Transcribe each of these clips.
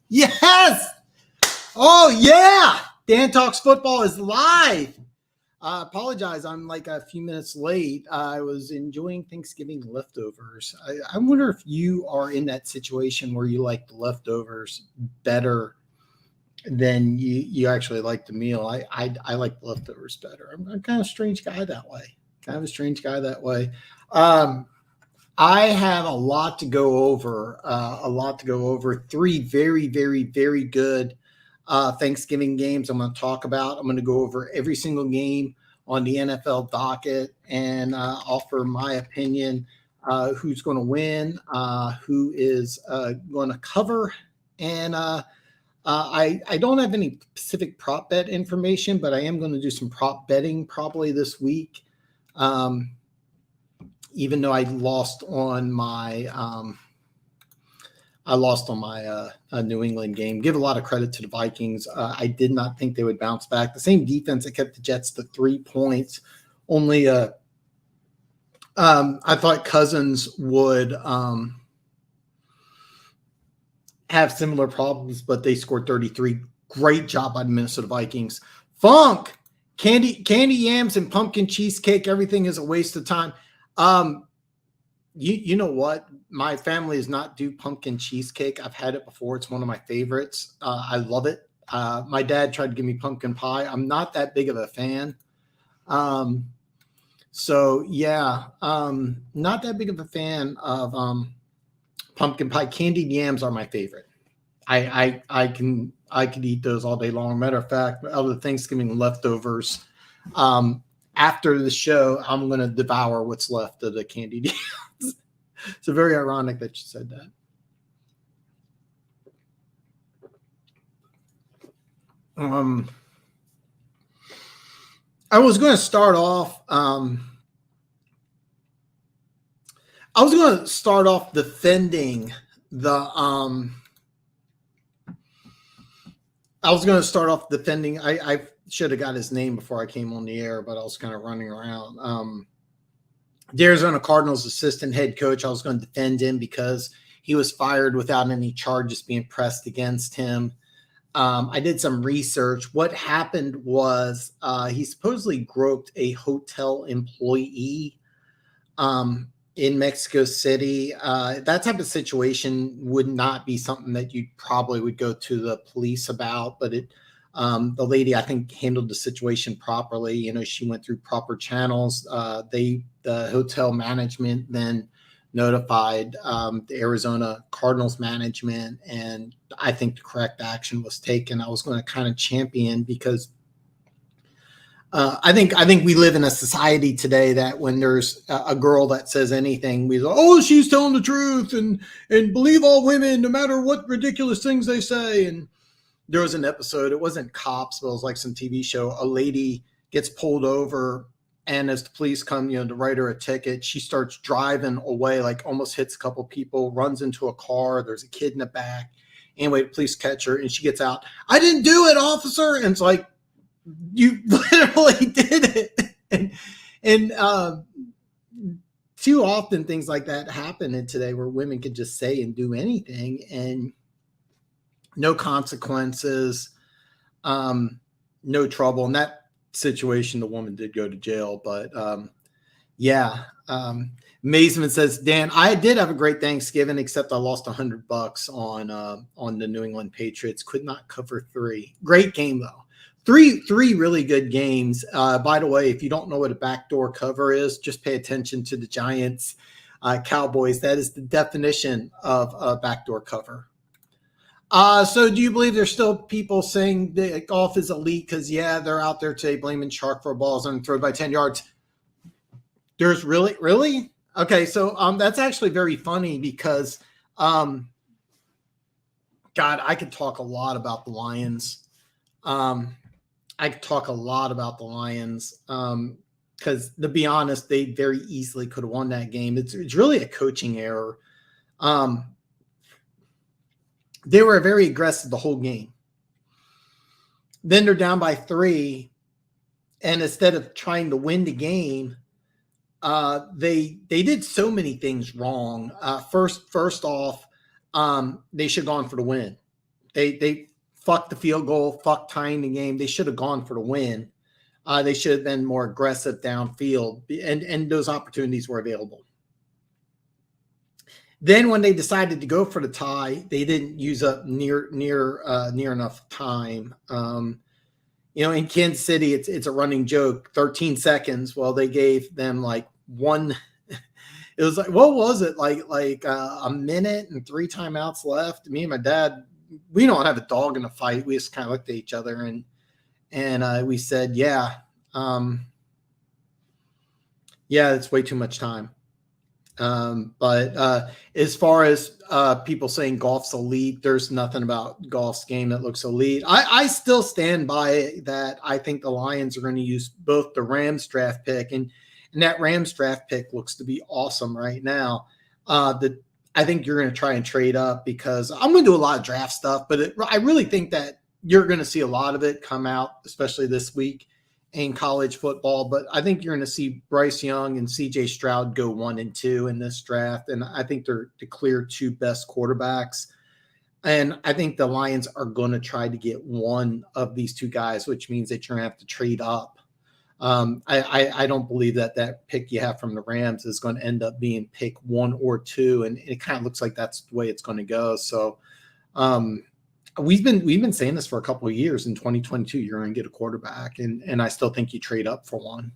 Yes! Oh, yeah! Dan Talks Football is live. Apologize, I'm like a few minutes late. I was enjoying Thanksgiving leftovers. I wonder if you are in that situation where you like the leftovers better than you actually like the meal. I like leftovers better. I'm kind of a strange guy that way. I have a lot to go over. Three very, very, very good Thanksgiving games I'm going to talk about. I'm going to go over every single game on the NFL docket and offer my opinion, who's going to win, who is going to cover. And I don't have any specific prop bet information, but I am going to do some prop betting probably this week. Even though I lost on my New England game. Give a lot of credit to the Vikings. I did not think they would bounce back. The same defense that kept the Jets to 3 points. Only I thought Cousins would have similar problems, but they scored 33. Great job by the Minnesota Vikings. Funk, candy yams and pumpkin cheesecake. Everything is a waste of time. You know what? My family does not do pumpkin cheesecake. I've had it before. It's one of my favorites. I love it. My dad tried to give me pumpkin pie. I'm not that big of a fan. Not that big of a fan of pumpkin pie. Candied yams are my favorite. I could eat those all day long. Matter of fact, out of the Thanksgiving leftovers, after the show, I'm going to devour what's left of the candied yams. It's very ironic that you said that. I was going to start off. Defending the. I should have got his name before I came on the air, but I was kind of running around. The Arizona Cardinals assistant head coach, I was going to defend him because he was fired without any charges being pressed against him. I did some research. What happened was he supposedly groped a hotel employee in Mexico City. That type of situation would not be something that you probably would go to the police about, but the lady, I think, handled the situation properly. You know, she went through proper channels. The hotel management then notified the Arizona Cardinals management, and I think the correct action was taken. I was going to kind of champion because I think we live in a society today that when there's a girl that says anything, we go, oh, she's telling the truth and believe all women no matter what ridiculous things they say. And there was an episode, it wasn't Cops, but it was like some TV show. A lady gets pulled over, and as the police come, to write her a ticket, she starts driving away, like almost hits a couple people, runs into a car. There's a kid in the back. Anyway, the police catch her, and she gets out. I didn't do it, officer. And it's like, you literally did it. And too often things like that happen in today where women can just say and do anything and no consequences, no trouble. In that situation, the woman did go to jail, but Mazeman says, Dan, I did have a great Thanksgiving, except I lost $100 on the New England Patriots. Could not cover 3. Great game though. Three really good games. By the way, if you don't know what a backdoor cover is, just pay attention to the Giants, Cowboys. That is the definition of a backdoor cover. So do you believe there's still people saying that golf is elite? Because, they're out there today blaming Shark for balls and thrown by 10 yards. There's really? Okay, so that's actually very funny because, God, I could talk a lot about the Lions. Because to be honest, they very easily could have won that game. It's really a coaching error. They were very aggressive the whole game. Then they're down by 3, and instead of trying to win the game, they did so many things wrong. First off, they should have gone for the win. They fucked the field goal, fucked tying the game. They should have gone for the win. They should have been more aggressive downfield, and those opportunities were available. Then when they decided to go for the tie, they didn't use up near enough time. In Kansas City, it's a running joke. 13 seconds. Well, they gave them like one. It was like, what was it? Like a minute and 3 timeouts left. Me and my dad, we don't have a dog in a fight. We just kind of looked at each other and we said, yeah, it's way too much time. But as far as people saying golf's elite, there's nothing about golf's game that looks elite. I still stand by that. I think the Lions are going to use both the Rams draft pick and that Rams draft pick looks to be awesome right now. I think you're going to try and trade up because I'm going to do a lot of draft stuff, but I really think that you're going to see a lot of it come out, especially this week in college football. But I think you're going to see Bryce Young and CJ Stroud go 1 and 2 in this draft. And I think they're the clear 2 best quarterbacks. And I think the Lions are going to try to get one of these 2 guys, which means that you're going to have to trade up. I don't believe that pick you have from the Rams is going to end up being pick 1 or 2. And it kind of looks like that's the way it's going to go. So we've been saying this for a couple of years. In 2022, you're going to get a quarterback. And I still think you trade up for one.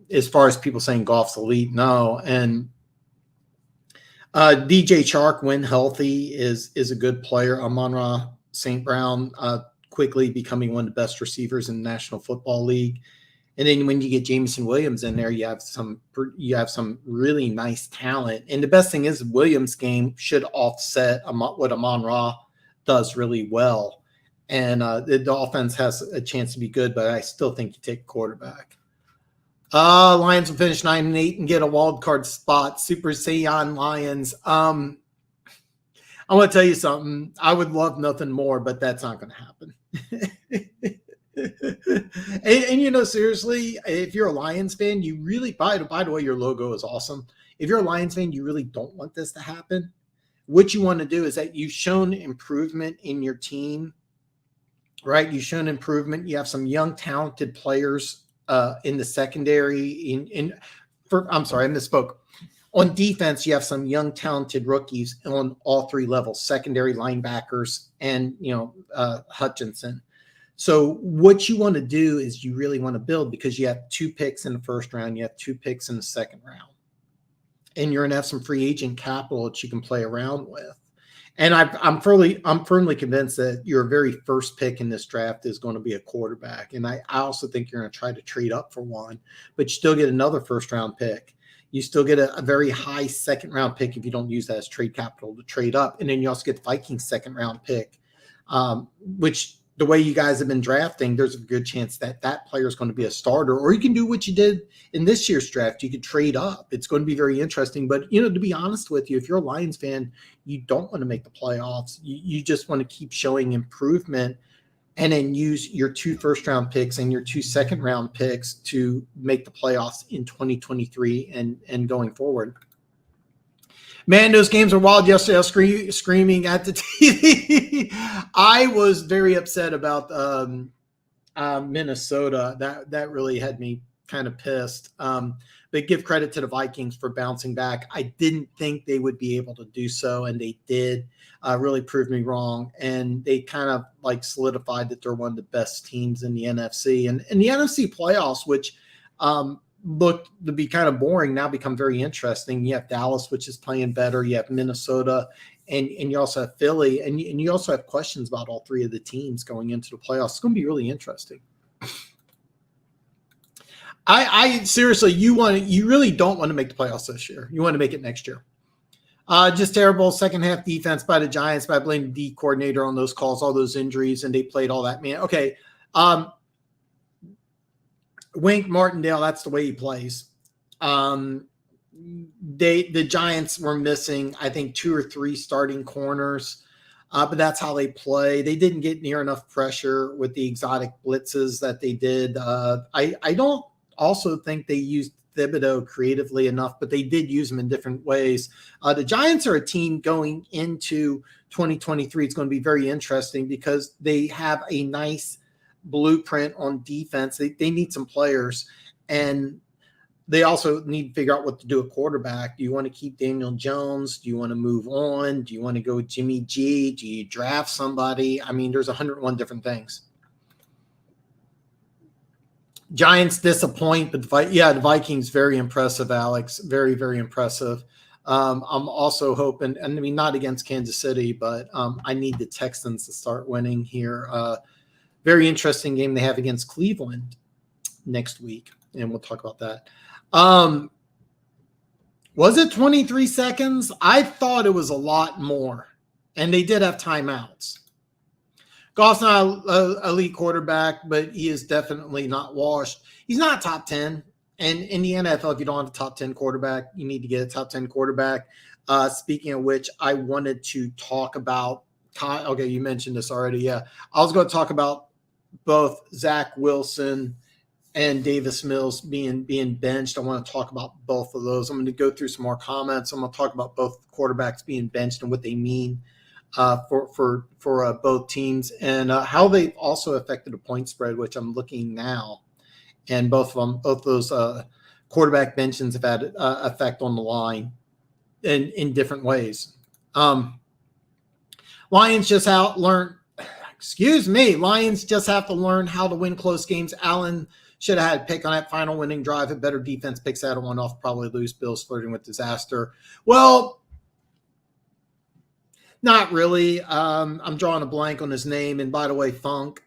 As far as people saying golf's elite, no. And DJ Chark, when healthy, is a good player. Amon-Ra St. Brown quickly becoming one of the best receivers in the National Football League. And then when you get Jameson Williams in there, you have some really nice talent. And the best thing is Williams' game should offset what Amon-Ra does really well. And the offense has a chance to be good, but I still think you take a quarterback. Lions will finish 9-8 and get a wild card spot. Super Saiyan Lions. I'm going to tell you something. I would love nothing more, but that's not going to happen. and seriously, if you're a Lions fan, you really, by the way, your logo is awesome. If you're a Lions fan, you really don't want this to happen. What you want to do is that you've shown improvement in your team, right? You've shown improvement. You have some young, talented players in the secondary. I'm sorry, I misspoke. On defense, you have some young, talented rookies on all 3 levels: secondary, linebackers, and Hutchinson. So what you want to do is you really want to build, because you have 2 picks in the first round, you have 2 picks in the second round, and you're going to have some free agent capital that you can play around with. And I'm firmly convinced that your very first pick in this draft is going to be a quarterback. And I also think you're going to try to trade up for one, but you still get another first round pick. You still get a very high second round pick if you don't use that as trade capital to trade up. And then you also get the Vikings second round pick, which the way you guys have been drafting, there's a good chance that player is going to be a starter. Or you can do what you did in this year's draft. You could trade up. It's going to be very interesting. But, to be honest with you, if you're a Lions fan, you don't want to make the playoffs. You just want to keep showing improvement and then use your 2 first-round picks and your 2 second-round picks to make the playoffs in 2023 and going forward. Man, those games were wild yesterday. I was screaming at the TV. I was very upset about Minnesota. That really had me kind of pissed. But give credit to the Vikings for bouncing back. I didn't think they would be able to do so, and they did. Really proved me wrong. And they kind of solidified that they're one of the best teams in the NFC. And the NFC playoffs, which looked to be kind of boring, now become very interesting. You have Dallas, which is playing better. You have Minnesota, and you also have Philly, and you also have questions about all 3 of the teams going into the playoffs. It's going to be really interesting. I seriously, you really don't want to make the playoffs this year. You want to make it next year. Just terrible second half defense by the Giants, by blaming the D coordinator on those calls, all those injuries, and they played all that, man. Okay. Wink Martindale, that's the way he plays. The Giants were missing, I think, 2 or 3 starting corners, but that's how they play. They didn't get near enough pressure with the exotic blitzes that they did. I don't also think they used Thibodeau creatively enough, but they did use him in different ways. The Giants are a team going into 2023. It's going to be very interesting because they have a nice blueprint on defense. They need some players, and they also need to figure out what to do at quarterback. Do you want to keep Daniel Jones? Do you want to move on? Do you want to go with Jimmy G? Do you draft somebody? I mean, there's 101 different things. Giants disappoint, but the Vikings, very impressive, Alex. Very, very impressive. I'm also hoping, and I mean, not against Kansas City, but I need the Texans to start winning here. Very interesting game they have against Cleveland next week, and we'll talk about that. Was it 23 seconds? I thought it was a lot more, and they did have timeouts. Goff's not an elite quarterback, but he is definitely not washed. He's not top 10. And in the NFL, if you don't have a top 10 quarterback, you need to get a top 10 quarterback. Speaking of which, I wanted to talk about – okay, you mentioned this already. Yeah, I was going to talk about both Zach Wilson and Davis Mills being benched. I want to talk about both of those. I'm going to go through some more comments. I'm going to talk about both quarterbacks being benched and what they mean for both teams, and how they've also affected the point spread, which I'm looking now. And both those quarterback benches have had effect on the line in different ways. Lions just have to learn how to win close games. Allen should have had a pick on that final winning drive. A better defense picks that one off, probably lose. Bills flirting with disaster. Well, not really. I'm drawing a blank on his name. And by the way, Funk,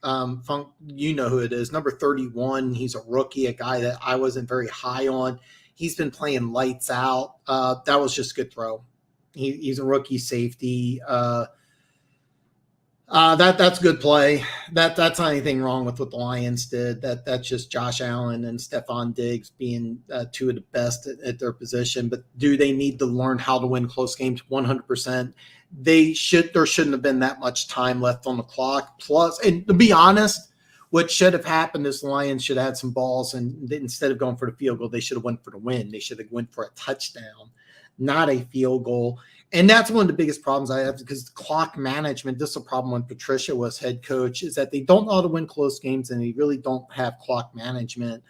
you know who it is. Number 31. He's a rookie, a guy that I wasn't very high on. He's been playing lights out. That was just a good throw. He's a rookie safety. That's good play. That's not anything wrong with what the Lions did. That's just Josh Allen and Stephon Diggs being two of the best at their position. But do they need to learn how to win close games? 100%. There shouldn't have been that much time left on the clock. Plus, and to be honest, what should have happened is the Lions should have had some balls, and instead of going for the field goal, they should have went for the win. They should have went for a touchdown, not a field goal. And that's one of the biggest problems I have, because clock management, this is a problem when Patricia was head coach, is that they don't know how to win close games, and they really don't have clock management.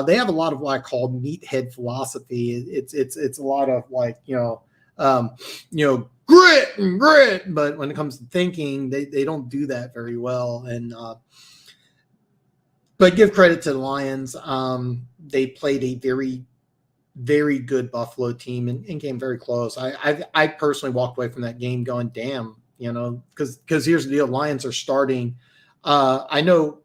They have a lot of what I call meathead philosophy. It's a lot of grit, but when it comes to thinking, they don't do that very well. And but give credit to the Lions. They played a very, very good Buffalo team and came very close. I personally walked away from that game going, damn, because here's the deal. Lions are starting. I know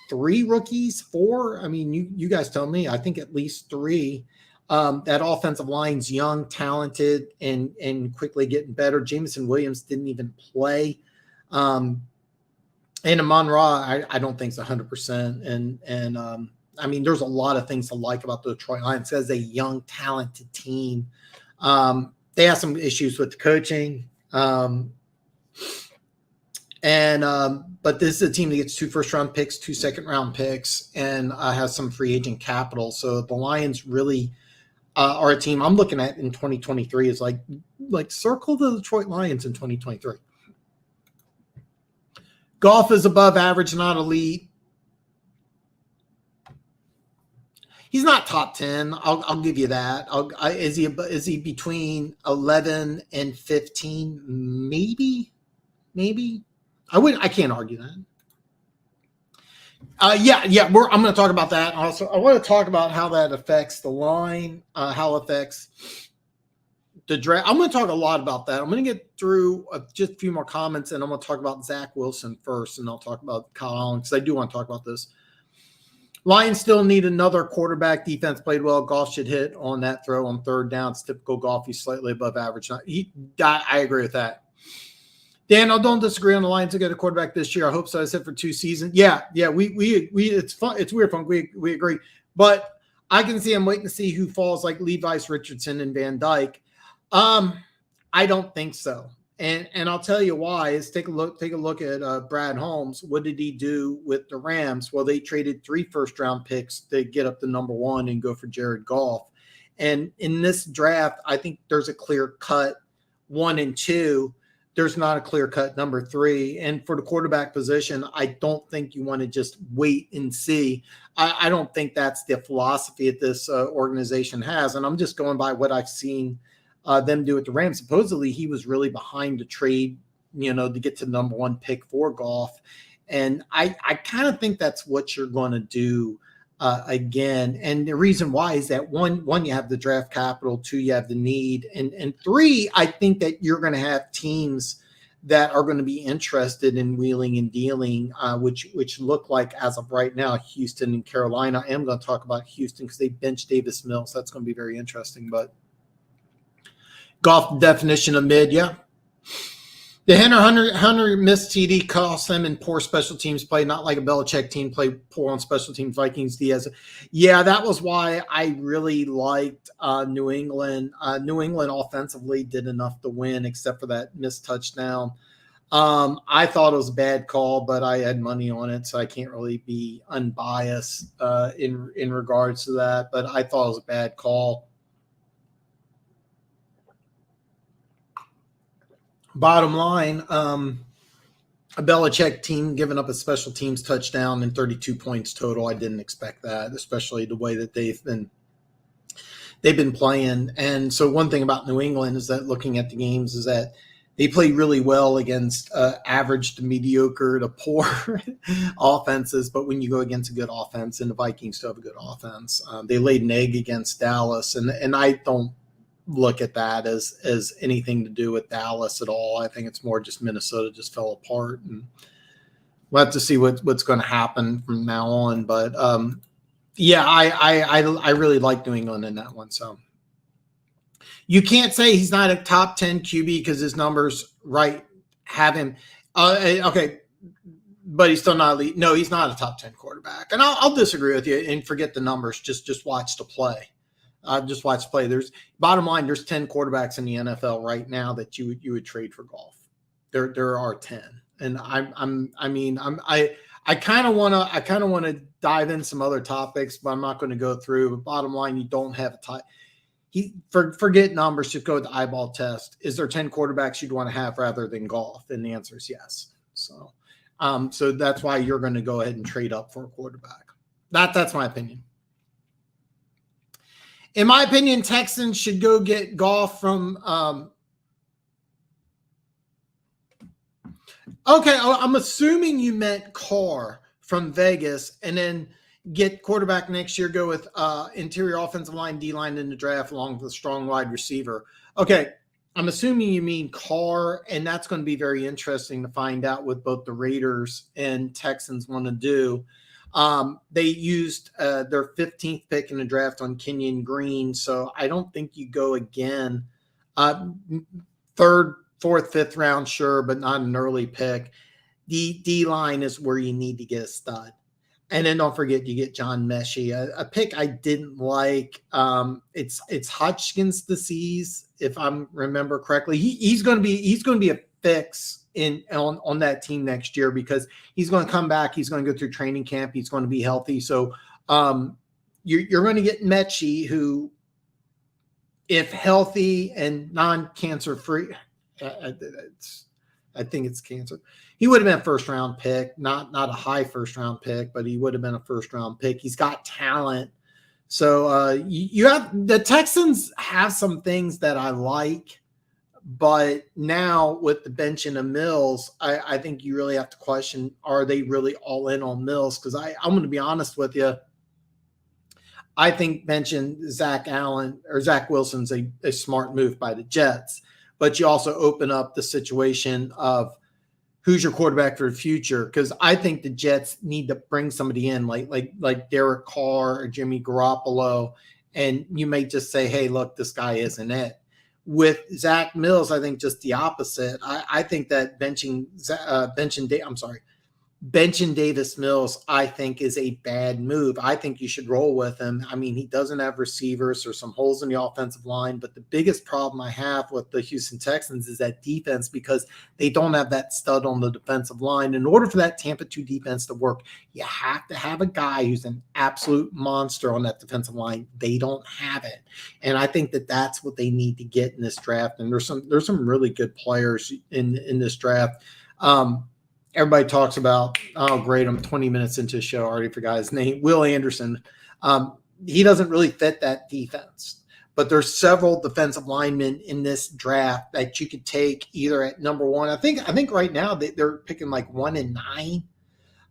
3 rookies, 4. I mean, you guys tell me. I think at least 3. That offensive line's young, talented, and quickly getting better. Jameson Williams didn't even play. And Amon-Ra, I don't think it's 100%. And I mean, there's a lot of things to like about the Detroit Lions as a young, talented team. They have some issues with the coaching. But this is a team that gets 2 first-round picks, 2 second-round picks, and has some free agent capital. So the Lions really are a team I'm looking at in 2023 is like circle the Detroit Lions in 2023. Goff is above average, not elite. He's not top 10. I'll give you that. Is he between 11 and 15? Maybe. I can't argue that. I'm going to talk about that. Also, I want to talk about how that affects the line, how it affects the draft. I'm going to talk a lot about that. I'm going to get through just a few more comments, and I'm going to talk about Zach Wilson first, and I'll talk about Kyle Allen because I do want to talk about this. Lions still need another quarterback. Defense played well. Goff should hit on that throw on 3rd down. It's typical Goff. He's slightly above average. I agree with that. Dan, I don't disagree on the Lions to get a quarterback this year. I hope so. I said for 2 seasons. Yeah. We it's fun. It's weird fun. We agree. But I can see I'm waiting to see who falls like Levi's, Richardson, and Van Dyke. I don't think so. And I'll tell you why. Is take a look at Brad Holmes. What did he do with the Rams? Well, they traded 3 first-round picks to get up to number 1 and go for Jared Goff. And in this draft, I think there's a clear-cut 1 and 2. There's not a clear-cut number 3. And for the quarterback position, I don't think you want to just wait and see. I don't think that's the philosophy that this organization has. And I'm just going by what I've seen them do with the Rams. Supposedly, he was really behind the trade, to get to the number 1 pick for Goff. And I kind of think that's what you're going to do again. And the reason why is that one, you have the draft capital, 2, you have the need, and 3, I think that you're going to have teams that are going to be interested in wheeling and dealing, which look like, as of right now, Houston and Carolina. I am going to talk about Houston because they benched Davis Mills. That's going to be very interesting. But Goff definition of mid, yeah. The Hunter missed TD cost them in poor special teams play, not like a Belichick team play poor on special teams. Vikings Diaz. Yeah, that was why I really liked New England. New England offensively did enough to win, except for that missed touchdown. I thought it was a bad call, but I had money on it, so I can't really be unbiased in regards to that. But I thought it was a bad call. Bottom line, a Belichick team giving up a special teams touchdown and 32 points total. I didn't expect that, especially the way that they've been playing. And so one thing about New England is that looking at the games is that they play really well against average to mediocre to poor offenses. But when you go against a good offense, and the Vikings still have a good offense, they laid an egg against Dallas, and I don't look at that as anything to do with Dallas at all. I think it's more just Minnesota just fell apart, and we'll have to see what's going to happen from now on. But yeah, I really like New England in that one. So you can't say he's not a top 10 QB because his numbers have him. Okay, but he's still not elite. No, he's not a top 10 quarterback, and I'll disagree with you and forget the numbers. Just watch the play. Just watch play. Bottom line, there's 10 quarterbacks in the NFL right now that you would trade for Goff. There are 10, and I kind of want to dive in some other topics, but I'm not going to go through. But bottom line, you don't have a tie. Forget numbers. Just go with the eyeball test. Is there 10 quarterbacks you'd want to have rather than Goff? And the answer is yes. So that's why you're going to go ahead and trade up for a quarterback. That's my opinion. In my opinion, Texans should go get Goff from okay, I'm assuming you meant Carr from Vegas, and then get quarterback next year, go with interior offensive line, D-line in the draft along with a strong wide receiver. Okay, I'm assuming you mean Carr, and that's going to be very interesting to find out what both the Raiders and Texans want to do. They used their 15th pick in the draft on Kenyon Green, so I don't think you go again. 3rd, 4th, 5th round, sure, but not an early pick. The D-line is where you need to get a stud. And then don't forget you get John Mechie, a pick I didn't like. It's Hodgkins disease, if I remember correctly. He's going to be a fix on that team next year because he's going to come back. He's going to go through training camp. He's going to be healthy. So you're going to get Mechie, who, if healthy and non-cancer free, I think it's cancer. He would have been a first-round pick, not a high first-round pick, but he would have been a first-round pick. He's got talent. So you have the Texans have some things that I like. But now with the benching of Mills, I think you really have to question, are they really all in on Mills? Because I'm going to be honest with you. I think benching Zach Wilson's a smart move by the Jets. But you also open up the situation of who's your quarterback for the future. Because I think the Jets need to bring somebody in like Derek Carr or Jimmy Garoppolo. And you may just say, hey, look, this guy isn't it. With Zach Mills, I think just the opposite. I think that benching Davis Mills, I think, is a bad move. I think you should roll with him. I mean, he doesn't have receivers. There's some holes in the offensive line, but the biggest problem I have with the Houston Texans is that defense, because they don't have that stud on the defensive line. In order for that Tampa 2 defense to work, you have to have a guy who's an absolute monster on that defensive line. They don't have it. And I think that that's what they need to get in this draft. And there's some really good players in this draft. Everybody talks about, oh, great, I'm 20 minutes into the show, I already forgot his name, Will Anderson. He doesn't really fit that defense. But there's several defensive linemen in this draft that you could take either at number 1. I think right now they're picking like 1 and 9.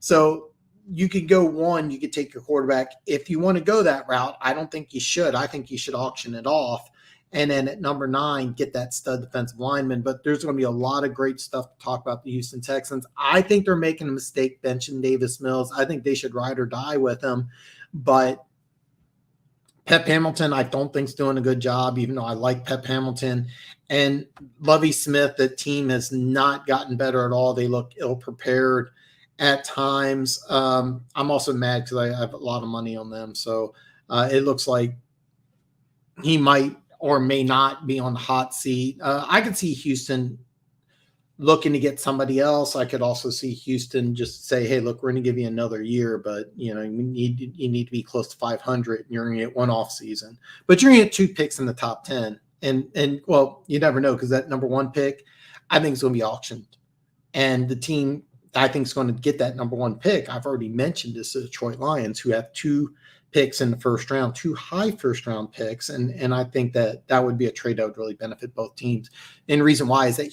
So you could go 1, you could take your quarterback. If you want to go that route, I don't think you should. I think you should auction it off. And then at number 9, get that stud defensive lineman. But there's going to be a lot of great stuff to talk about the Houston Texans. I think they're making a mistake benching Davis Mills. I think they should ride or die with him. But Pep Hamilton, I don't think is doing a good job, even though I like Pep Hamilton. And Lovie Smith, the team has not gotten better at all. They look ill-prepared at times. I'm also mad because I have a lot of money on them. So it looks like he might or may not be on the hot seat. I could see Houston looking to get somebody else. I could also see Houston just say, hey, look, we're going to give you another year, but you need to be close to 500 and you're going to get one off season. But you're going to get 2 picks in the top 10. And well, you never know, because that number 1 pick, I think is going to be auctioned. And the team I think is going to get that number 1 pick. I've already mentioned this, the Detroit Lions, who have 2 picks in the first round, 2 high first round picks. And I think that would be a trade that would really benefit both teams. And the reason why is that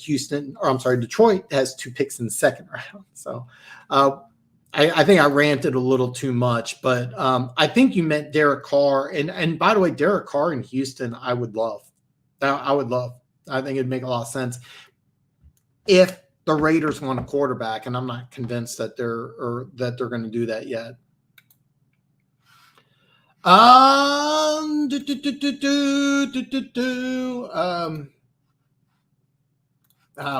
Detroit has 2 picks in the second round. So I think I ranted a little too much, but I think you meant Derek Carr. And by the way, Derek Carr in Houston, I would love. I think it'd make a lot of sense if the Raiders want a quarterback, and I'm not convinced that they're going to do that yet. Oh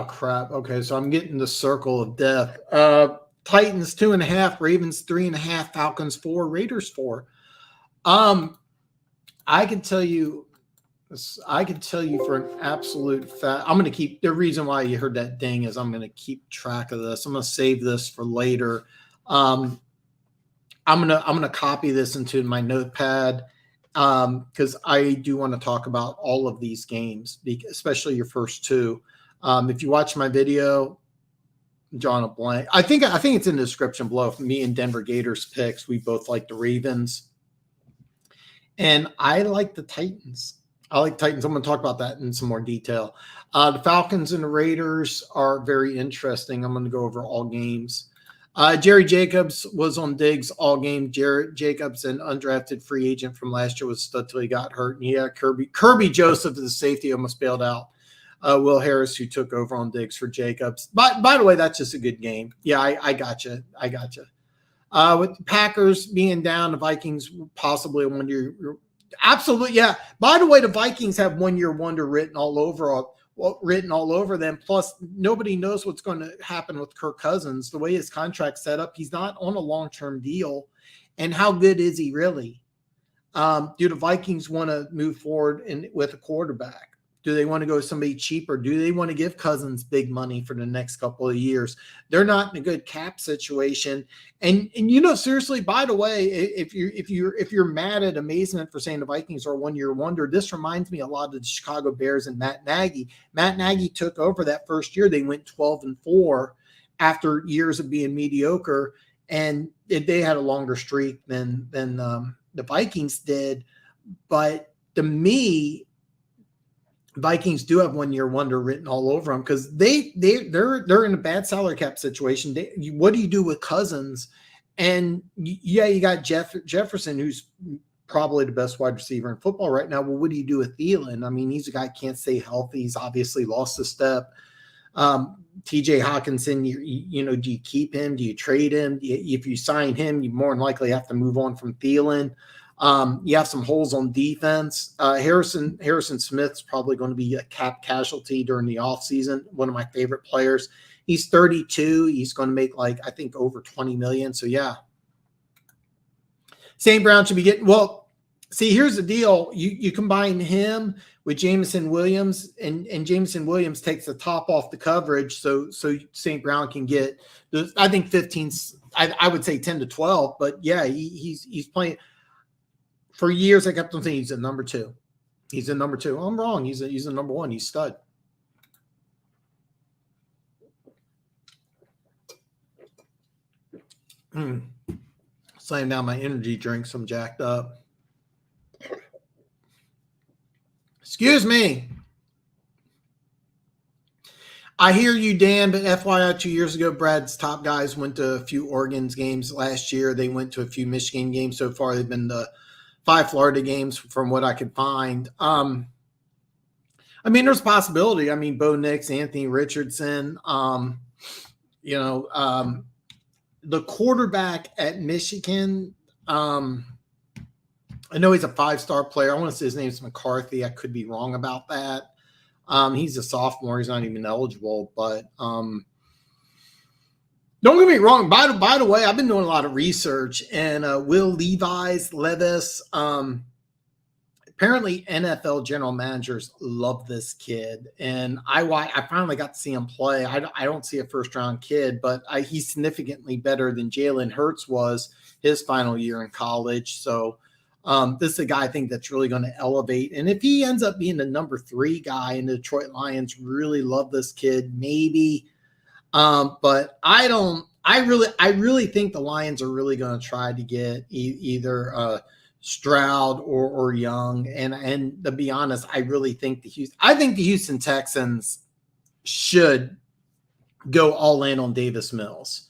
crap. Okay, so I'm getting the circle of death. Titans 2.5, Ravens 3.5, Falcons 4, Raiders 4. I can tell you for an absolute fact. I'm going to keep, the reason why you heard that ding is I'm going to keep track of this. I'm going to save this for later. I'm gonna copy this into my notepad because I do want to talk about all of these games, especially your first 2. If you watch my video, drawing a blank. I think it's in the description below. For me and Denver Gators picks, we both like the Ravens, and I like the Titans. I'm going to talk about that in some more detail. The Falcons and the Raiders are very interesting. I'm going to go over all games. Jerry Jacobs was on Diggs all game. Jared Jacobs, an undrafted free agent from last year, was stud till he got hurt. And yeah, Kirby Joseph, the safety, almost bailed out Will Harris, who took over on Diggs for Jacobs. By the way, that's just a good game. Yeah, I got you. With the Packers being down, the Vikings possibly a 1 year. Absolutely, yeah. By the way, the Vikings have 1 year wonder written all over them. Plus, nobody knows what's going to happen with Kirk Cousins. The way his contract's set up, he's not on a long-term deal. And how good is he really? Do the Vikings want to move forward with a quarterback? Do they want to go with somebody cheaper? Do they want to give Cousins big money for the next couple of years? They're not in a good cap situation. And seriously, by the way, if you're mad at Amazement for saying the Vikings are a 1 year wonder, this reminds me a lot of the Chicago Bears and Matt Nagy. Matt Nagy took over that first year. They went 12-4 after years of being mediocre, and they had a longer streak than the Vikings did. But to me, Vikings do have 1 year wonder written all over them because they're in a bad salary cap situation. What do you do with Cousins? And yeah, you got Jefferson, who's probably the best wide receiver in football right now. Well, what do you do with Thielen? I mean, he's a guy who can't stay healthy. He's obviously lost a step. TJ Hawkinson, do you keep him? Do you trade him? If you sign him, you more than likely have to move on from Thielen. You have some holes on defense. Harrison Smith's probably going to be a cap casualty during the offseason. One of my favorite players. He's 32. He's going to make like, I think, over 20 million. So yeah. St. Brown should be getting, well, see, here's the deal. You combine him with Jameson Williams, and Jameson Williams takes the top off the coverage. So St. Brown can get, I think 15, I would say 10 to 12, but yeah, he's playing. For years, I kept on saying he's a number 2. He's a number 2. I'm wrong. He's a number 1. He's stud. Slam down my energy drink. I'm jacked up. Excuse me. I hear you, Dan, but FYI, 2 years ago, Brad's top guys went to a few Oregon's games last year. They went to a few Michigan games so far. They've been to 5 Florida games from what I could find. I mean, there's a possibility. I mean, Bo Nix, Anthony Richardson, the quarterback at Michigan, I know he's a 5-star player. I want to say his name's McCarthy. I could be wrong about that. He's a sophomore. He's not even eligible. But don't get me wrong. By the way, I've been doing a lot of research, and Will Levis, apparently NFL general managers love this kid, and I finally got to see him play. I don't see a first-round kid, but he's significantly better than Jalen Hurts was his final year in college. So this is a guy I think that's really going to elevate. And if he ends up being the number 3 guy, and the Detroit Lions really love this kid, maybe. But I really think the Lions are really going to try to get either Stroud or Young. And to be honest, I really think the Houston Texans should go all in on Davis Mills.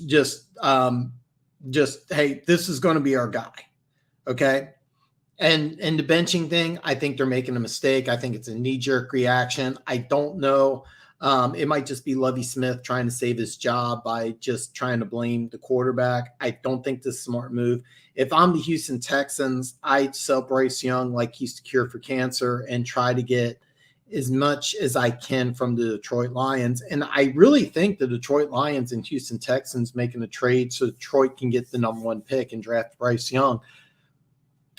Just hey, this is going to be our guy. Okay. And the benching thing, I think they're making a mistake. I think it's a knee-jerk reaction. I don't know. It might just be Lovie Smith trying to save his job by just trying to blame the quarterback. I don't think this is a smart move. If I'm the Houston Texans, I'd sell Bryce Young like he's the cure for cancer and try to get as much as I can from the Detroit Lions. And I really think the Detroit Lions and Houston Texans making a trade so Detroit can get the number 1 pick and draft Bryce Young.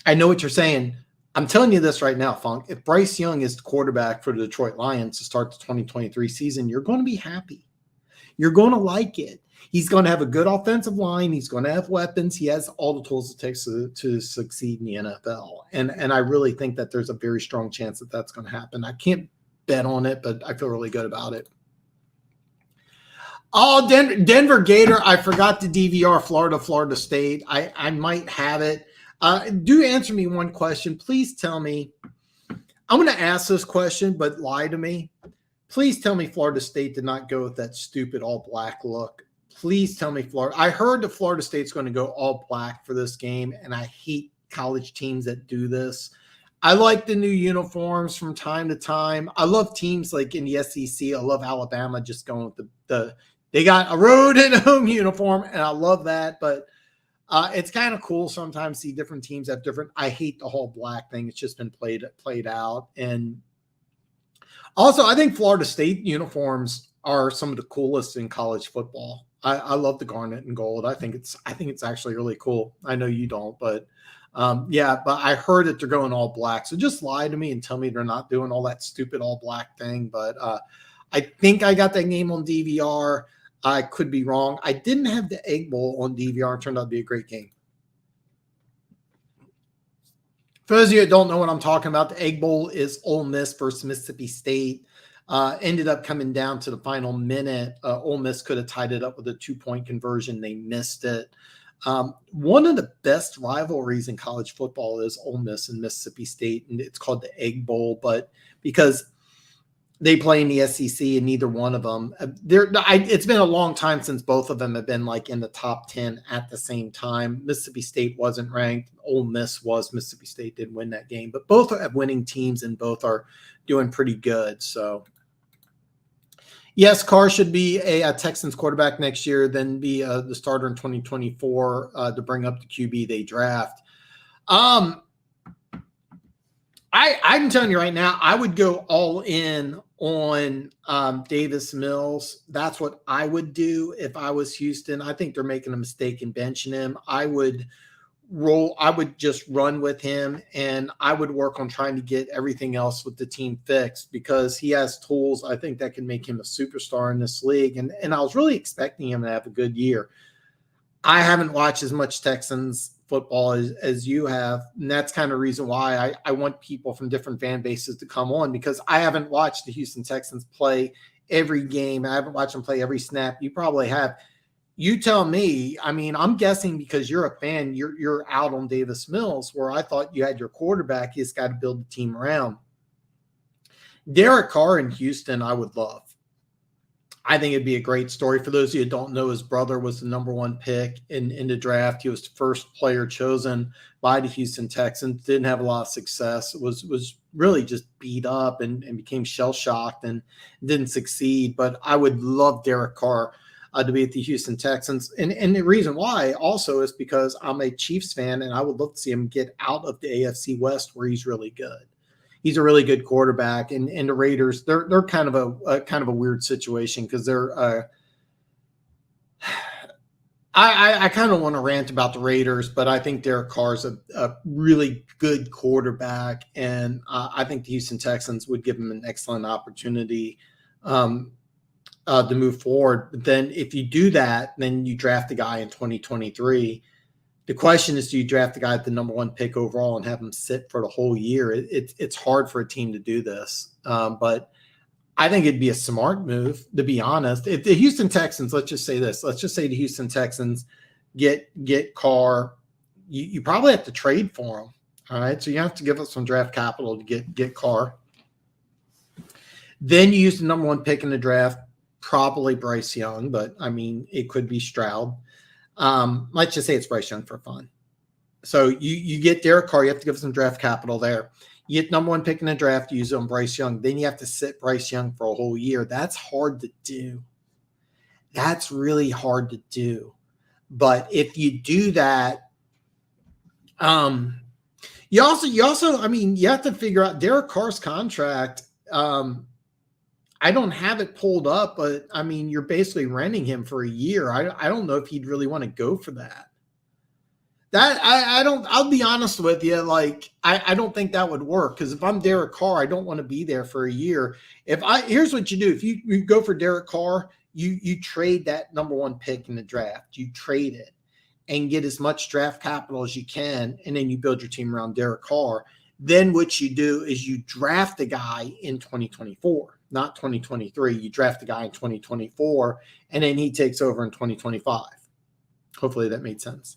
I know what you're saying. I'm telling you this right now, Funk. If Bryce Young is the quarterback for the Detroit Lions to start the 2023 season, you're going to be happy. You're going to like it. He's going to have a good offensive line. He's going to have weapons. He has all the tools it takes to succeed in the NFL. And I really think that there's a very strong chance that that's going to happen. I can't bet on it, but I feel really good about it. Oh, Denver Gator. I forgot to DVR Florida State. I might have it. Do answer me one question. Please tell me. I'm going to ask this question, but lie to me. Please tell me Florida State did not go with that stupid all-black look. Please tell me Florida. I heard that Florida State's going to go all black for this game, and I hate college teams that do this. I like the new uniforms from time to time. I love teams like in the SEC. I love Alabama just going with they got a road and home uniform, and I love that, but it's kind of cool sometimes to see different teams have different. I hate the whole black thing. It's just been played out. And also, I think Florida State uniforms are some of the coolest in college football. I love the garnet and gold. I think it's actually really cool. I know you don't, but yeah, but I heard that they're going all black. So just lie to me and tell me they're not doing all that stupid all black thing. But I think I got that game on DVR. I could be wrong. I didn't have the Egg Bowl on DVR. It turned out to be a great game. For those of you that don't know what I'm talking about, the Egg Bowl is Ole Miss versus Mississippi State. Ended up coming down to the final minute. Ole Miss could have tied it up with a 2-point conversion. They missed it. One of the best rivalries in college football is Ole Miss and Mississippi State, and it's called the Egg Bowl, but because they play in the SEC and neither one of them, it's been a long time since both of them have been like in the top 10 at the same time. Mississippi State wasn't ranked. Ole Miss was. Mississippi State did win that game, but both have winning teams and both are doing pretty good. So yes, Carr should be a Texans quarterback next year, then be the starter in 2024 to bring up the QB they draft. I'm telling you right now, I would go all in on Davis Mills. That's what I would do if I was Houston. I think they're making a mistake in benching him. I would just run with him, and I would work on trying to get everything else with the team fixed, because he has tools, I think, that can make him a superstar in this league. And I was really expecting him to have a good year. I haven't watched as much Texans football as you have, and that's kind of the reason why I want people from different fan bases to come on, because I haven't watched the Houston Texans play every game. I haven't watched them play every snap. You probably have. You tell me. I mean, I'm guessing because you're a fan, you're out on Davis Mills, where I thought you had your quarterback. You just got to build the team around. Derek Carr in Houston, I would love. I think it'd be a great story. For those of you who don't know, his brother was the #1 pick in the draft. He was the first player chosen by the Houston Texans. Didn't have a lot of success. Was really just beat up and became shell-shocked and didn't succeed. But I would love Derek Carr to be at the Houston Texans. And the reason why also is because I'm a Chiefs fan, and I would love to see him get out of the AFC West, where he's really good. He's a really good quarterback, and the Raiders, they're kind of a weird situation, because they're I kind of want to rant about the Raiders, but I think Derek Carr's a really good quarterback, and I think the Houston Texans would give him an excellent opportunity to move forward. But then if you do that, then you draft a guy in 2023. The question is, do you draft the guy at the #1 pick overall and have him sit for the whole year? It's hard for a team to do this, but I think it'd be a smart move, to be honest. If the Houston Texans, let's just say the Houston Texans get Carr, you probably have to trade for him. All right, so you have to give up some draft capital to get Carr. Then you use the #1 pick in the draft, probably Bryce Young, but I mean, it could be Stroud. Let's just say it's Bryce Young for fun. So you get Derek Carr, you have to give some draft capital there. You get #1 pick in the draft, you use it on Bryce Young. Then you have to sit Bryce Young for a whole year. That's hard to do. That's really hard to do. But if you do that, you also, I mean, you have to figure out Derek Carr's contract. I don't have it pulled up, but I mean, you're basically renting him for a year. I don't know if he'd really want to go for that. I'll be honest with you. Like, I don't think that would work, because if I'm Derek Carr, I don't want to be there for a year. Here's what you do. If you go for Derek Carr, you trade that #1 pick in the draft. You trade it and get as much draft capital as you can. And then you build your team around Derek Carr. Then what you do is you draft a guy in 2024, not 2023. You draft a guy in 2024, and then he takes over in 2025. Hopefully that made sense.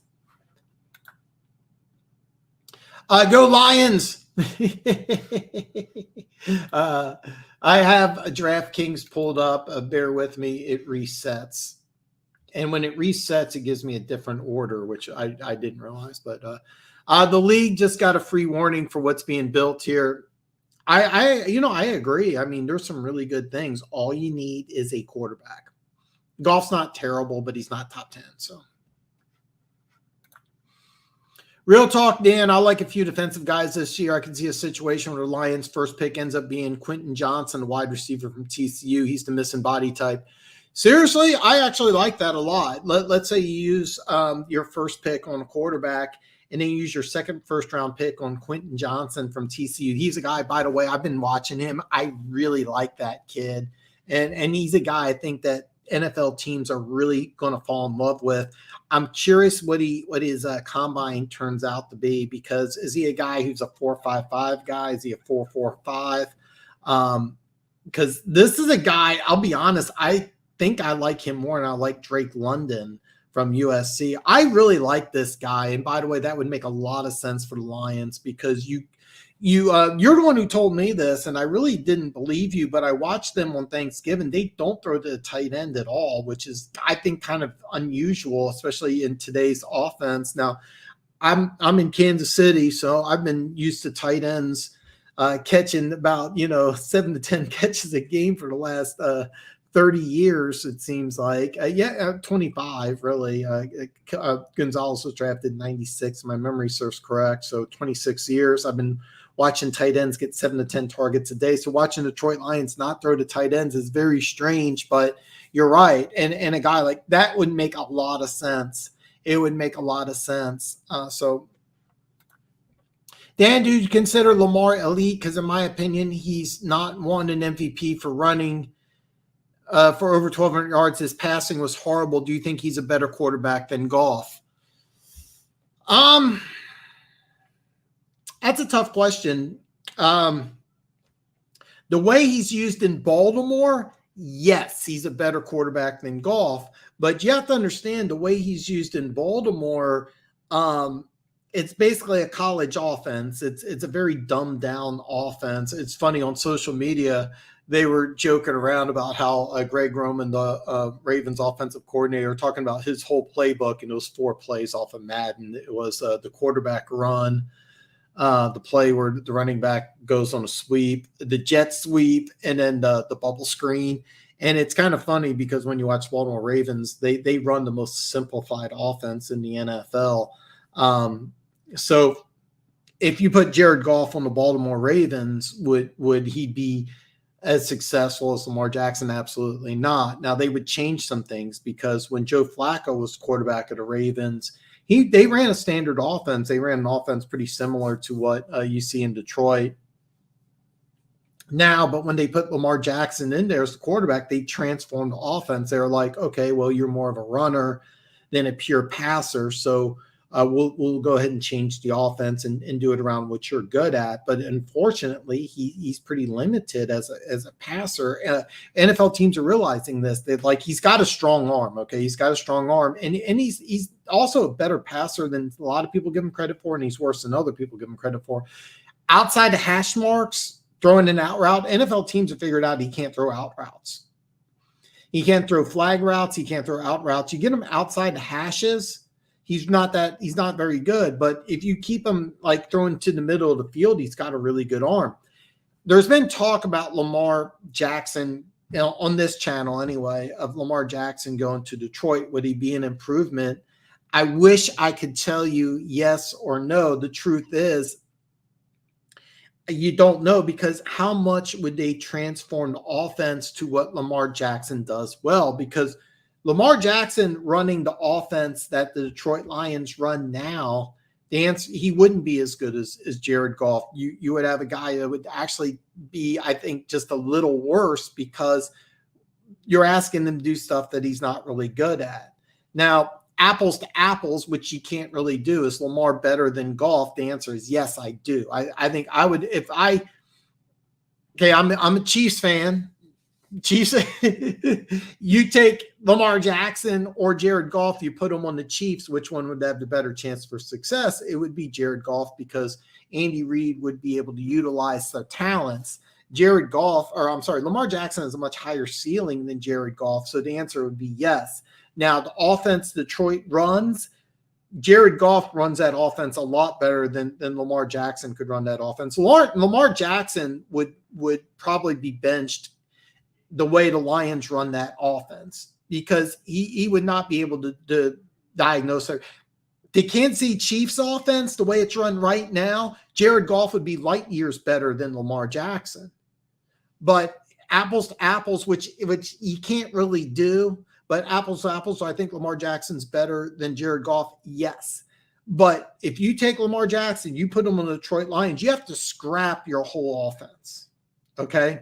Go Lions! I have a DraftKings pulled up. Bear with me. It resets. And when it resets, it gives me a different order, which I didn't realize. But the league just got a free warning for what's being built here. I agree. I mean, there's some really good things. All you need is a quarterback. Goff's not terrible, but he's not top 10. So, real talk, Dan. I like a few defensive guys this year. I can see a situation where the Lions' first pick ends up being Quentin Johnson, a wide receiver from TCU. He's the missing body type. Seriously, I actually like that a lot. Let's say you use your first pick on a quarterback, and then you use your second first-round pick on Quentin Johnson from TCU. He's a guy, by the way, I've been watching him. I really like that kid. And he's a guy I think that NFL teams are really going to fall in love with. I'm curious what his combine turns out to be, because is he a guy who's a 4.55 guy? Is he a 4.45? Because this is a guy, I'll be honest, I think I like him more than I like Drake London from USC. I really like this guy. And by the way, that would make a lot of sense for the Lions, because you're the one who told me this, and I really didn't believe you, but I watched them on Thanksgiving. They don't throw to the tight end at all, which is, I think, kind of unusual, especially in today's offense. Now, I'm in Kansas City, so I've been used to tight ends catching about 7 to 10 catches a game for the last 30 years, it seems like. 25, really. Gonzalez was drafted in 96, if my memory serves correct. So 26 years. I've been watching tight ends get 7 to 10 targets a day. So watching the Detroit Lions not throw to tight ends is very strange, but you're right. And a guy like that would make a lot of sense. It would make a lot of sense. So Dan, do you consider Lamar elite? Because in my opinion, he's not won an MVP for running for over 1,200 yards. His passing was horrible. Do you think he's a better quarterback than Goff? That's a tough question. The way he's used in Baltimore, yes, he's a better quarterback than Goff. But you have to understand the way he's used in Baltimore, it's basically a college offense. It's a very dumbed down offense. It's funny, on social media, they were joking around about how Greg Roman, the Ravens offensive coordinator, talking about his whole playbook, and it was 4 plays off of Madden. It was the quarterback run, the play where the running back goes on a sweep, the jet sweep, and then the bubble screen. And it's kind of funny because when you watch Baltimore Ravens, they run the most simplified offense in the NFL. So if you put Jared Goff on the Baltimore Ravens, would he be as successful as Lamar Jackson? Absolutely not. Now, they would change some things, because when Joe Flacco was quarterback of the Ravens, they ran a standard offense. They ran an offense pretty similar to what you see in Detroit now. But when they put Lamar Jackson in there as the quarterback, they transformed the offense. They were like, okay, well, you're more of a runner than a pure passer. So we'll go ahead and change the offense and do it around what you're good at. But unfortunately, he's pretty limited as a passer. NFL teams are realizing this. They're like, he's got a strong arm. Okay, he's got a strong arm, and he's also a better passer than a lot of people give him credit for, and he's worse than other people give him credit for. Outside the hash marks, throwing an out route, NFL teams have figured out he can't throw out routes. He can't throw flag routes. He can't throw out routes. You get him outside the hashes, he's not very good. But if you keep him like throwing to the middle of the field, he's got a really good arm. There's been talk about Lamar Jackson, on this channel anyway, of Lamar Jackson going to Detroit. Would he be an improvement? I wish I could tell you yes or no. The truth is, you don't know, because how much would they transform the offense to what Lamar Jackson does well? Because Lamar Jackson running the offense that the Detroit Lions run now, the answer, he wouldn't be as good as Jared Goff. You would have a guy that would actually be, I think, just a little worse, because you're asking him to do stuff that he's not really good at. Now, apples to apples, which you can't really do, is Lamar better than Goff? The answer is yes, I do. I think I would, I'm a Chiefs fan. Chiefs, you take Lamar Jackson or Jared Goff, you put them on the Chiefs, which one would have the better chance for success? It would be Jared Goff, because Andy Reid would be able to utilize their talents. Lamar Jackson has a much higher ceiling than Jared Goff, so the answer would be yes. Now, the offense Detroit runs, Jared Goff runs that offense a lot better than Lamar Jackson could run that offense. Lamar Jackson would probably be benched the way the Lions run that offense, because he would not be able to diagnose it. The Kansas City Chiefs offense, the way it's run right now, Jared Goff would be light years better than Lamar Jackson. But apples to apples, which you can't really do, but apples to apples, so I think Lamar Jackson's better than Jared Goff, yes. But if you take Lamar Jackson, you put him on the Detroit Lions, you have to scrap your whole offense, okay?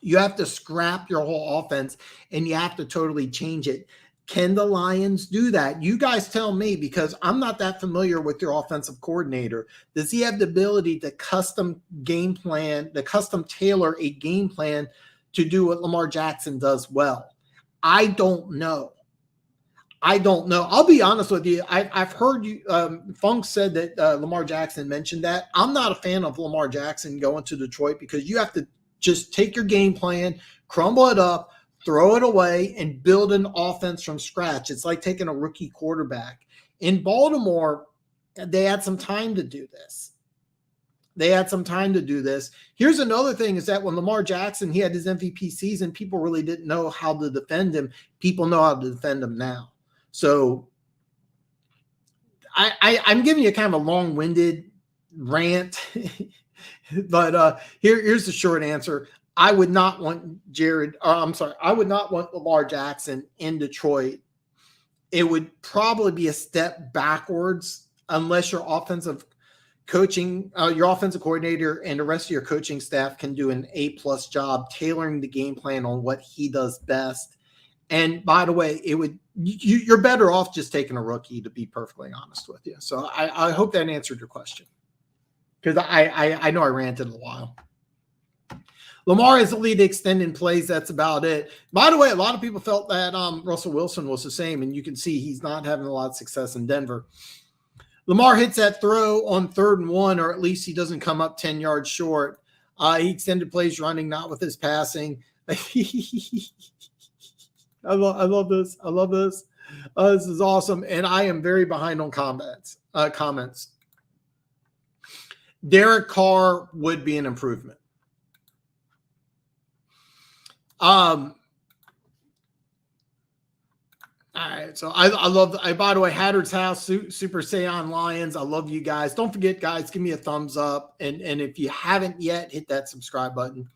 You have to scrap your whole offense, and you have to totally change it. Can the Lions do that? You guys tell me, because I'm not that familiar with your offensive coordinator. Does he have the ability to custom tailor a game plan to do what Lamar Jackson does well? I don't know. I'll be honest with you. I've heard you. Funk said that Lamar Jackson mentioned that. I'm not a fan of Lamar Jackson going to Detroit, because you have to just take your game plan, crumble it up, throw it away, and build an offense from scratch. It's like taking a rookie quarterback. In Baltimore, they had some time to do this. Here's another thing, is that when Lamar Jackson, he had his MVP season, people really didn't know how to defend him. People know how to defend him now. So I'm giving you kind of a long-winded rant But here's the short answer. I would not want I would not want Lamar Jackson in Detroit. It would probably be a step backwards unless your offensive coordinator and the rest of your coaching staff can do an A+ job tailoring the game plan on what he does best. And by the way, you're better off just taking a rookie, to be perfectly honest with you. So I hope that answered your question, because I know I ranted a while. Lamar is the lead extended plays. That's about it. By the way, a lot of people felt that Russell Wilson was the same, and you can see he's not having a lot of success in Denver. Lamar hits that throw on 3rd and 1, or at least he doesn't come up 10 yards short. He extended plays running, not with his passing. I love this. I love this. This is awesome, and I am very behind on comments. Derek Carr would be an improvement. All right, so I love. By the way, Hatter's House, Super Saiyan Lions. I love you guys. Don't forget, guys, give me a thumbs up, and if you haven't yet, hit that subscribe button.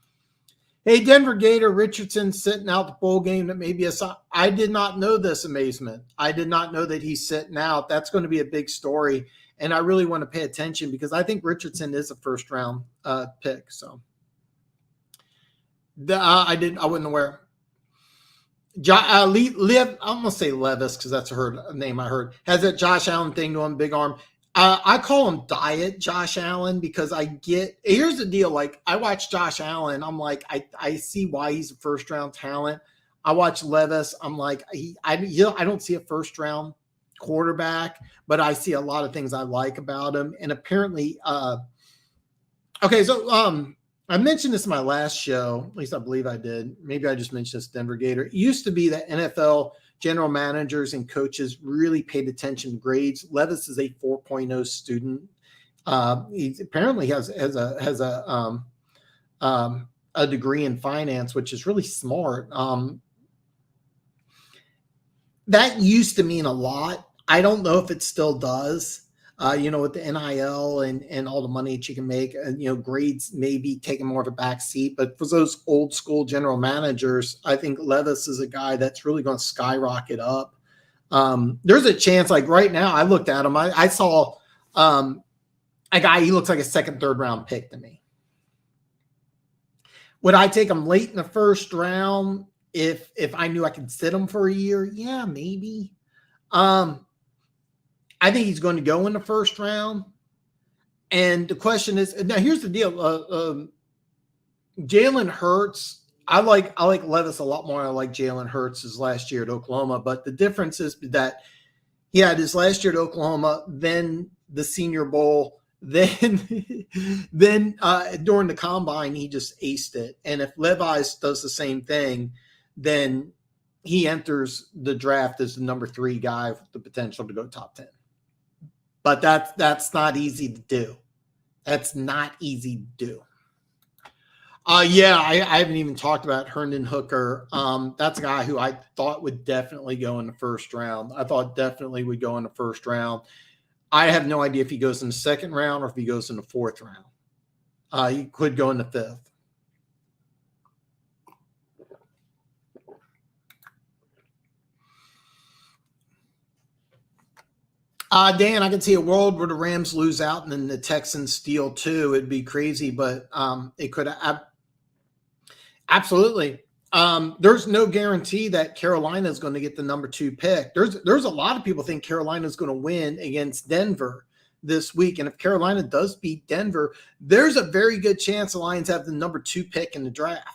Hey, Denver Gator Richardson sitting out the bowl game. That may be I did not know this, amazement. I did not know that he's sitting out. That's going to be a big story, and I really want to pay attention because I think Richardson is a 1st round pick. So I wasn't aware. I'm going to say Levis because that's a name I heard. Has that Josh Allen thing to him, big arm. I call him Diet Josh Allen because here's the deal. Like, I watch Josh Allen. I'm like, I see why he's a 1st round talent. I watch Levis. I'm like, I don't see a 1st round quarterback, but I see a lot of things I like about him. And apparently, okay, so I mentioned this in my last show, at least I believe I did. Maybe I just mentioned this Denver Gator. It used to be that NFL general managers and coaches really paid attention to grades. Levis is a 4.0 student. He apparently has a degree in finance, which is really smart. That used to mean a lot. I don't know if it still does. With the NIL and all the money that you can make, grades may be taking more of a back seat. But for those old school general managers, I think Levis is a guy that's really going to skyrocket up. There's a chance, like right now, I looked at him. I saw a guy, he looks like a 2nd, 3rd round pick to me. Would I take him late in the 1st round if I knew I could sit him for a year? Yeah, maybe. I think he's going to go in the 1st round. And the question is, now here's the deal. Jalen Hurts, I like Levis a lot more. I like Jalen Hurts his last year at Oklahoma. But the difference is that he had his last year at Oklahoma, then the Senior Bowl, then during the combine, he just aced it. And if Levis does the same thing, then he enters the draft as the number 3 guy with the potential to go top 10. But that's not easy to do. That's not easy to do. I haven't even talked about Herndon Hooker. That's a guy who I thought would definitely go in the 1st round. I thought definitely would go in the 1st round. I have no idea if he goes in the 2nd round or if he goes in the 4th round. He could go in the 5th. Dan, I can see a world where the Rams lose out and then the Texans steal too. It'd be crazy, but it could absolutely. There's no guarantee that Carolina is going to get the number 2 pick. There's a lot of people think Carolina is going to win against Denver this week, and if Carolina does beat Denver, there's a very good chance the Lions have the number 2 pick in the draft.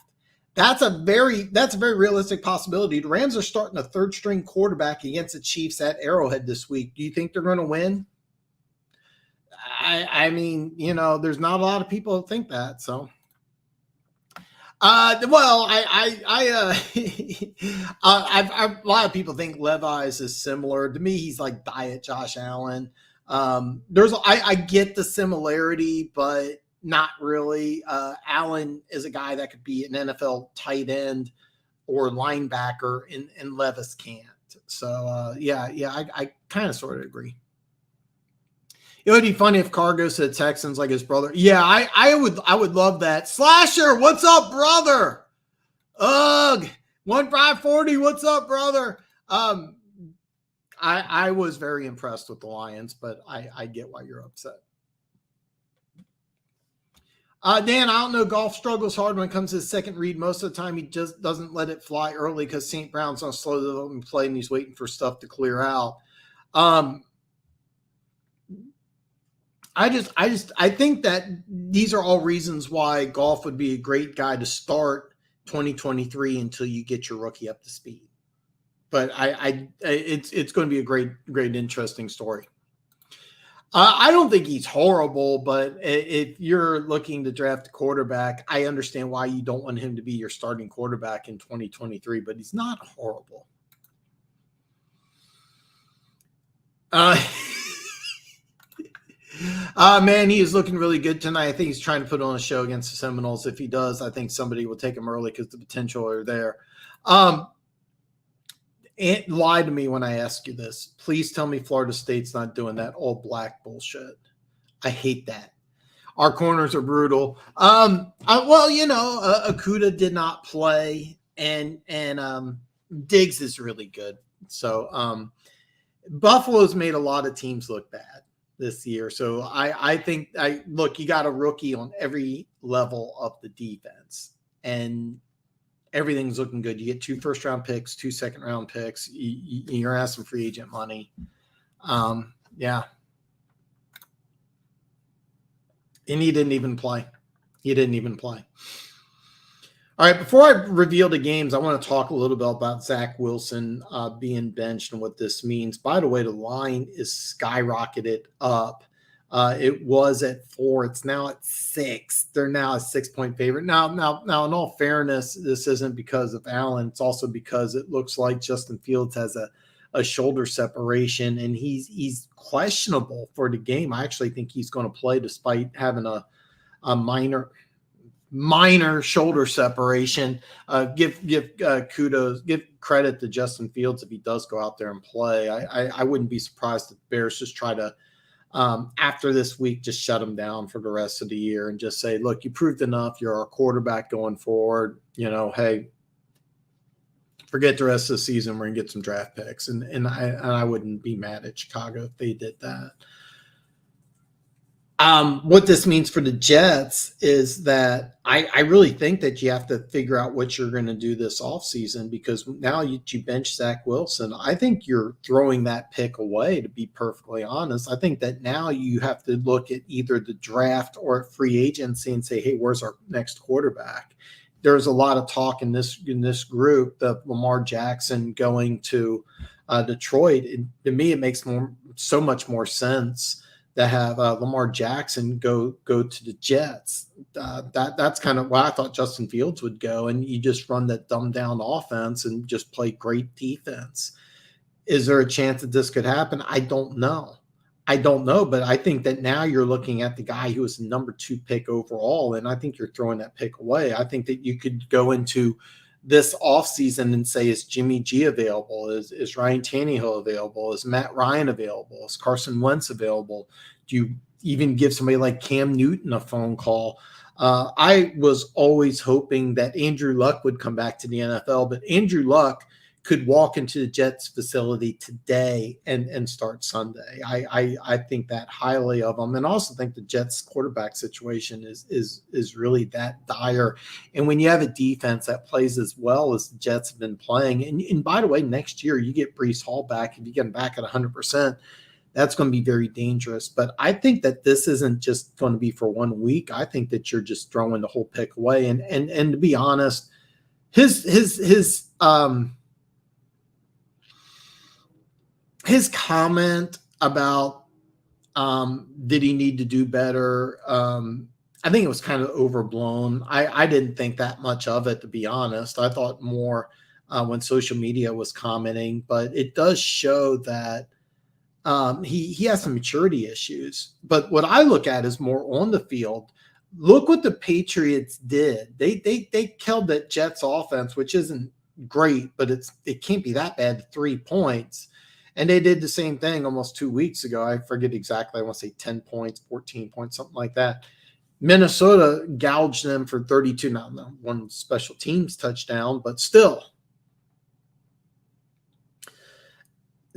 That's a very realistic possibility. The Rams are starting a 3rd string quarterback against the Chiefs at Arrowhead this week. Do you think they're going to win? I mean, there's not a lot of people who think that. So, a lot of people think Levis is similar to me. He's like Diet Josh Allen. I get the similarity, but not really. Allen is a guy that could be an NFL tight end or linebacker, and Levis can't. So, I kind of sort of agree. It would be funny if Carr goes to the Texans like his brother. Yeah, I would love that. Slasher, what's up, brother? Ugh, 1540, what's up, brother? I was very impressed with the Lions, but I get why you're upset. Dan, I don't know. Golf struggles hard when it comes to the second read. Most of the time, he just doesn't let it fly early because St. Brown's on slow development play and he's waiting for stuff to clear out. I think that these are all reasons why Golf would be a great guy to start 2023 until you get your rookie up to speed. But it's going to be a great, interesting story. I don't think he's horrible, but if you're looking to draft a quarterback, I understand why you don't want him to be your starting quarterback in 2023, but he's not horrible. Man, he is looking really good tonight. I think he's trying to put on a show against the Seminoles. If he does, I think somebody will take him early because the potential are there. And lie to me when I ask you this. Please tell me Florida State's not doing that all black bullshit. I hate that. Our corners are brutal. Well, you know, Okuda did not play, and Diggs is really good. So Buffalo's made a lot of teams look bad this year. So I think look, you got a rookie on every level of the defense, and everything's looking good. You get 2 first-round picks, 2 second-round picks. You're asking free agent money. Yeah. And he didn't even play. All right, before I reveal the games, I want to talk a little bit about Zach Wilson being benched and what this means. By the way, the line is skyrocketed up. It was at 4. It's now at 6. They're now a 6-point favorite. Now, in all fairness, this isn't because of Allen. It's also because it looks like Justin Fields has a shoulder separation, and he's questionable for the game. I actually think he's going to play despite having a minor shoulder separation. Give kudos, give credit to Justin Fields if he does go out there and play. I wouldn't be surprised if the Bears just try to after this week, just shut him down for the rest of the year and just say, look, you proved enough. You're our quarterback going forward. You know, hey, forget the rest of the season. We're going to get some draft picks. And I wouldn't be mad at Chicago if they did that. What this means for the Jets is that I really think that you have to figure out what you're going to do this offseason, because now you bench Zach Wilson. I think you're throwing that pick away, to be perfectly honest. I think that now you have to look at either the draft or free agency and say, hey, where's our next quarterback? There's a lot of talk in this group that Lamar Jackson going to Detroit. And to me, it makes so much more sense to have Lamar Jackson go to the Jets. That's kind of why I thought Justin Fields would go, and you just run that dumbed down offense and just play great defense. Is there a chance that this could happen? I don't know, but I think that now you're looking at the guy who was the number 2 pick overall, and I think you're throwing that pick away. I think that you could go into this offseason and say, is Jimmy G available? Is Ryan Tannehill available? Is Matt Ryan available? Is Carson Wentz available? Do you even give somebody like Cam Newton a phone call? I was always hoping that Andrew Luck would come back to the NFL, but Andrew Luck could walk into the Jets facility today and start Sunday. I think that highly of him, and also think the Jets quarterback situation is really that dire. And when you have a defense that plays as well as the Jets have been playing, and by the way, next year you get Breece Hall back, if you get him back at 100%, that's going to be very dangerous. But I think that this isn't just going to be for 1 week. I think that you're just throwing the whole pick away. And to be honest, his comment about did he need to do better, I think it was kind of overblown. I didn't think that much of it, to be honest. I thought more when social media was commenting, but it does show that he has some maturity issues. But what I look at is more on the field. Look what the Patriots did. They killed that Jets offense, which isn't great, but it can't be that bad, 3 points. And they did the same thing almost 2 weeks ago. I forget exactly. I want to say 10 points, 14 points, something like that. Minnesota gouged them for 32. Now, one special teams touchdown, but still.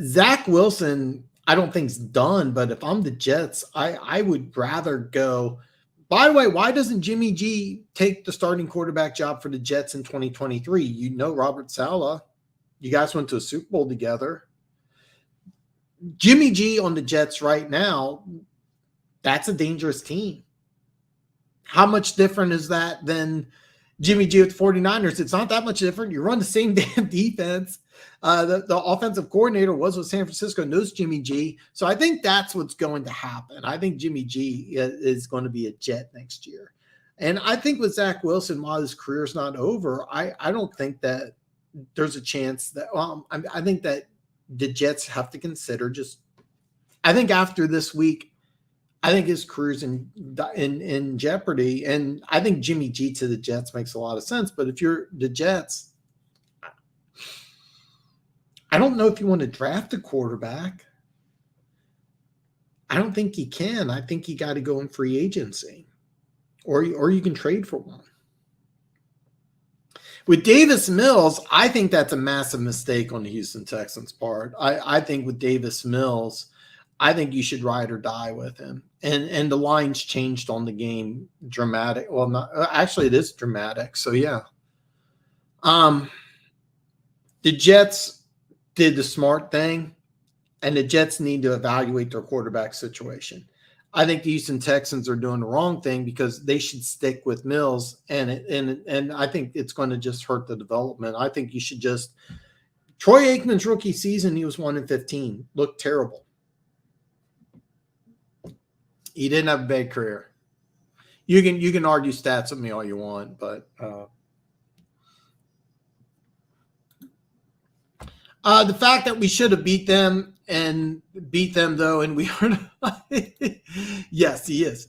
Zach Wilson, I don't think's done, but if I'm the Jets, I would rather go. By the way, why doesn't Jimmy G take the starting quarterback job for the Jets in 2023? You know Robert Saleh. You guys went to a Super Bowl together. Jimmy G on the Jets right now, that's a dangerous team. How much different is that than Jimmy G with the 49ers? It's not that much different. You run the same damn defense. The offensive coordinator was with San Francisco, knows Jimmy G. So I think that's what's going to happen. I think Jimmy G is going to be a Jet next year. And I think with Zach Wilson, while his career's not over, I don't think that there's a chance that I think that the Jets have to consider I think after this week, I think his career's in jeopardy. And I think Jimmy G to the Jets makes a lot of sense. But if you're the Jets, I don't know if you want to draft a quarterback. I don't think you can. I think you got to go in free agency, or you can trade for one. With Davis Mills, I think that's a massive mistake on the Houston Texans' part. I think with Davis Mills, I think you should ride or die with him. And the lines changed on the game dramatic. Well, not actually, it is dramatic. So yeah, the Jets did the smart thing, and the Jets need to evaluate their quarterback situation. I think the Houston Texans are doing the wrong thing because they should stick with Mills, and I think it's going to just hurt the development. I think you should just – Troy Aikman's rookie season, he was 1-15, looked terrible. He didn't have a bad career. You can argue stats with me all you want, but the fact that we should have beat them though, and we are not. Yes, he is.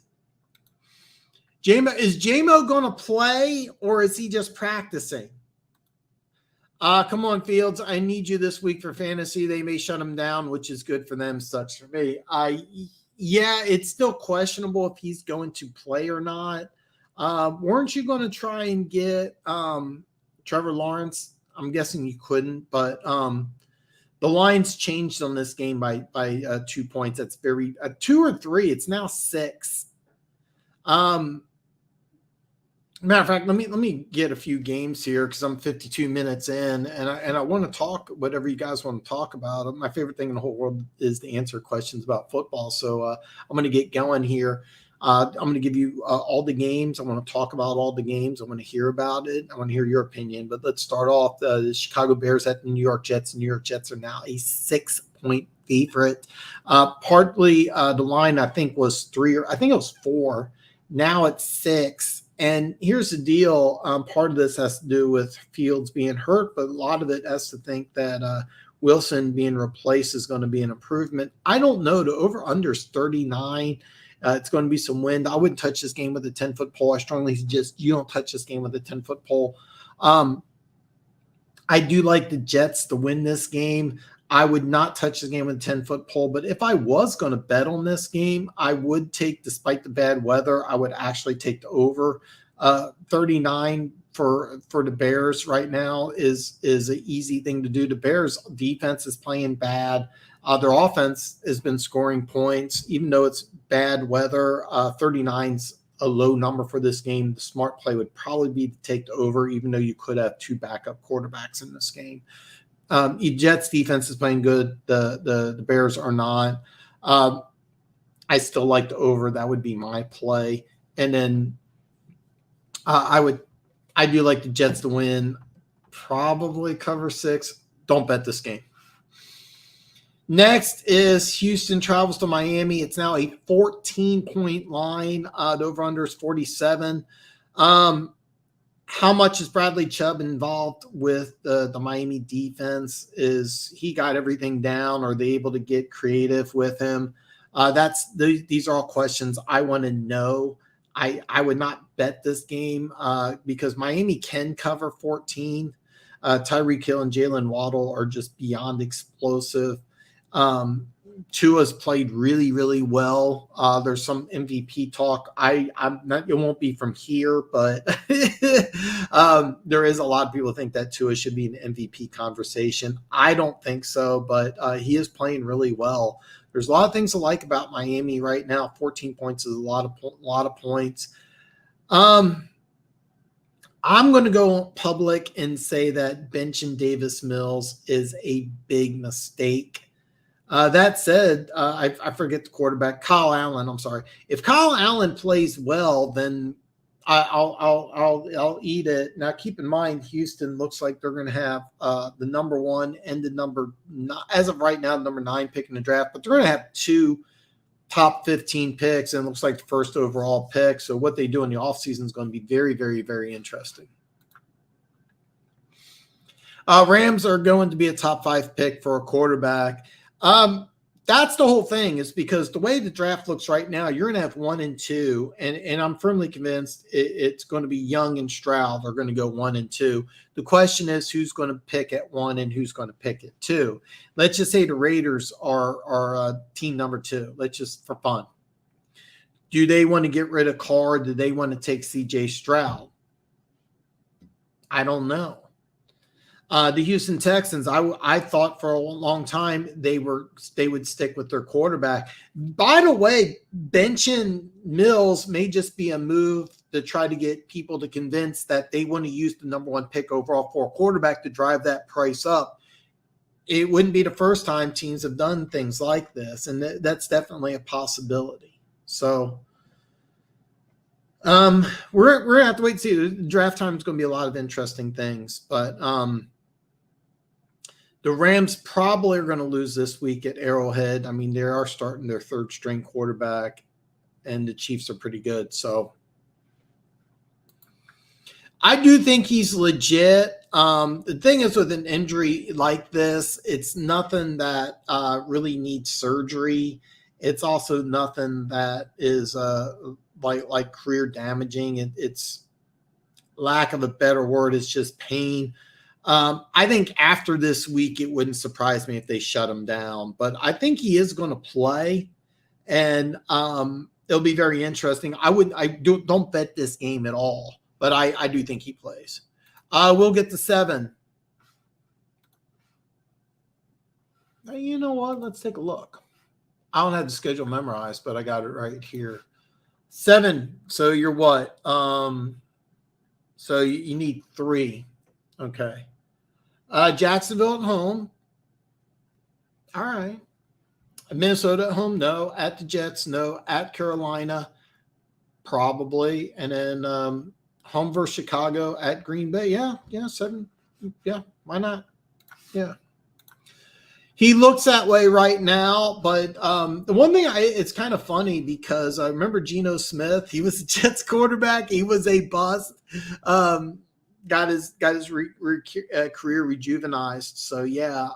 Is J-Mo going to play, or is he just practicing? Come on, Fields. I need you this week for fantasy. They may shut him down, which is good for them, sucks for me. Yeah, it's still questionable if he's going to play or not. Weren't you going to try and get Trevor Lawrence? I'm guessing you couldn't, but the lines changed on this game by 2 points. That's very 2 or 3. It's now 6. Matter of fact, let me get a few games here because I'm 52 minutes in, and I want to talk whatever you guys want to talk about. My favorite thing in the whole world is to answer questions about football. So I'm going to get going here. I'm going to give you all the games. I want to talk about all the games. I want to hear about it. I want to hear your opinion. But let's start off. The Chicago Bears at the New York Jets. The New York Jets are now a 6-point favorite. Partly the line I think was 3, or I think it was 4. Now it's 6. And here's the deal. Part of this has to do with Fields being hurt, but a lot of it has to think that Wilson being replaced is going to be an improvement. I don't know. The over-under is 39. It's going to be some wind. I wouldn't touch this game with a 10-foot pole. I strongly suggest you don't touch this game with a 10-foot pole. I do like the Jets to win this game. I would not touch the game with a 10-foot pole, but if I was going to bet on this game, I would take, despite the bad weather, I would actually take the over. 39 for the Bears right now is an easy thing to do. The Bears defense is playing bad. Their offense has been scoring points, even though it's bad weather. 39's a low number for this game. The smart play would probably be to take the over, even though you could have 2 backup quarterbacks in this game. Jets defense is playing good. The Bears are not. I still like the over. That would be my play. And then I do like the Jets to win. Probably cover 6. Don't bet this game. Next is Houston travels to Miami. It's now a 14-point line. The over-under is 47. How much is Bradley Chubb involved with the Miami defense? Is he got everything down? Are they able to get creative with him? These are all questions I want to know. I would not bet this game because Miami can cover 14. Tyreek Hill and Jalen Waddle are just beyond explosive. Tua's played really, really well. There's some MVP talk. I'm not. It won't be from here, but there is a lot of people think that Tua should be an MVP conversation. I don't think so, but he is playing really well. There's a lot of things to like about Miami right now. 14 points is a lot of points. I'm going to go public and say that benching Davis Mills is a big mistake. That said, I forget the quarterback, Kyle Allen. I'm sorry. If Kyle Allen plays well, then I'll eat it. Now, keep in mind, Houston looks like they're going to have the number 1 and the number 9, as of right now, number 9 pick in the draft, but they're going to have 2 top 15 picks, and it looks like the first overall pick. So what they do in the offseason is going to be very, very, very interesting. Rams are going to be a top 5 pick for a quarterback. That's the whole thing, is because the way the draft looks right now, you're going to have 1 and 2, and I'm firmly convinced it's going to be Young and Stroud are going to go 1 and 2. The question is who's going to pick at 1 and who's going to pick at 2. Let's just say the Raiders are team number 2. Let's just for fun. Do they want to get rid of Carr? Do they want to take C.J. Stroud? I don't know. The Houston Texans, I thought for a long time they would stick with their quarterback. By the way, benching Mills may just be a move to try to get people to convince that they want to use the number 1 pick overall for a quarterback to drive that price up. It wouldn't be the first time teams have done things like this, and that's definitely a possibility. So we're gonna have to wait and see. The draft time is going to be a lot of interesting things, but the Rams probably are going to lose this week at Arrowhead. I mean, they are starting their 3rd string quarterback, and the Chiefs are pretty good. So I do think he's legit. The thing is, with an injury like this, it's nothing that really needs surgery. It's also nothing that is like career damaging. It's, lack of a better word, it's just pain. I think after this week, it wouldn't surprise me if they shut him down, but I think he is going to play, and it'll be very interesting. Don't bet this game at all, but I do think he plays. We'll get to 7. You know what? Let's take a look. I don't have the schedule memorized, but I got it right here. 7. So you're what? So you need 3. Okay. Jacksonville at home. All right. Minnesota at home, no. At the Jets, no. At Carolina, probably. And then home versus Chicago, at Green Bay. Yeah, 7. Yeah, why not? Yeah. He looks that way right now, but the one thing, it's kind of funny because I remember Geno Smith. He was a Jets quarterback. He was a bust. Got his career rejuvenized. So yeah,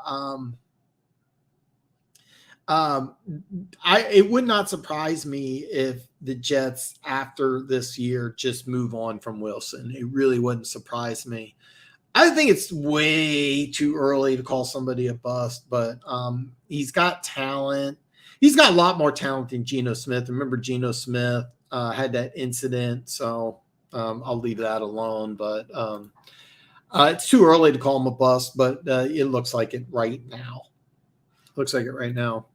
it would not surprise me if the Jets after this year just move on from Wilson. It really wouldn't surprise me. I think it's way too early to call somebody a bust, but he's got talent. He's got a lot more talent than Geno Smith. Remember, Geno Smith had that incident, so I'll leave that alone. But it's too early to call him a bust, but it looks like it right now. Looks like it right now.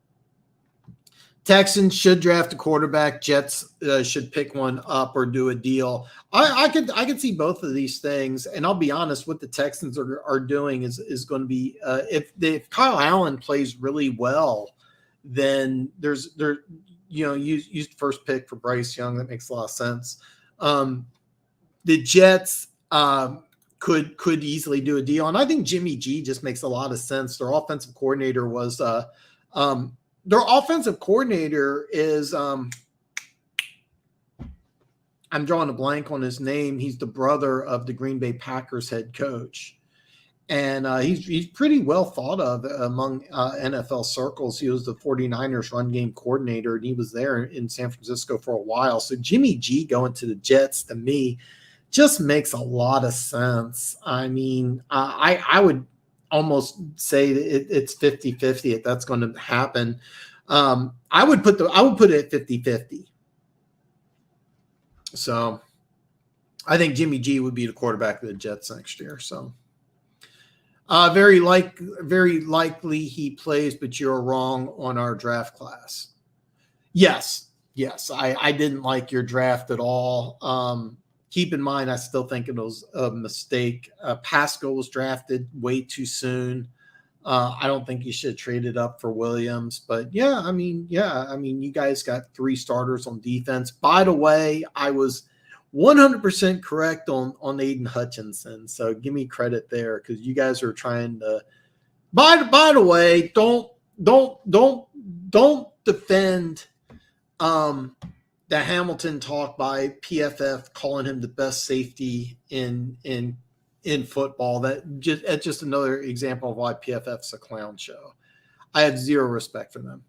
Texans should draft a quarterback. Jets should pick one up or do a deal. I could see both of these things, and I'll be honest. What the Texans are doing is going to be if Kyle Allen plays really well, then use the first pick for Bryce Young. That makes a lot of sense. The Jets could easily do a deal, and I think Jimmy G just makes a lot of sense. Their offensive coordinator was their offensive coordinator is I'm drawing a blank on his name. He's the brother of the Green Bay Packers head coach. And he's pretty well thought of among NFL circles. He was the 49ers run game coordinator, and he was there in San Francisco for a while. So Jimmy G going to the Jets, to me, just makes a lot of sense. I mean, I would almost say it's 50-50 if that's going to happen. I would put it at 50-50. So I think Jimmy G would be the quarterback of the Jets next year. So very likely he plays, but you're wrong on our draft class. Yes. I didn't like your draft at all. Keep in mind, I still think it was a mistake. Pascal was drafted way too soon. I don't think you should have traded up for Williams, but I mean, you guys got 3 starters on defense. By the way, I was 100% correct on Aiden Hutchinson. So give me credit there, because you guys are trying to, by the way, don't defend, the Hamilton talk by PFF calling him the best safety in football. That's just another example of why PFF's a clown show. I have zero respect for them.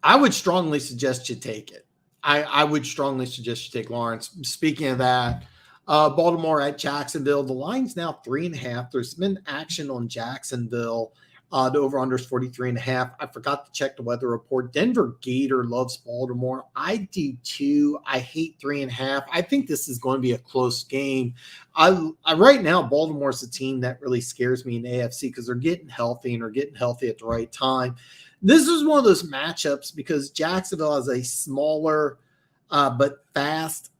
I would strongly suggest you take it. I would strongly suggest you take Lawrence. Speaking of that, Baltimore at Jacksonville. The line's now 3.5. There's been action on Jacksonville. The over-under is 43.5. I forgot to check the weather report. Denver Gator loves Baltimore. I do too. I hate 3.5. I think this is going to be a close game. I right now, Baltimore's a team that really scares me in the AFC because they're getting healthy and are getting healthy at the right time. This is one of those matchups because Jacksonville has a smaller but fast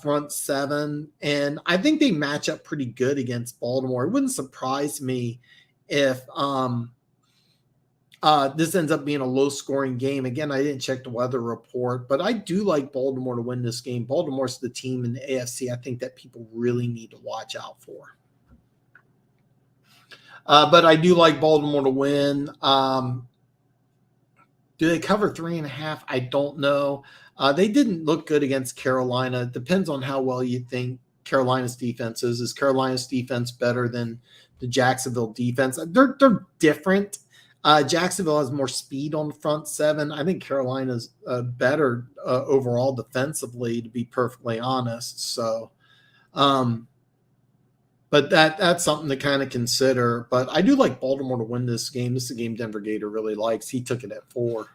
front seven, and I think they match up pretty good against Baltimore. It wouldn't surprise me if this ends up being a low-scoring game. Again, I didn't check the weather report, but I do like Baltimore to win this game. Baltimore's the team in the AFC I think that people really need to watch out for. But I do like Baltimore to win. Do they cover 3.5? I don't know. They didn't look good against Carolina. It depends on how well you think Carolina's defense is. Is Carolina's defense better than the Jacksonville defense? They're different. Jacksonville has more speed on the front seven. I think Carolina's better overall defensively, to be perfectly honest. So, but that's something to kind of consider. But I do like Baltimore to win this game. This is a game Denver Gator really likes. He took it at 4.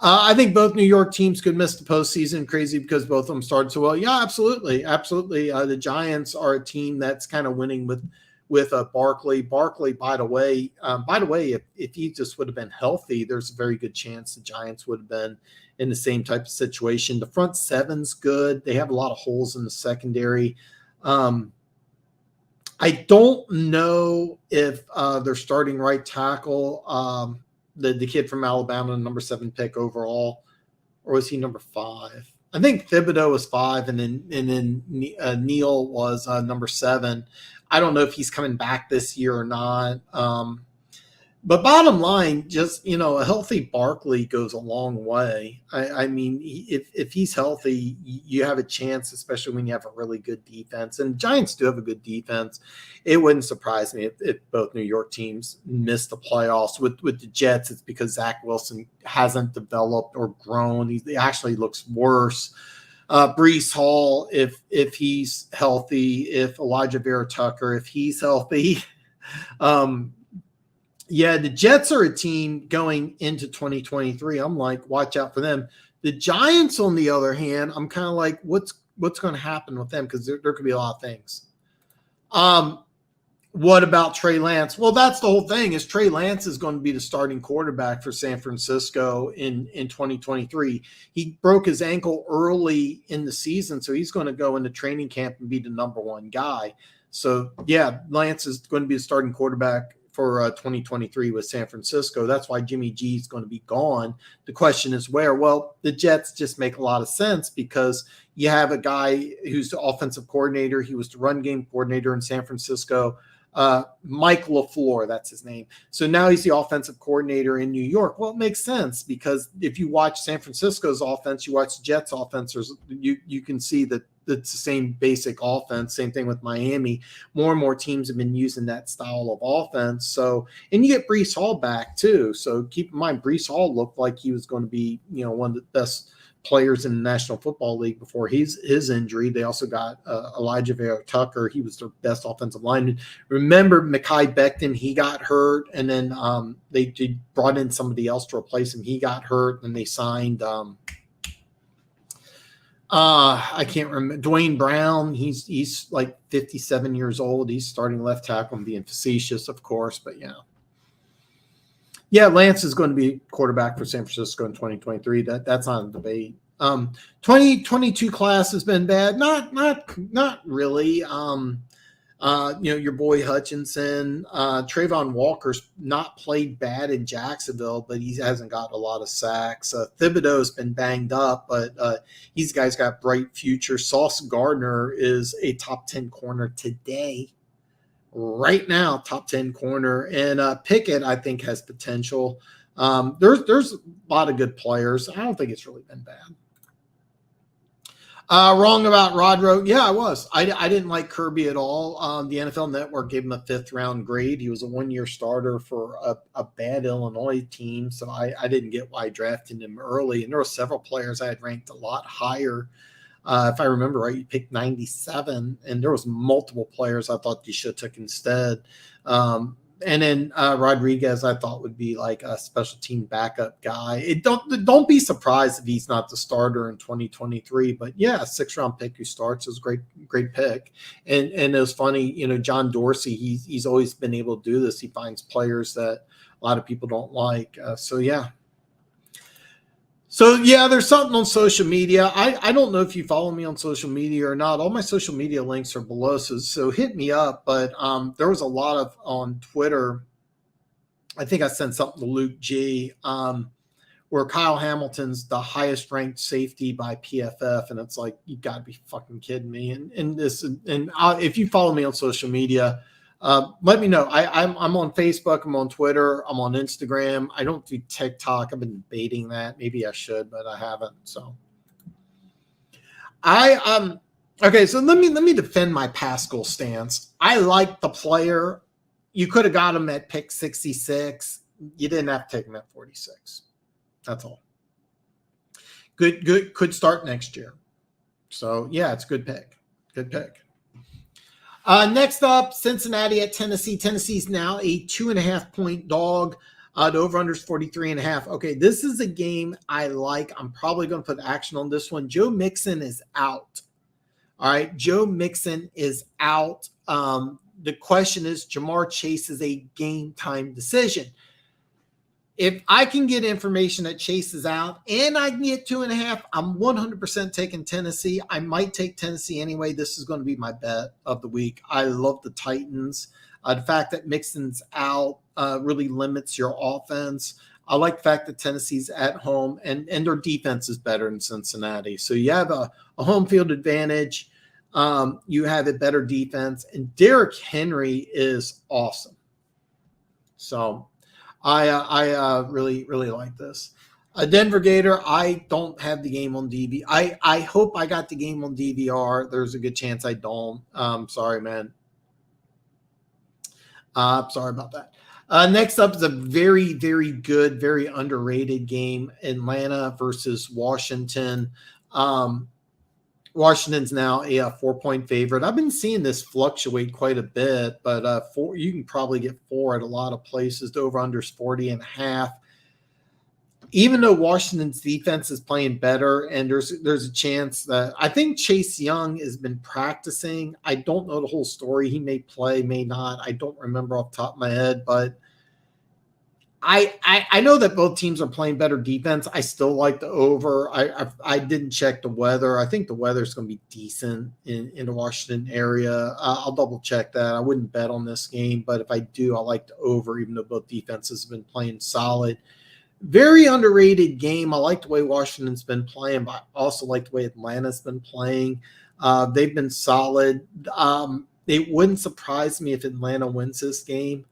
I think both New York teams could miss the postseason. Crazy because both of them started so well. Yeah, absolutely. The Giants are a team that's kind of winning with Barkley. Barkley, by the way, if he just would have been healthy, there's a very good chance the Giants would have been in the same type of situation. The front seven's good. They have a lot of holes in the secondary. I don't know if their starting right tackle, the kid from Alabama, number 7 pick overall, or was he number 5? I think Thibodeau was 5, and then Neal was number 7. I don't know if he's coming back this year or not. But bottom line, just, a healthy Barkley goes a long way. I mean, if he's healthy, you have a chance, especially when you have a really good defense. And Giants do have a good defense. It wouldn't surprise me if both New York teams miss the playoffs. With the Jets, it's because Zach Wilson hasn't developed or grown. He actually looks worse. Breece Hall, if he's healthy, if Elijah Vera Tucker, if he's healthy, the Jets are a team going into 2023. I'm like, watch out for them. The Giants, on the other hand, I'm kind of like, what's going to happen with them? Because there could be a lot of things. What about Trey Lance? Well, that's the whole thing, is Trey Lance is going to be the starting quarterback for San Francisco in 2023. He broke his ankle early in the season, so he's going to go into training camp and be the number 1 guy. So, Lance is going to be the starting quarterback for 2023 with San Francisco. That's why Jimmy G is going to be gone. The question is where? Well, the Jets just make a lot of sense because you have a guy who's the offensive coordinator. He was the run game coordinator in San Francisco. Mike LaFleur, that's his name. So now he's the offensive coordinator in New York. Well, it makes sense because if you watch San Francisco's offense, you watch the Jets' offense, you can see that it's the same basic offense. Same thing with Miami. More and more teams have been using that style of offense. So, and you get Breece Hall back too. So keep in mind, Breece Hall looked like he was going to be, one of the players in the National Football League before his injury. They also got Elijah Vera Tucker. He was their best offensive lineman. Remember, Mekhi Becton, he got hurt, and then they brought in somebody else to replace him. He got hurt, and they signed I can't remember. Dwayne Brown, he's like 57 years old. He's starting left tackle. I'm being facetious, of course, but yeah. Yeah, Lance is going to be quarterback for San Francisco in 2023. That's not a debate. 2022 class has been bad. Not really. Your boy Hutchinson, Trayvon Walker's not played bad in Jacksonville, but he hasn't got a lot of sacks. Thibodeau's been banged up, but these guys got bright future. Sauce Gardner is a top 10 corner today. Right now, top 10 corner. And Pickett, I think, has potential. There's a lot of good players. I don't think it's really been bad. Wrong about Rodro. Yeah, I was. I didn't like Kirby at all. The NFL Network gave him a 5th-round grade. He was a 1-year starter for a bad Illinois team, so I didn't get why I drafted him early. And there were several players I had ranked a lot higher. If I remember right, you picked 97, and there was multiple players I thought you should have took instead. And then Rodriguez, I thought would be like a special team backup guy. Don't be surprised if he's not the starter in 2023. But yeah, 6th-round pick who starts is a great pick. And it was funny, John Dorsey, he's always been able to do this. He finds players that a lot of people don't like. So yeah. So, yeah, there's something on social media. I don't know if you follow me on social media or not. All my social media links are below, so hit me up. But there was a lot of on Twitter. I think I sent something to Luke G. Where Kyle Hamilton's the highest ranked safety by PFF, and it's like, you got to be fucking kidding me. And if you follow me on social media, let me know. I'm on Facebook. I'm on Twitter. I'm on Instagram. I don't do TikTok. I've been debating that. Maybe I should, but I haven't. So okay. So let me defend my Pascal stance. I like the player. You could have got him at pick 66. You didn't have to take him at 46. That's all. Good. Could start next year. So yeah, it's a good pick. Good pick. Next up, Cincinnati at Tennessee. Tennessee's now a 2.5-point dog. The over-under is 43.5. Okay, this is a game I like. I'm probably going to put action on this one. Joe Mixon is out. All right, Joe Mixon is out. The question is, Jamar Chase is a game-time decision. If I can get information that Chase is out and I can get 2.5, I'm 100% taking Tennessee. I might take Tennessee anyway. This is going to be my bet of the week. I love the Titans. The fact that Mixon's out really limits your offense. I like the fact that Tennessee's at home and their defense is better than Cincinnati. So you have a home field advantage. You have a better defense. And Derrick Henry is awesome. So I really like this. Denver Gator, I don't have the game on DVR. I hope I got the game on DVR. There's a good chance I don't. Sorry, man. Sorry about that. Next up is a very, very good, very underrated game. Atlanta versus Washington. Washington's now a 4-point favorite. I've been seeing this fluctuate quite a bit, but you can probably get 4 at a lot of places. The over-under is 40.5. Even though Washington's defense is playing better, and there's a chance that I think Chase Young has been practicing. I don't know the whole story. He may play, may not. I don't remember off the top of my head, but I know that both teams are playing better defense. I still like the over. I didn't check the weather. I think the weather is going to be decent in the Washington area. I'll double check that. I wouldn't bet on this game, but if I do, I like the over, even though both defenses have been playing solid. Very underrated game. I like the way Washington's been playing, but I also like the way Atlanta's been playing. They've been solid. It wouldn't surprise me if Atlanta wins this game.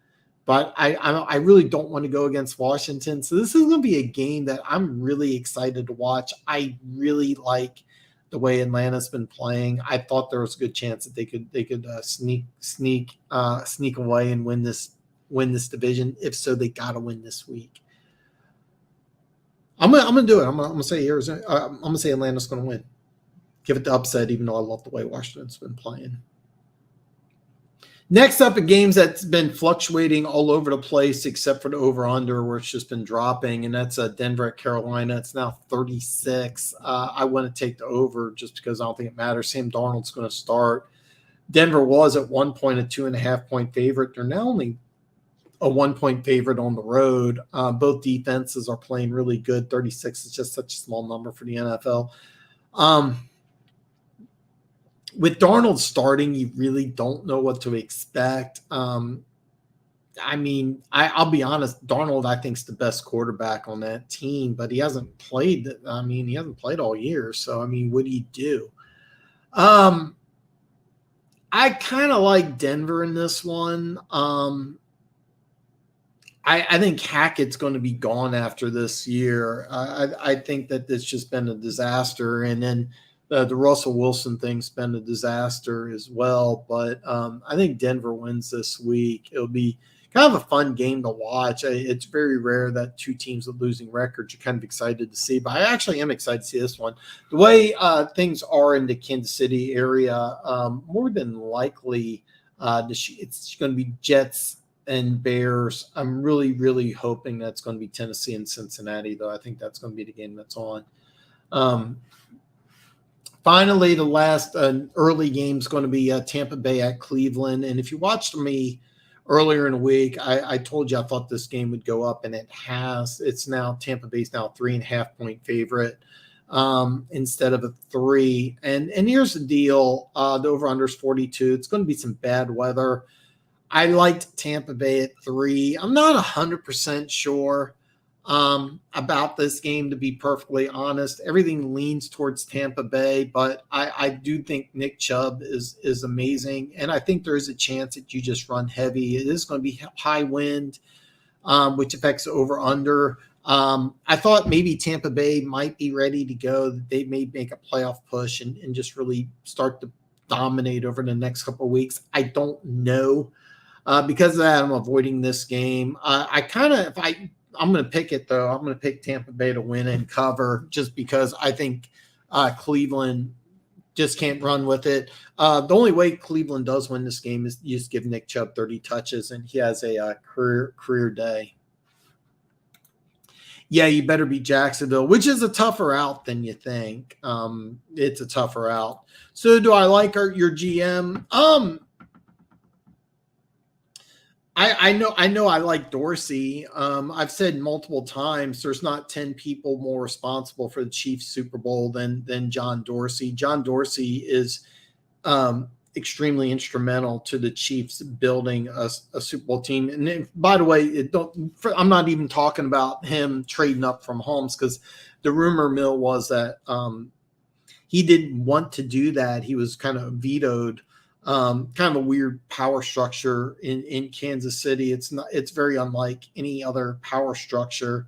But I really don't want to go against Washington. So this is going to be a game that I'm really excited to watch. I really like the way Atlanta's been playing. I thought there was a good chance that they could sneak away and win this division. If so, they got to win this week. I'm gonna do it. I'm gonna say Arizona. I'm gonna say Atlanta's gonna win. Give it the upset, even though I love the way Washington's been playing. Next up, a games that's been fluctuating all over the place, except for the over/under, where it's just been dropping, and that's Denver at Carolina. It's now 36. I want to take the over just because I don't think it matters. Sam Darnold's going to start. Denver was at one point a 2.5-point favorite. They're now only a 1-point favorite on the road. Both defenses are playing really good. 36 is just such a small number for the NFL. With Darnold starting, you really don't know what to expect. I mean, I'll be honest, Darnold, I think, is the best quarterback on that team, but he hasn't played. I mean, he hasn't played all year. So, I mean, what do you do? I kind of like Denver in this one. I think Hackett's going to be gone after this year. I think that it's just been a disaster. And then the Russell Wilson thing's been a disaster as well. But I think Denver wins this week. It'll be kind of a fun game to watch. It's very rare that two teams with losing records you're kind of excited to see. But I actually am excited to see this one. The way things are in the Kansas City area, more than likely it's going to be Jets and Bears. I'm really, really hoping that's going to be Tennessee and Cincinnati, though. I think that's going to be the game that's on. Finally, the last early game is going to be Tampa Bay at Cleveland. And if you watched me earlier in the week, I told you I thought this game would go up, and it has. It's now Tampa Bay's now 3.5-point favorite instead of a 3. And here's the deal. The over-under is 42. It's going to be some bad weather. I liked Tampa Bay at 3. I'm not 100% sure about this game, to be perfectly honest. Everything leans towards Tampa Bay, but I do think Nick Chubb is amazing, and I think there is a chance that you just run heavy. It is going to be high wind, which affects over-under. I thought maybe Tampa Bay might be ready to go. They may make a playoff push and just really start to dominate over the next couple of weeks. I don't know. Because of that, I'm avoiding this game. I'm going to pick it, though. I'm going to pick Tampa Bay to win and cover just because I think Cleveland just can't run with it. The only way Cleveland does win this game is you just give Nick Chubb 30 touches, and he has a career day. Yeah, you better beat Jacksonville, which is a tougher out than you think. It's a tougher out. So do I like your GM? I know I like Dorsey. I've said multiple times there's not 10 people more responsible for the Chiefs Super Bowl than John Dorsey. John Dorsey is extremely instrumental to the Chiefs building a Super Bowl team. And by the way, I'm not even talking about him trading up from Holmes, because the rumor mill was that he didn't want to do that. He was kind of vetoed. Kind of a weird power structure in Kansas City. It's very unlike any other power structure,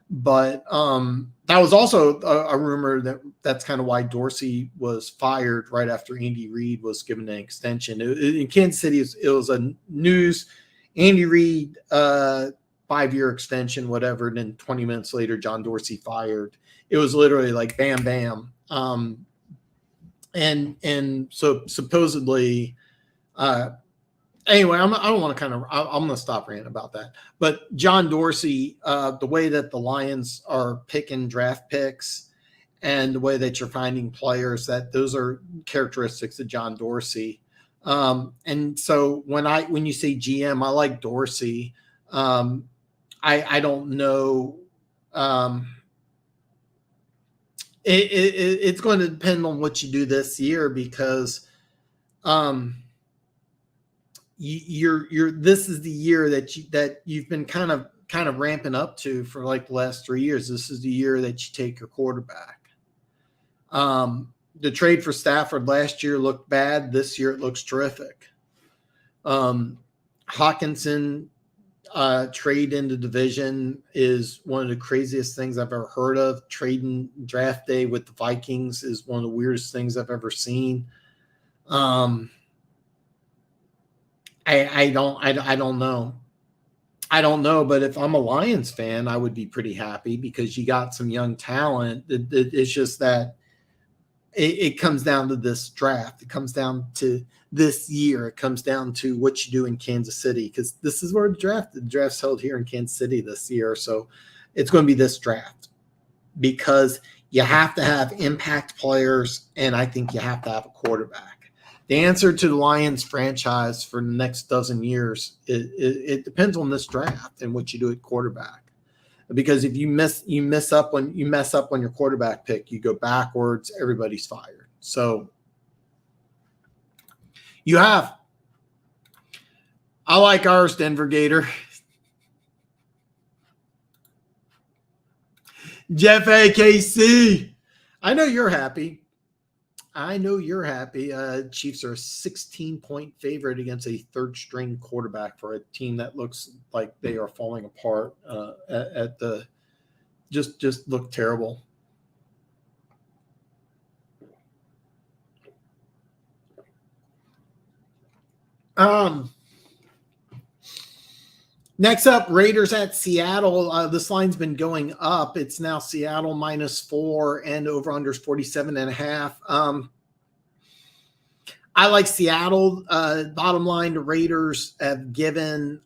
but that was also a rumor that's kind of why Dorsey was fired right after Andy Reid was given an extension. In Kansas City, it was a news. Andy Reid 5-year extension, whatever. And then 20 minutes later, John Dorsey fired. It was literally like bam, bam. And so supposedly, anyway, I don't want to I'm going to stop ranting about that. But John Dorsey, the way that the Lions are picking draft picks and the way that you're finding players, that those are characteristics of John Dorsey. And so when you say GM, I like Dorsey. I don't know. It's going to depend on what you do this year, because this is the year that you've been kind of ramping up to for like the last 3 years. This is the year that you take your quarterback. The trade for Stafford last year looked bad. This year it looks terrific. Hawkinson trade in the division is one of the craziest things I've ever heard of. Trading draft day with the Vikings is one of the weirdest things I've ever seen. I don't know. I don't know, but if I'm a Lions fan, I would be pretty happy because you got some young talent. It's just that it comes down to this draft. It comes down to this year. It comes down to what you do in Kansas City, because this is where the draft's held here in Kansas City this year. So it's going to be this draft, because you have to have impact players, and I think you have to have a quarterback. The answer to the Lions franchise for the next dozen years, it depends on this draft and what you do at quarterback. Because if you mess up on your quarterback pick, you go backwards, everybody's fired. So I like ours, Denver Gator. Jeff AKC. I know you're happy. Chiefs are a 16-point favorite against a third-string quarterback for a team that looks like they are falling apart. Just look terrible. Next up, Raiders at Seattle. This line's been going up. It's now Seattle -4 and over-under 47.5. I like Seattle. Bottom line, the Raiders have given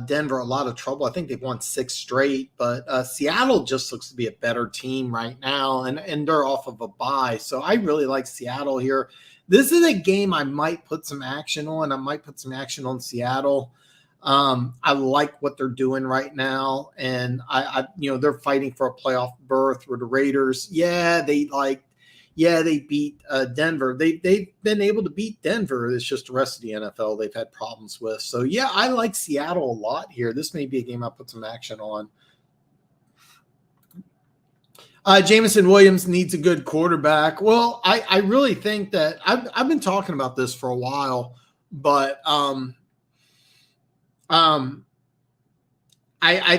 Denver a lot of trouble. I think they've won 6 straight, but Seattle just looks to be a better team right now, and they're off of a bye. So I really like Seattle here. This is a game I might put some action on. I might put some action on Seattle. I like what they're doing right now, and they're fighting for a playoff berth. Where the Raiders, they beat Denver. They've been able to beat Denver. It's just the rest of the NFL they've had problems with. So I like Seattle a lot here. This may be a game I put some action on. Jameson Williams needs a good quarterback. Well, I really think that I've been talking about this for a while, but I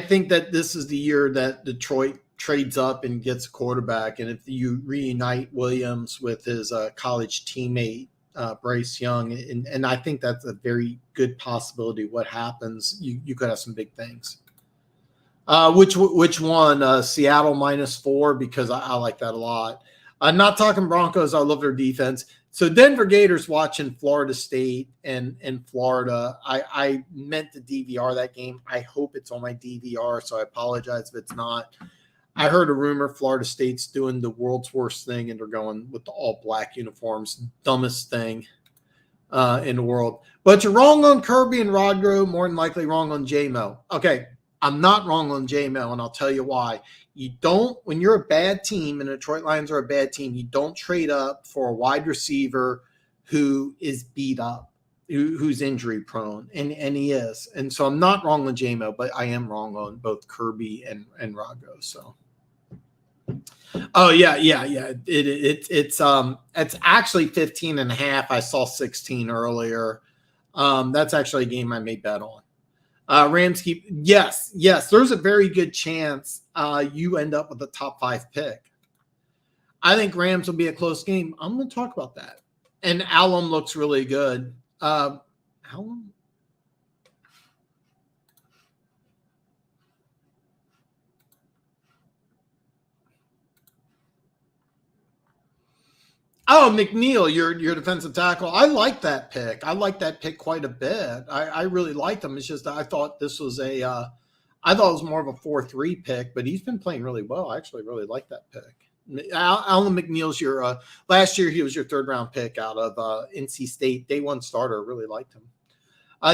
think that this is the year that Detroit trades up and gets a quarterback. And if you reunite Williams with his college teammate, Bryce Young, and I think that's a very good possibility. What happens, you could have some big things. Which one? Seattle -4, because I like that a lot. Not talking Broncos. I love their defense. So Denver Gators watching Florida State and Florida. I meant to DVR that game. I hope it's on my DVR, so I apologize if it's not. I heard a rumor Florida State's doing the world's worst thing, and they're going with the all-black uniforms. Dumbest thing in the world. But you're wrong on Kirby and Rodro, more than likely wrong on J-Mo. Okay. I'm not wrong on J-Mo, and I'll tell you why. When you're a bad team, and the Detroit Lions are a bad team, you don't trade up for a wide receiver who is beat up, who's injury prone, and he is. And so I'm not wrong on J-Mo, but I am wrong on both Kirby and Rodgo. So, it's actually 15.5. I saw 16 earlier. That's actually a game I may bet on. Rams keep, yes, there's a very good chance you end up with a top 5 pick. I think Rams will be a close game. I'm going to talk about that. And Allen looks really good. Allen? Oh, McNeil, your defensive tackle. I like that pick. I like that pick quite a bit. I really liked him. It's just I thought this was I thought it was more of a 4-3 pick, but he's been playing really well. I actually really like that pick. Alan McNeil's your last year he was your 3rd round pick out of NC State. Day 1 starter. Really liked him.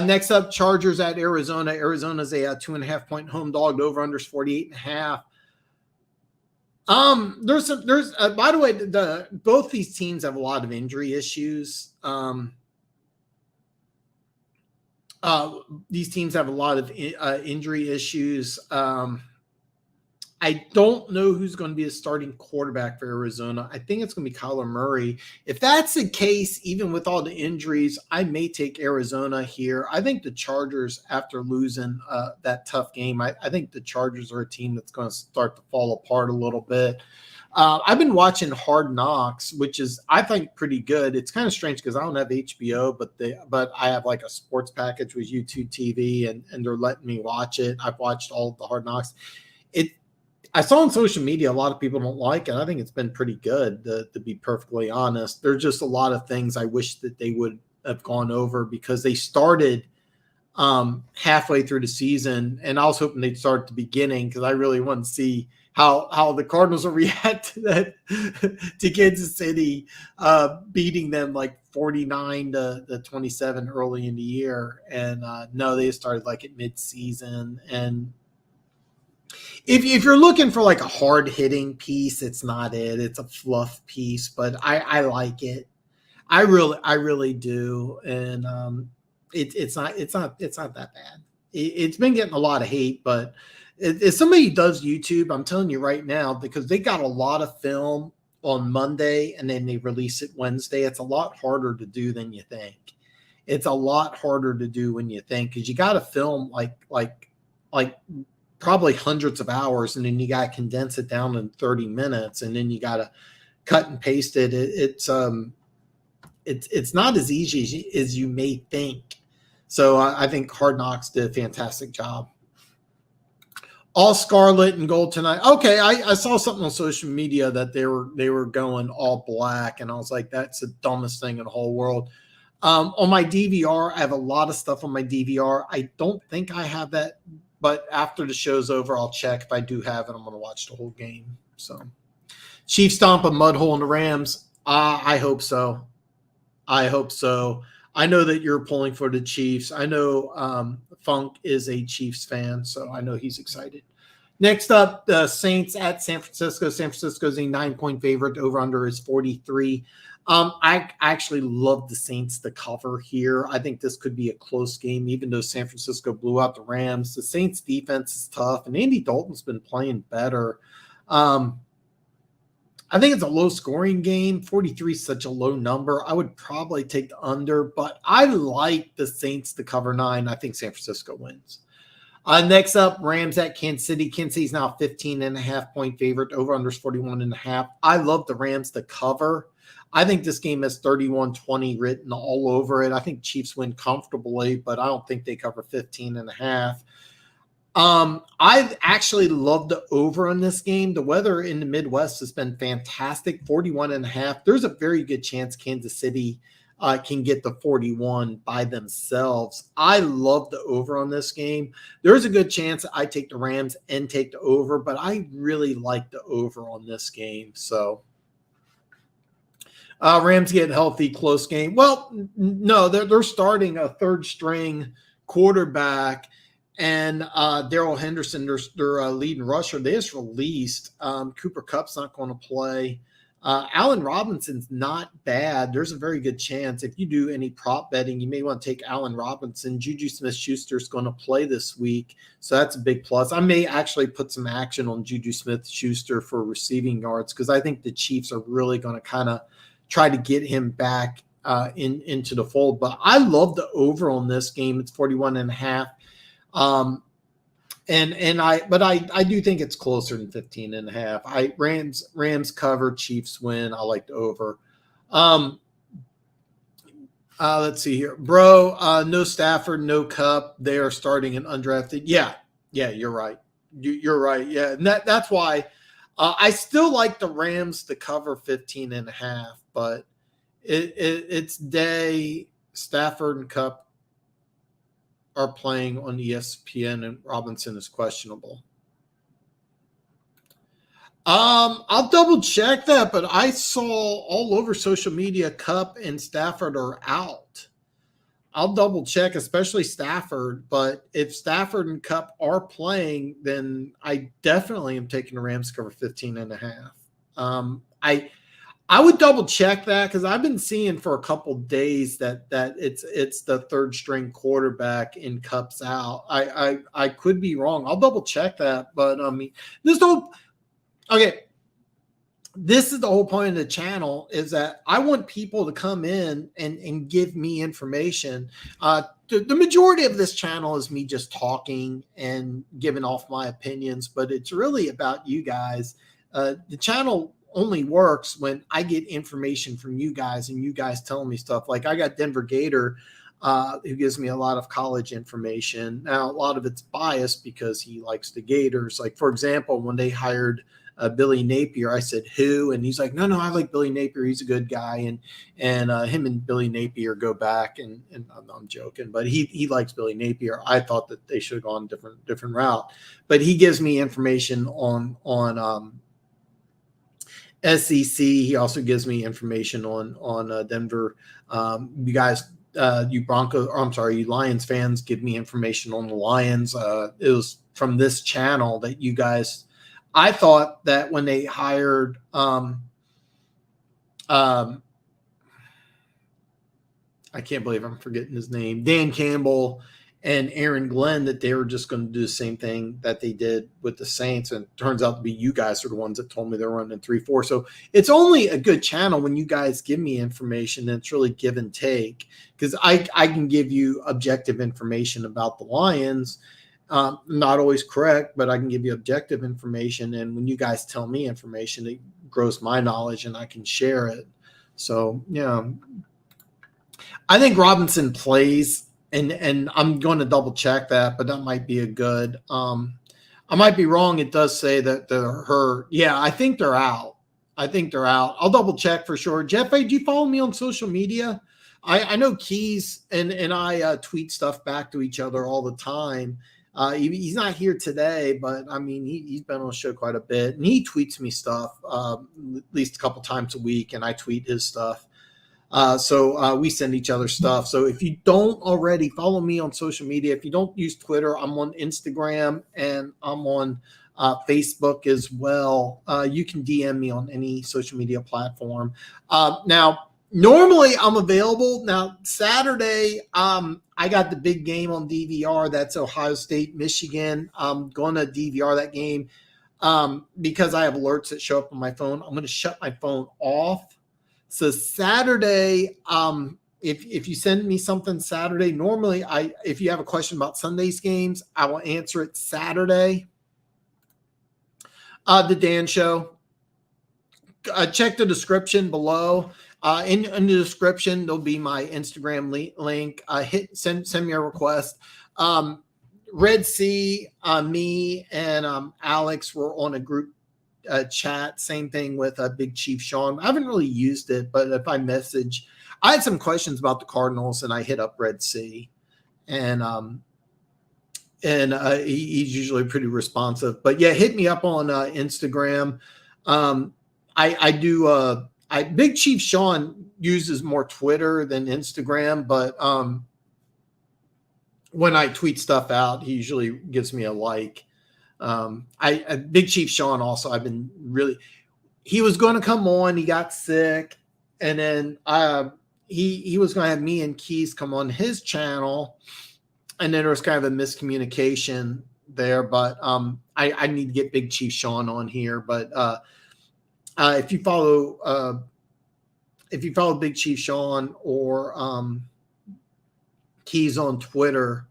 Next up, Chargers at Arizona. Arizona's a 2.5-point home dog. Over under 48.5. There's by the way, both these teams have a lot of injury issues. These teams have a lot of injury issues. I don't know who's going to be a starting quarterback for Arizona. I think it's going to be Kyler Murray. If that's the case, even with all the injuries, I may take Arizona here. I think the Chargers, after losing that tough game, I think the Chargers are a team that's going to start to fall apart a little bit. I've been watching Hard Knocks, which is, I think, pretty good. It's kind of strange because I don't have HBO, but I have like a sports package with YouTube TV, and they're letting me watch it. I've watched all of the Hard Knocks. I saw on social media a lot of people don't like it. I think it's been pretty good, to be perfectly honest. There's just a lot of things I wish that they would have gone over because they started halfway through the season, and I was hoping they'd start at the beginning because I really want to see how the Cardinals will react to that to Kansas City beating them like 49-27 early in the year. And no, they started like at mid-season. And if you're looking for like a hard-hitting piece, it's not it. It's a fluff piece, but I like it. I really do. And it's not that bad. It's been getting a lot of hate, but if somebody does YouTube, I'm telling you right now, because they got a lot of film on Monday and then they release it Wednesday, it's a lot harder to do than you think. It's a lot harder to do when you think, because you got to film like probably hundreds of hours, and then you got to condense it down in 30 minutes, and then you got to cut and paste it. It's not as easy as you may think. So I think Hard Knocks did a fantastic job. All scarlet and gold tonight. Okay, I saw something on social media that they were going all black, and I was like, that's the dumbest thing in the whole world. On my DVR, I have a lot of stuff on my DVR. I don't think I have that, but after the show's over, I'll check. If I do have it, I'm going to watch the whole game. So, Chiefs stomp a mud hole in the Rams. I hope so. I hope so. I know that you're pulling for the Chiefs. I know Funk is a Chiefs fan, so I know he's excited. Next up, the Saints at San Francisco. San Francisco's a 9-point favorite. Over-under is 43. I actually love the Saints to cover here. I think this could be a close game, even though San Francisco blew out the Rams. The Saints defense is tough, and Andy Dalton's been playing better. I think it's a low-scoring game. 43 is such a low number. I would probably take the under, but I like the Saints to cover 9. I think San Francisco wins. Next up, Rams at Kansas City. Kansas City's now 15.5-point favorite. Over-under is 41.5. I love the Rams to cover. I think this game has 31-20 written all over it. I think Chiefs win comfortably, but I don't think they cover 15.5. I actually love the over on this game. The weather in the Midwest has been fantastic. 41.5. There's a very good chance Kansas City can get the 41 by themselves. I love the over on this game. There's a good chance I take the Rams and take the over, but I really like the over on this game. So Rams get healthy, close game. Well, no, they're starting a third string quarterback. And Darrell Henderson, their leading rusher, they just released. Cooper Kupp's not going to play. Allen Robinson's not bad. There's a very good chance if you do any prop betting, you may want to take Allen Robinson. Juju Smith-Schuster is going to play this week, so that's a big plus. I may actually put some action on Juju Smith-Schuster for receiving yards because I think the Chiefs are really going to kind of try to get him back into the fold. But I love the over on this game. It's 41.5. I do think it's closer than 15.5. Rams cover, Chiefs win. I like the over. Let's see here, bro. No Stafford, no Cup. They are starting an undrafted. Yeah, you're right. You're right. Yeah, and that's why I still like the Rams to cover 15.5, but it's day. Stafford and Cup are playing on ESPN, and Robinson is questionable. I'll double check that, but I saw all over social media Cup and Stafford are out. I'll double check, especially Stafford, but if Stafford and Cup are playing, then I definitely am taking the Rams cover 15.5. I would double check that because I've been seeing for a couple days that it's the third string quarterback in Cup's out. I could be wrong. I'll double check that, but I mean this is the whole point of the channel is that I want people to come in and give me information. The majority of this channel is me just talking and giving off my opinions, but it's really about you guys. The channel only works when I get information from you guys and you guys tell me stuff. Like I got Denver Gator, who gives me a lot of college information. Now, a lot of it's biased because he likes the Gators. Like, for example, when they hired Billy Napier, I said, who? And he's like, no, I like Billy Napier. He's a good guy. And him and Billy Napier go back, and I'm joking, but he likes Billy Napier. I thought that they should have gone different route, but he gives me information on SEC. He also gives me information on Denver. You guys, you Lions fans, give me information on the Lions. It was from this channel that you guys. I thought that when they hired I can't believe I'm forgetting his name, Dan Campbell and Aaron Glenn, that they were just going to do the same thing that they did with the Saints. And it turns out to be you guys are the ones that told me they're running 3-4. So it's only a good channel when you guys give me information, and it's really give and take, because I can give you objective information about the Lions. Not always correct, but I can give you objective information. And when you guys tell me information, it grows my knowledge and I can share it. So, yeah, I think Robinson plays, and I'm going to double check that, but that might be a good, I might be wrong. It does say that they're hurt. Yeah, I think they're out. I'll double check for sure. Jeff, do you follow me on social media? I know Keys and I tweet stuff back to each other all the time. He's not here today, but I mean, he's been on the show quite a bit, and he tweets me stuff at least a couple times a week, and I tweet his stuff. So we send each other stuff. So if you don't already follow me on social media, if you don't use Twitter, I'm on Instagram and I'm on Facebook as well. You can DM me on any social media platform. Now, normally I'm available. Now, Saturday, I got the big game on DVR. That's Ohio State, Michigan. I'm going to DVR that game because I have alerts that show up on my phone. I'm going to shut my phone off. So Saturday, if you send me something Saturday, normally if you have a question about Sunday's games, I will answer it Saturday. The Dan Show. Check the description below. In the description, there'll be my Instagram link. Send me a request. Red Sea, me and Alex were on a group chat. Same thing with Big Chief Sean. I haven't really used it, but if I message, I had some questions about the Cardinals, and I hit up Red Sea, and he's usually pretty responsive. But yeah, hit me up on Instagram. I do. Big Chief Sean uses more Twitter than Instagram, but when I tweet stuff out, he usually gives me a like. Big Chief Sean also, he was going to come on, he got sick, and then he was going to have me and Keys come on his channel, and then there was kind of a miscommunication there, but I need to get Big Chief Sean on here. But if you follow Big Chief Sean or Keys on Twitter,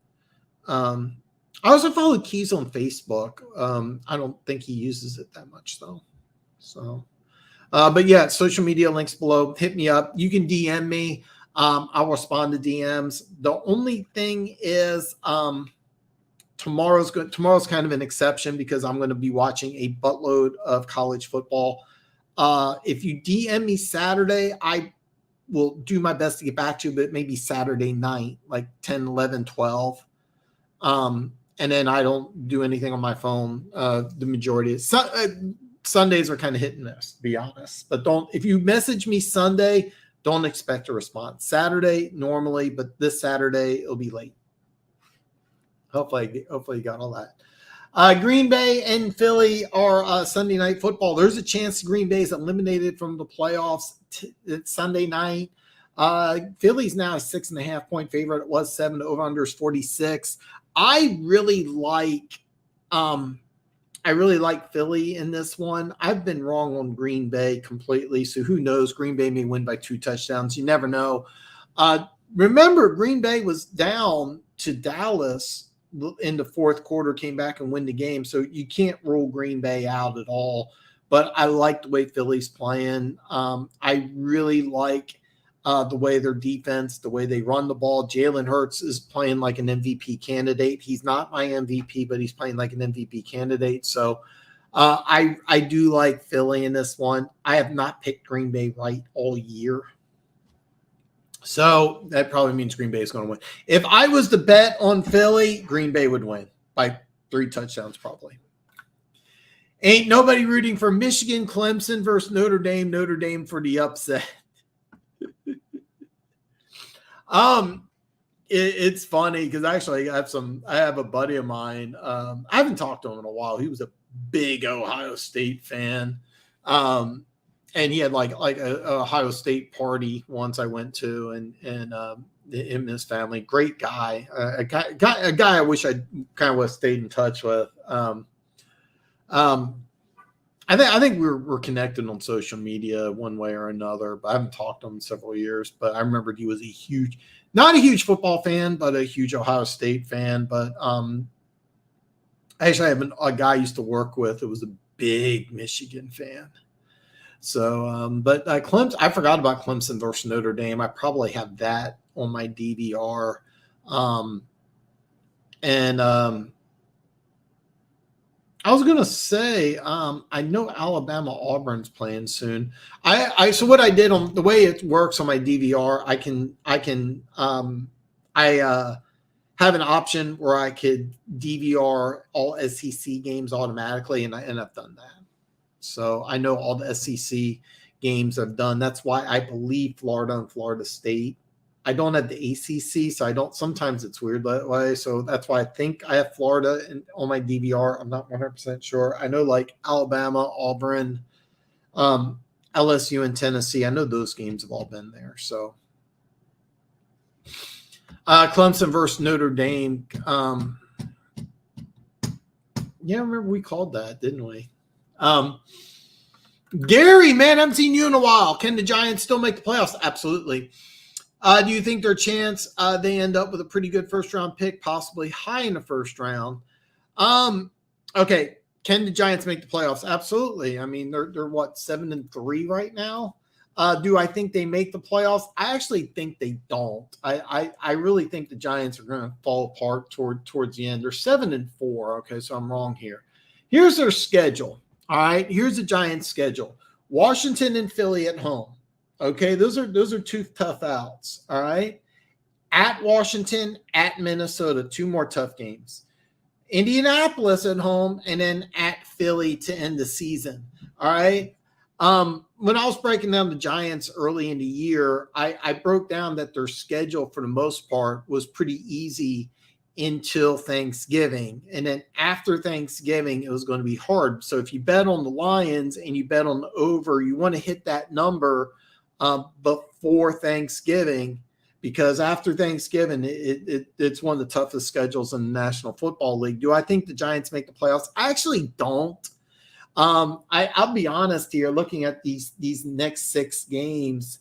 I also follow Keys on Facebook. I don't think he uses it that much though. So, but yeah, social media links below. Hit me up. You can DM me. I'll respond to DMs. The only thing is, tomorrow's kind of an exception because I'm going to be watching a buttload of college football. If you DM me Saturday, I will do my best to get back to you, but maybe Saturday night, like 10, 11, 12. And then I don't do anything on my phone. The majority of Sundays are kind of hit and miss, to be honest. But if you message me Sunday, don't expect a response. Saturday, normally, but this Saturday, it'll be late. Hopefully you got all that. Green Bay and Philly are Sunday night football. There's a chance Green Bay is eliminated from the playoffs Sunday night. Philly's now a 6.5 point favorite. It was 7. The over-under is 46. I really like Philly in this one. I've been wrong on Green Bay completely. So who knows? Green Bay may win by 2 touchdowns. You never know. Remember, Green Bay was down to Dallas in the fourth quarter, came back and win the game. So you can't rule Green Bay out at all. but I like the way Philly's playing. I really like the way their defense, the way they run the ball. Jalen Hurts is playing like an MVP candidate. He's not my MVP, but he's playing like an MVP candidate. So I do like Philly in this one. I have not picked Green Bay right all year. So that probably means Green Bay is going to win. If I was to bet on Philly, Green Bay would win by 3 touchdowns probably. Ain't nobody rooting for Michigan, Clemson versus Notre Dame. Notre Dame for the upset. It's funny because actually I have a buddy of mine. I haven't talked to him in a while. He was a big Ohio State fan. And he had like a Ohio State party once I went to, and him and his family, great guy, a guy I wish I kind of would have stayed in touch with. I think we're connected on social media one way or another, but I haven't talked to him in several years. But I remembered he was not a huge football fan, but a huge Ohio State fan. But actually, I have a guy I used to work with who was a big Michigan fan. So, but Clemson, I forgot about Clemson versus Notre Dame. I probably have that on my DVR. I was gonna say, I know Alabama Auburn's playing soon. So what I did on the way it works on my DVR, I have an option where I could DVR all SEC games automatically, and I've done that. So I know all the SEC games I've done. That's why I believe Florida and Florida State. I don't have the ACC, so I don't. Sometimes it's weird that way. So that's why I think I have Florida on my DVR. I'm not 100% sure. I know like Alabama, Auburn, LSU, and Tennessee. I know those games have all been there. So Clemson versus Notre Dame. Yeah, I remember we called that, didn't we? Gary, man, I haven't seen you in a while. Can the Giants still make the playoffs? Absolutely. Do you think their chance they end up with a pretty good first-round pick, possibly high in the first round? Okay, can the Giants make the playoffs? Absolutely. I mean, they're what, 7-3 right now? Do I think they make the playoffs? I actually think they don't. I really think the Giants are going to fall apart towards the end. They're 7-4. Okay, so I'm wrong here. Here's their schedule. All right, here's the Giants' schedule: Washington and Philly at home. Okay, those are 2 tough outs. All right, at Washington, at Minnesota, 2 more tough games. Indianapolis at home, and then at Philly to end the season. All right. When I was breaking down the Giants early in the year, I broke down that their schedule for the most part was pretty easy until Thanksgiving. And then after Thanksgiving, it was going to be hard. So if you bet on the Lions and you bet on the over, you want to hit that number before Thanksgiving, because after Thanksgiving, it's one of the toughest schedules in the National Football League. Do I think the Giants make the playoffs? I actually don't. I'll be honest here, looking at these next 6 games,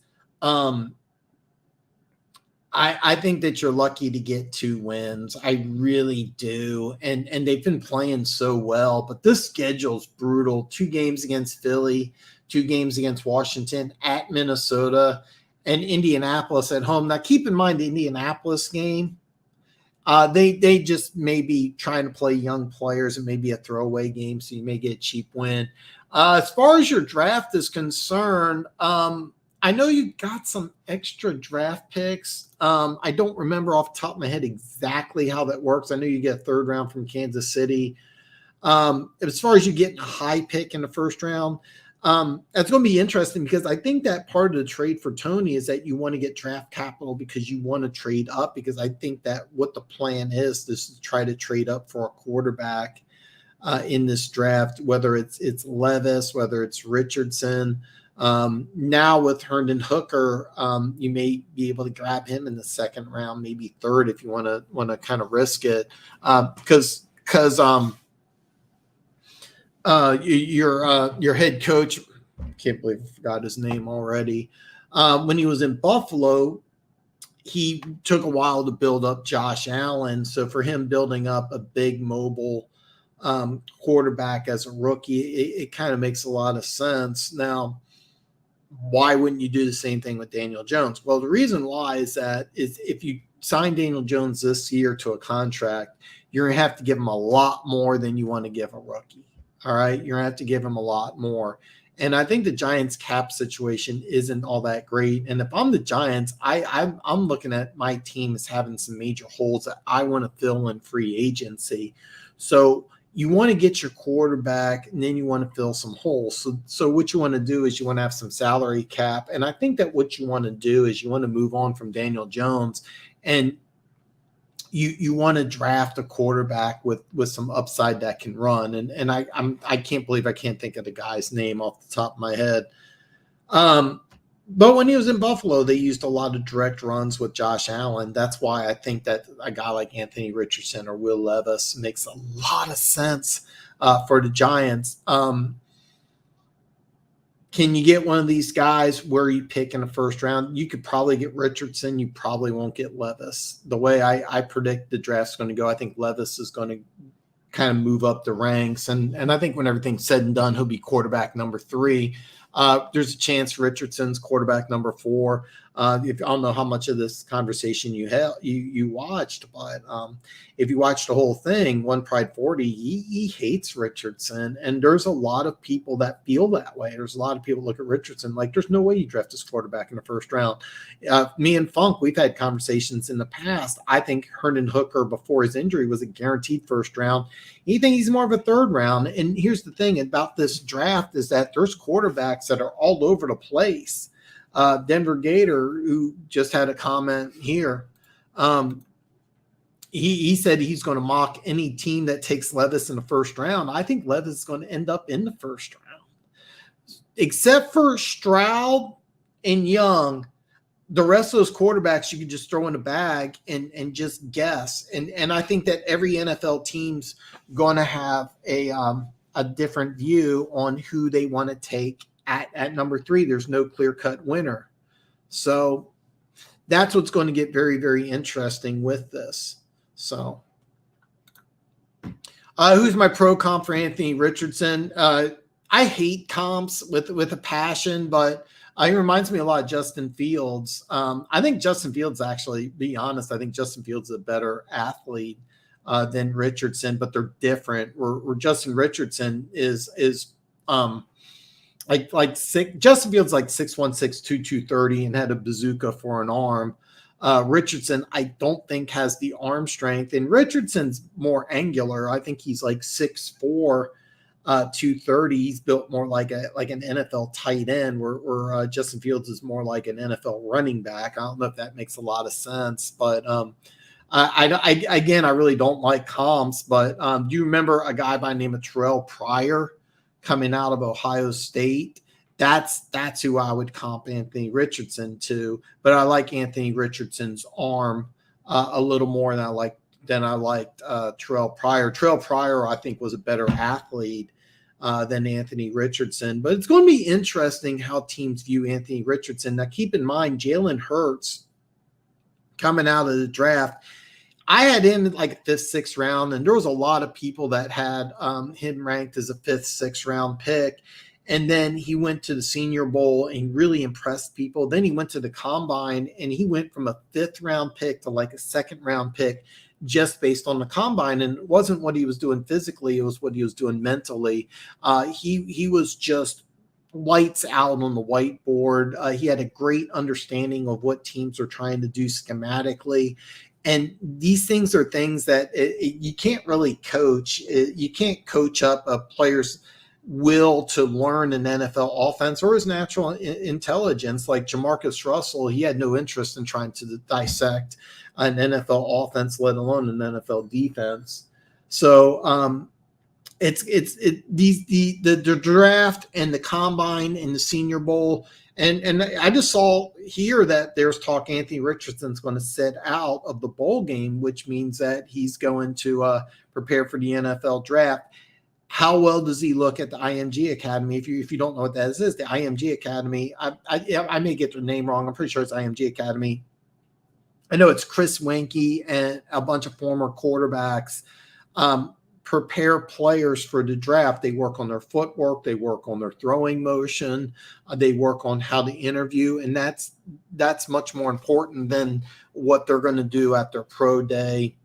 I think that you're lucky to get 2 wins. I really do. And they've been playing so well, but this schedule's brutal. 2 games against Philly, 2 games against Washington, at Minnesota, and Indianapolis at home. Now, keep in mind the Indianapolis game. They just may be trying to play young players. It may be a throwaway game, so you may get a cheap win. As far as your draft is concerned, I know you got some extra draft picks. I don't remember off the top of my head exactly how that works. I know you get a 3rd round from Kansas City. As far as you getting a high pick in the first round, that's going to be interesting, because I think that part of the trade for Tony is that you want to get draft capital because you want to trade up, because I think that what the plan is to try to trade up for a quarterback in this draft, whether it's Levis, whether it's Richardson. Now with Herndon Hooker, you may be able to grab him in the 2nd round, maybe 3rd if you want to kind of risk it, because your head coach, I can't believe I forgot his name already. When he was in Buffalo, he took a while to build up Josh Allen. So for him building up a big mobile quarterback as a rookie. It kind of makes a lot of sense. Now, why wouldn't you do the same thing with Daniel Jones? Well, the reason why is if you sign Daniel Jones this year to a contract, you're going to have to give him a lot more than you want to give a rookie. All right. You're going to have to give him a lot more. And I think the Giants cap situation isn't all that great. And if I'm the Giants, I'm looking at my team as having some major holes that I want to fill in free agency. So you want to get your quarterback, and then you want to fill some holes. So what you want to do is you want to have some salary cap. And I think that what you want to do is you want to move on from Daniel Jones, and you want to draft a quarterback with some upside that can run. And I can't believe I can't think of the guy's name off the top of my head. But when he was in Buffalo, they used a lot of direct runs with Josh Allen. That's why I think that a guy like Anthony Richardson or Will Levis makes a lot of sense for the Giants. Can you get one of these guys where you pick in the first round? You could probably get Richardson. You probably won't get Levis. The way I predict the draft's going to go, I think Levis is going to kind of move up the ranks. And I think when everything's said and done, he'll be quarterback number 3. There's a chance Richardson's quarterback number 4. I don't know how much of this conversation you watched, but if you watched the whole thing, One Pride 40, he hates Richardson, and there's a lot of people that feel that way. There's a lot of people look at Richardson like there's no way you draft this quarterback in the first round. Me and Funk, we've had conversations in the past. I think Herndon Hooker before his injury was a guaranteed first round. You think he's more of a third round. And here's the thing about this draft is that there's quarterbacks that are all over the place. Denver Gator, who just had a comment here, he said he's going to mock any team that takes Levis in the first round. I think Levis is going to end up in the first round. Except for Stroud and Young, the rest of those quarterbacks you can just throw in a bag and just guess. And I think that every NFL team's going to have a different view on who they want to take at number 3. There's no clear-cut winner. So that's what's going to get very, very interesting with this. So who's my pro comp for Anthony Richardson? I hate comps with a passion, but it reminds me a lot of Justin Fields. I think Justin Fields, actually, be honest, I think Justin Fields is a better athlete than Richardson, but they're different. Where Justin Richardson is Justin Fields like 6'1", 6'2", 230 and had a bazooka for an arm. Richardson, I don't think has the arm strength, and Richardson's more angular. I think he's like 6'4", 230. He's built more like an NFL tight end, where Justin Fields is more like an NFL running back. I don't know if that makes a lot of sense, but I really don't like comps. But do you remember a guy by the name of Terrell Pryor coming out of Ohio State? That's who I would comp Anthony Richardson to. But I like Anthony Richardson's arm a little more than I liked Terrell Pryor. Terrell Pryor, I think, was a better athlete than Anthony Richardson. But it's going to be interesting how teams view Anthony Richardson. Now, keep in mind, Jalen Hurts coming out of the draft, I had him like 5th, 6th round, and there was a lot of people that had him ranked as a 5th, 6th round pick. And then he went to the Senior Bowl and really impressed people. Then he went to the Combine, and he went from a 5th round pick to like a 2nd round pick just based on the Combine. And it wasn't what he was doing physically, it was what he was doing mentally. He was just lights out on the whiteboard. He had a great understanding of what teams are trying to do schematically. And these things are things that you can't really coach. You can't coach up a player's will to learn an NFL offense or his natural intelligence. Like Jamarcus Russell, he had no interest in trying to dissect an NFL offense, let alone an NFL defense. So the draft and the Combine and the Senior Bowl. And I just saw here that there's talk Anthony Richardson's going to sit out of the bowl game, which means that he's going to prepare for the NFL draft. How well does he look at the IMG Academy? If you don't know what that is, the IMG Academy, I may get the name wrong. I'm pretty sure it's IMG Academy. I know it's Chris Wenke and a bunch of former quarterbacks prepare players for the draft. They work on their footwork, they work on their throwing motion, they work on how to interview, and that's much more important than what they're going to do at their pro day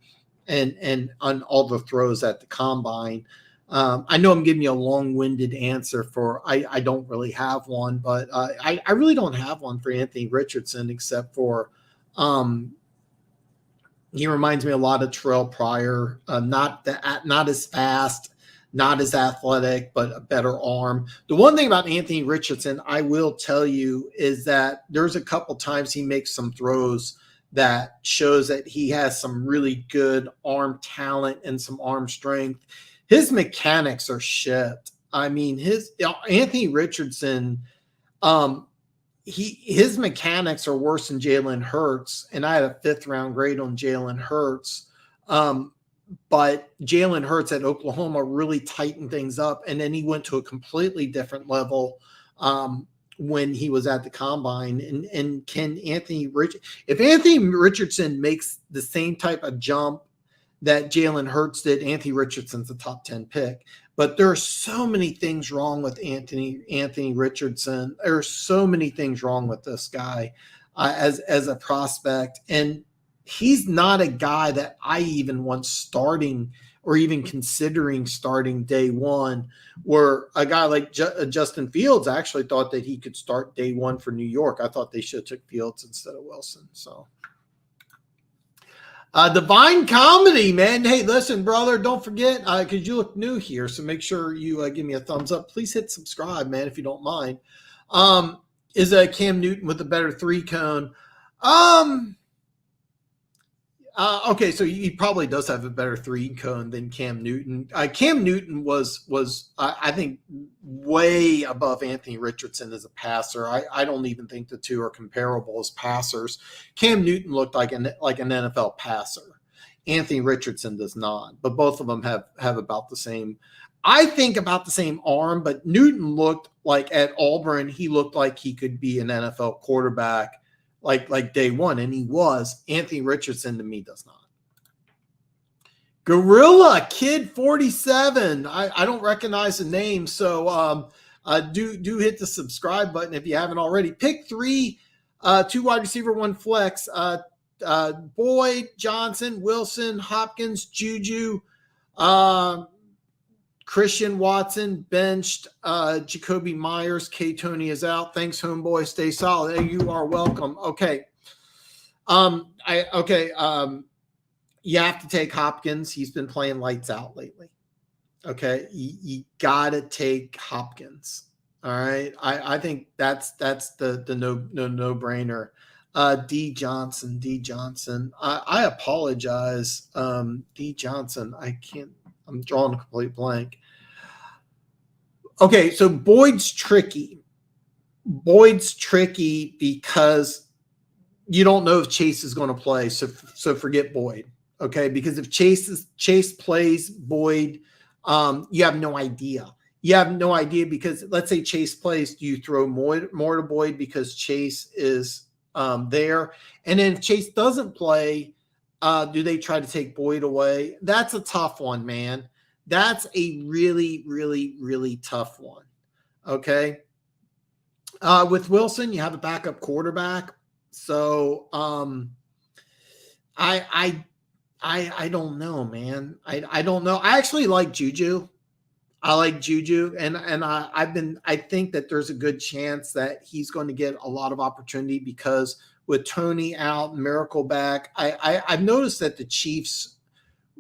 and on all the throws at the combine. I know I'm giving you a long-winded answer for I don't really have one, but I really don't have one for Anthony Richardson except for he reminds me a lot of Terrell Pryor. Not as fast, not as athletic, but a better arm. The one thing about Anthony Richardson, I will tell you, is that there's a couple times he makes some throws that shows that he has some really good arm talent and some arm strength. His mechanics are shit. I mean, Anthony Richardson, his mechanics are worse than Jalen Hurts, and I had a 5th round grade on Jalen Hurts. But Jalen Hurts at Oklahoma really tightened things up, and then he went to a completely different level when he was at the combine. And if Anthony Richardson makes the same type of jump that Jalen Hurts did, Anthony Richardson's a top 10 pick. But there are so many things wrong with Anthony Richardson. There are so many things wrong with this guy as a prospect. And he's not a guy that I even want starting or even considering starting day one, where a guy like Justin Fields actually thought that he could start day one for New York. I thought they should have took Fields instead of Wilson. So Divine Comedy, man. Hey, listen, brother, don't forget, because you look new here, so make sure you give me a thumbs up. Please hit subscribe, man, if you don't mind. Is Cam Newton with a better 3 cone? Okay, so he probably does have a better 3 cone than Cam Newton. Cam Newton was I think way above Anthony Richardson as a passer. I don't even think the two are comparable as passers. Cam Newton looked like an NFL passer. Anthony Richardson does not, but both of them have about the same. I think about the same arm, but Newton looked like at Auburn, he looked like he could be an NFL quarterback. Like day one, and he was. Anthony Richardson to me does not. Gorilla Kid 47. I don't recognize the name, so do hit the subscribe button if you haven't already. Pick 3, 2 wide receiver, 1 flex. Boyd, Johnson, Wilson, Hopkins, Juju, Christian Watson benched, Jacoby Myers, K. Tony is out. Thanks, homeboy. Stay solid. Hey, you are welcome. Okay. You have to take Hopkins. He's been playing lights out lately. Okay. You gotta take Hopkins. All right. I think that's the no brainer. D Johnson. I apologize. D Johnson. I'm drawing a complete blank. Okay, so Boyd's tricky. Boyd's tricky because you don't know if Chase is going to play, so forget Boyd. Okay, because if Chase plays Boyd, you have no idea. You have no idea because let's say Chase plays, do you throw more to Boyd because Chase is there? And then if Chase doesn't play, do they try to take Boyd away? That's a tough one, man. That's a really, really, really tough one. Okay. With Wilson, you have a backup quarterback. So I don't know, man. I don't know. I actually like Juju. I like Juju, and I think that there's a good chance that he's going to get a lot of opportunity because with Tony out, Miracle back, I've noticed that the Chiefs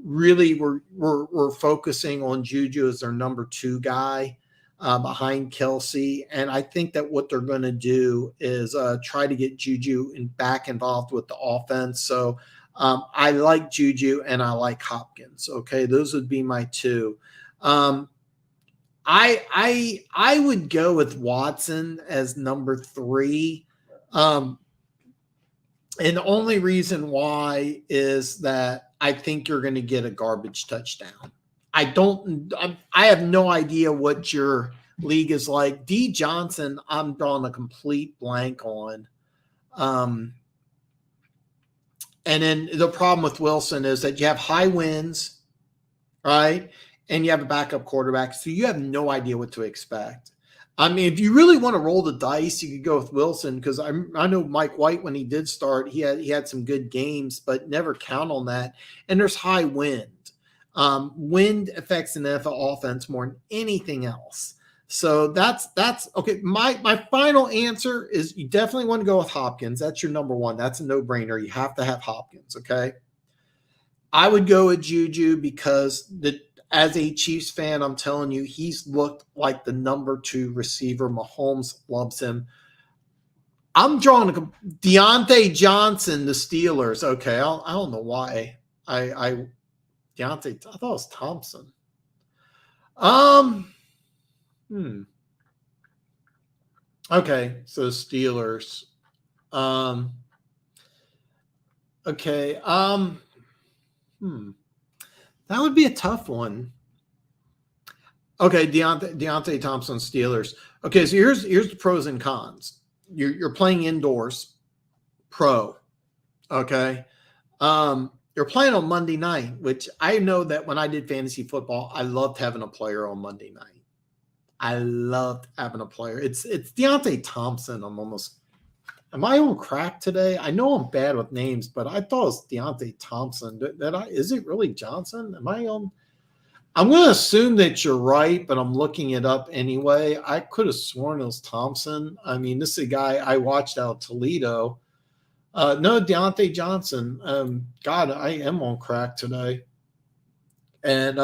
really were focusing on Juju as their number 2 guy behind Kelsey. And I think that what they're going to do is try to get Juju back involved with the offense. So I like Juju and I like Hopkins. Okay. Those would be my 2. I would go with Watson as number 3. And the only reason why is that I think you're going to get a garbage touchdown. I have no idea what your league is like. D Johnson, I'm drawing a complete blank on. And then the problem with Wilson is that you have high winds, right? and you have a backup quarterback, so you have no idea what to expect. I mean, if you really want to roll the dice, you could go with Wilson, because I know Mike White, when he did start, he had some good games, but never count on that. And there's high wind. Wind affects an NFL offense more than anything else. So that's okay. My final answer is you definitely want to go with Hopkins. That's your number one. That's a no-brainer. You have to have Hopkins, okay? I would go with Juju because as a Chiefs fan, I'm telling you, he's looked like the number 2 receiver. Mahomes loves him. I'm drawing Deontay Johnson, the Steelers. Okay, I don't know why. Deontay, I thought it was Thompson. Okay, so Steelers. Okay. That would be a tough one. Okay, Deontay Thompson, Steelers. Okay, so here's the pros and cons. You're playing indoors, pro. Okay. You're playing on Monday night, which I know that when I did fantasy football, I loved having a player on Monday night. I loved having a player. It's Deontay Thompson. Am I on crack today? I know I'm bad with names, but I thought it was Deontay Thompson. Is it really Johnson? Am I on? I'm going to assume that you're right, but I'm looking it up anyway. I could have sworn it was Thompson. I mean, this is a guy I watched out of Toledo. No, Deontay Johnson. God, I am on crack today. And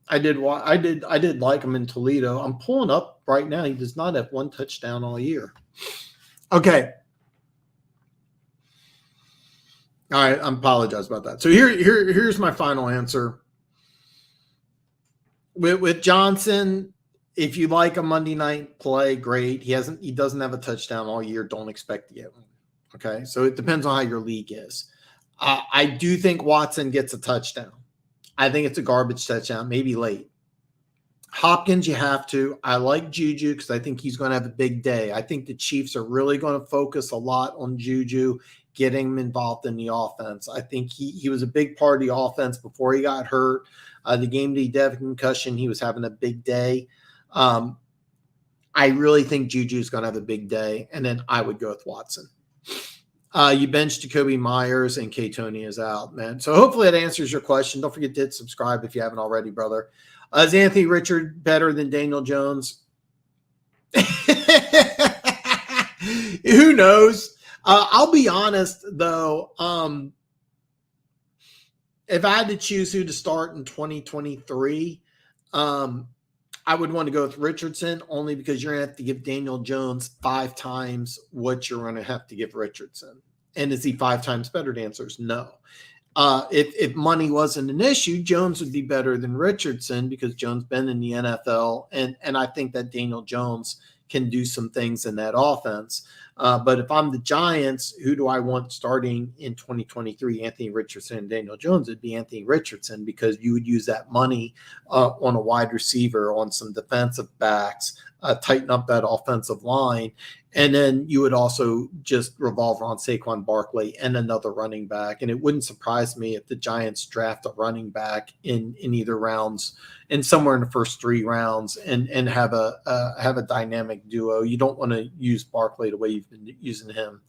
I did like him in Toledo. I'm pulling up right now. He does not have 1 touchdown all year. Okay. All right, I apologize about that. So here's my final answer. With Johnson, if you like a Monday night play, great. He doesn't have a touchdown all year. Don't expect to get one. Okay, so it depends on how your league is. I do think Watson gets a touchdown. I think it's a garbage touchdown, maybe late. Hopkins, you have to. I like Juju because I think he's going to have a big day. I think the Chiefs are really going to focus a lot on Juju, getting him involved in the offense. I think he was a big part of the offense before he got hurt. The game that he did have a concussion, he was having a big day. I really think Juju's going to have a big day, and then I would go with Watson. You benched Jacoby Myers, and K. Tony is out, man. So hopefully that answers your question. Don't forget to hit subscribe if you haven't already, brother. Is Anthony Richard better than Daniel Jones? Who knows? I'll be honest, though. If I had to choose who to start in 2023, I would want to go with Richardson, only because you're going to have to give Daniel Jones 5 times what you're going to have to give Richardson. And is he 5 times better? The answer is no. If money wasn't an issue, Jones would be better than Richardson because Jones been in the NFL, and I think that Daniel Jones can do some things in that offense. But if I'm the Giants, who do I want starting in 2023? Anthony Richardson and Daniel Jones? It'd be Anthony Richardson, because you would use that money on a wide receiver, on some defensive backs, tighten up that offensive line. And then you would also just revolve around Saquon Barkley and another running back. And it wouldn't surprise me if the Giants draft a running back in either rounds, and somewhere in the first 3 rounds, and have a dynamic duo. You don't want to use Barkley the way you've been using him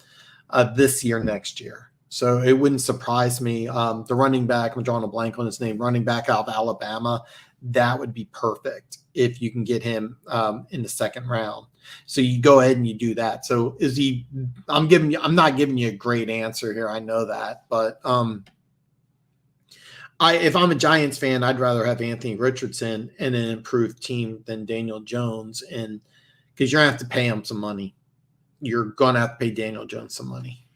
this year, next year. So it wouldn't surprise me. The running back, I'm drawing a blank on his name, running back out of Alabama, that would be perfect if you can get him in the 2nd round. So you go ahead and you do that. So is he? I'm not giving you a great answer here. I know that, but if I'm a Giants fan, I'd rather have Anthony Richardson and an improved team than Daniel Jones, and because you're gonna have to pay him some money. You're gonna have to pay Daniel Jones some money.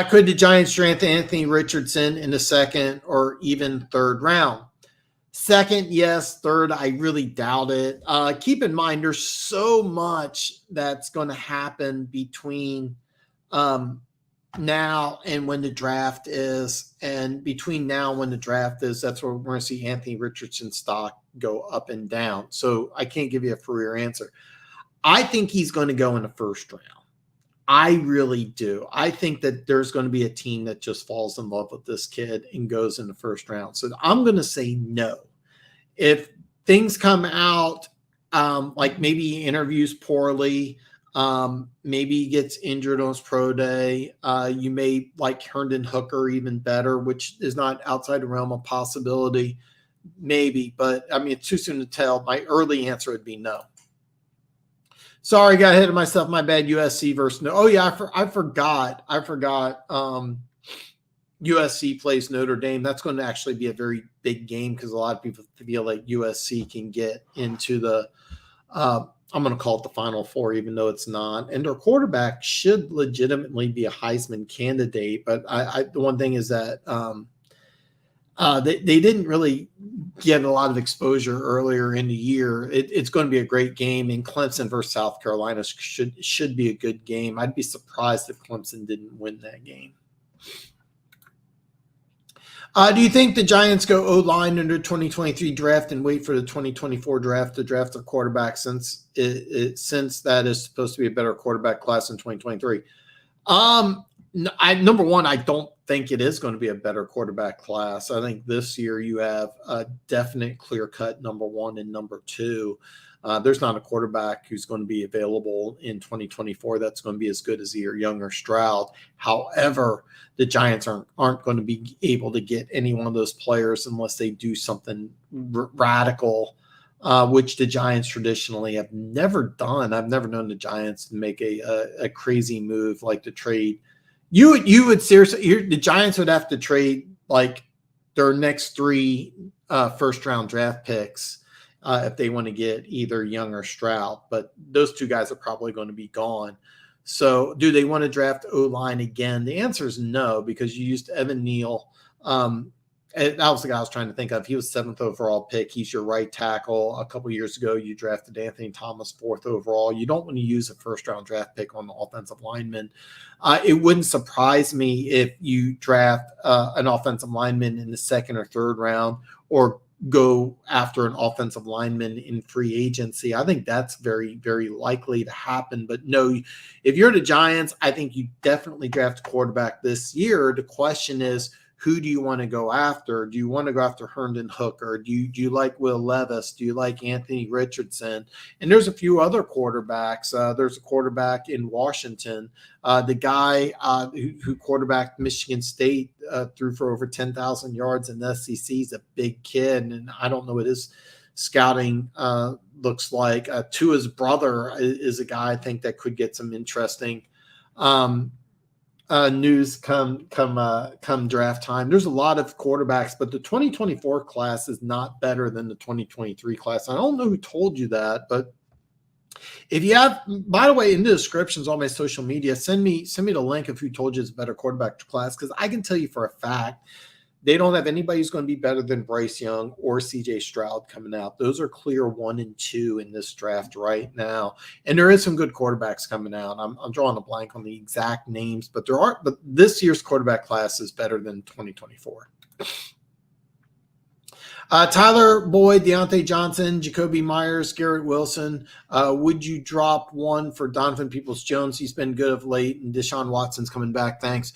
Could the Giants draft Anthony Richardson in the 2nd or even 3rd round? 2nd, yes. 3rd, I really doubt it. Keep in mind, there's so much that's going to happen between now and when the draft is. And between now and when the draft is, that's where we're going to see Anthony Richardson's stock go up and down. So I can't give you a for-real answer. I think he's going to go in the 1st round. I really do. I think that there's going to be a team that just falls in love with this kid and goes in the 1st round. So I'm going to say no. If things come out like maybe he interviews poorly, maybe he gets injured on his pro day, you may like Herndon Hooker even better, which is not outside the realm of possibility. Maybe, but I mean, it's too soon to tell. My early answer would be no. Sorry, got ahead of myself. My bad. USC versus no. Oh yeah, I forgot. USC plays Notre Dame. That's going to actually be a very big game because a lot of people feel like USC can get into the. I'm going to call it the Final Four, even though it's not. And their quarterback should legitimately be a Heisman candidate. But the one thing is that they didn't really get a lot of exposure earlier in the year. It's going to be a great game, and Clemson versus South Carolina should be a good game. I'd be surprised if Clemson didn't win that game. Do you think the Giants go O-line in the 2023 draft and wait for the 2024 draft to draft their quarterback since that is supposed to be a better quarterback class in 2023? Number one, I don't think it is going to be a better quarterback class. I think this year you have a definite clear-cut number one and number two. There's not a quarterback who's going to be available in 2024 that's going to be as good as either Young or Stroud. However, the Giants aren't going to be able to get any one of those players unless they do something radical, which the Giants traditionally have never done. I've never known the Giants to make a crazy move like to trade. You would seriously, the Giants would have to trade like their next three first-round draft picks if they want to get either Young or Stroud, but those two guys are probably going to be gone. So do they want to draft O-line again? The answer is no, because you used Evan Neal. That was the guy I was trying to think of. He was 7th overall pick. He's your right tackle. A couple years ago, you drafted Anthony Thomas 4th overall. You don't want to use a first-round draft pick on the offensive lineman. It wouldn't surprise me if you draft an offensive lineman in the 2nd or 3rd round or go after an offensive lineman in free agency. I think that's very, very likely to happen. But no, if you're the Giants, I think you definitely draft a quarterback this year. The question is, who do you want to go after? Do you want to go after Herndon Hooker? Do you like Will Levis? Do you like Anthony Richardson? And there's a few other quarterbacks. There's a quarterback in Washington. The guy who quarterbacked Michigan State threw for over 10,000 yards in the SEC. Is a big kid, and I don't know what his scouting looks like. Tua's brother is a guy I think that could get some interesting news come draft time. There's a lot of quarterbacks, but the 2024 class is not better than the 2023 class. I don't know who told you that, but if you have, by the way, in the descriptions on my social media, send me the link of who told you it's a better quarterback class, because I can tell you for a fact they don't have anybody who's going to be better than Bryce Young or CJ Stroud coming out. Those are clear 1 and 2 in this draft right now. And there is some good quarterbacks coming out. I'm drawing a blank on the exact names, but but this year's quarterback class is better than 2024. Tyler Boyd, Deontay Johnson, Jacoby Myers, Garrett Wilson. Would you drop one for Donovan Peoples-Jones? He's been good of late, and Deshaun Watson's coming back. Thanks.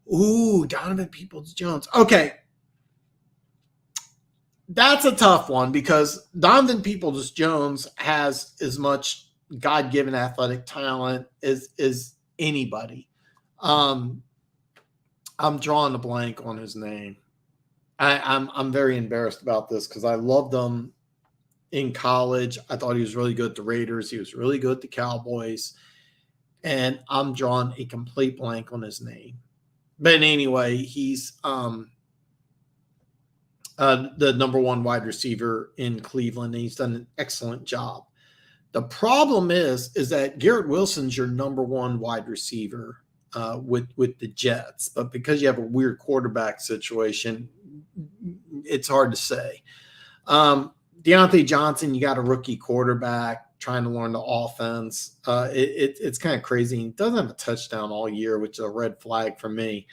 Ooh, Donovan Peoples-Jones. Okay. That's a tough one because Donovan Peoples-Jones has as much God-given athletic talent as anybody. I'm drawing a blank on his name. I'm very embarrassed about this because I loved him in college. I thought he was really good at the Raiders. He was really good at the Cowboys. And I'm drawing a complete blank on his name. But anyway, he's the number 1 wide receiver in Cleveland, and he's done an excellent job. The problem is that Garrett Wilson's your number 1 wide receiver with the Jets, but because you have a weird quarterback situation, it's hard to say. Deontay Johnson, you got a rookie quarterback trying to learn the offense. It's kind of crazy. He doesn't have a touchdown all year, which is a red flag for me.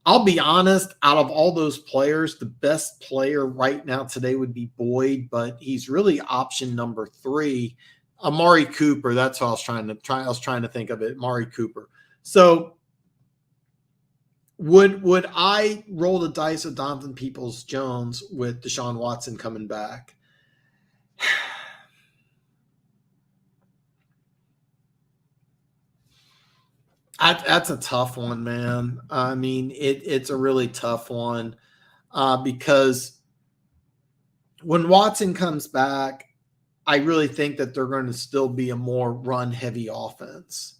I'll be honest, out of all those players, the best player right now today would be Boyd, but he's really option number 3. Amari Cooper, that's how I was trying to think of it, Amari Cooper. So Would I roll the dice with Donovan Peoples-Jones with Deshaun Watson coming back? That's a tough one, man. I mean, it's a really tough one because when Watson comes back, I really think that they're going to still be a more run-heavy offense.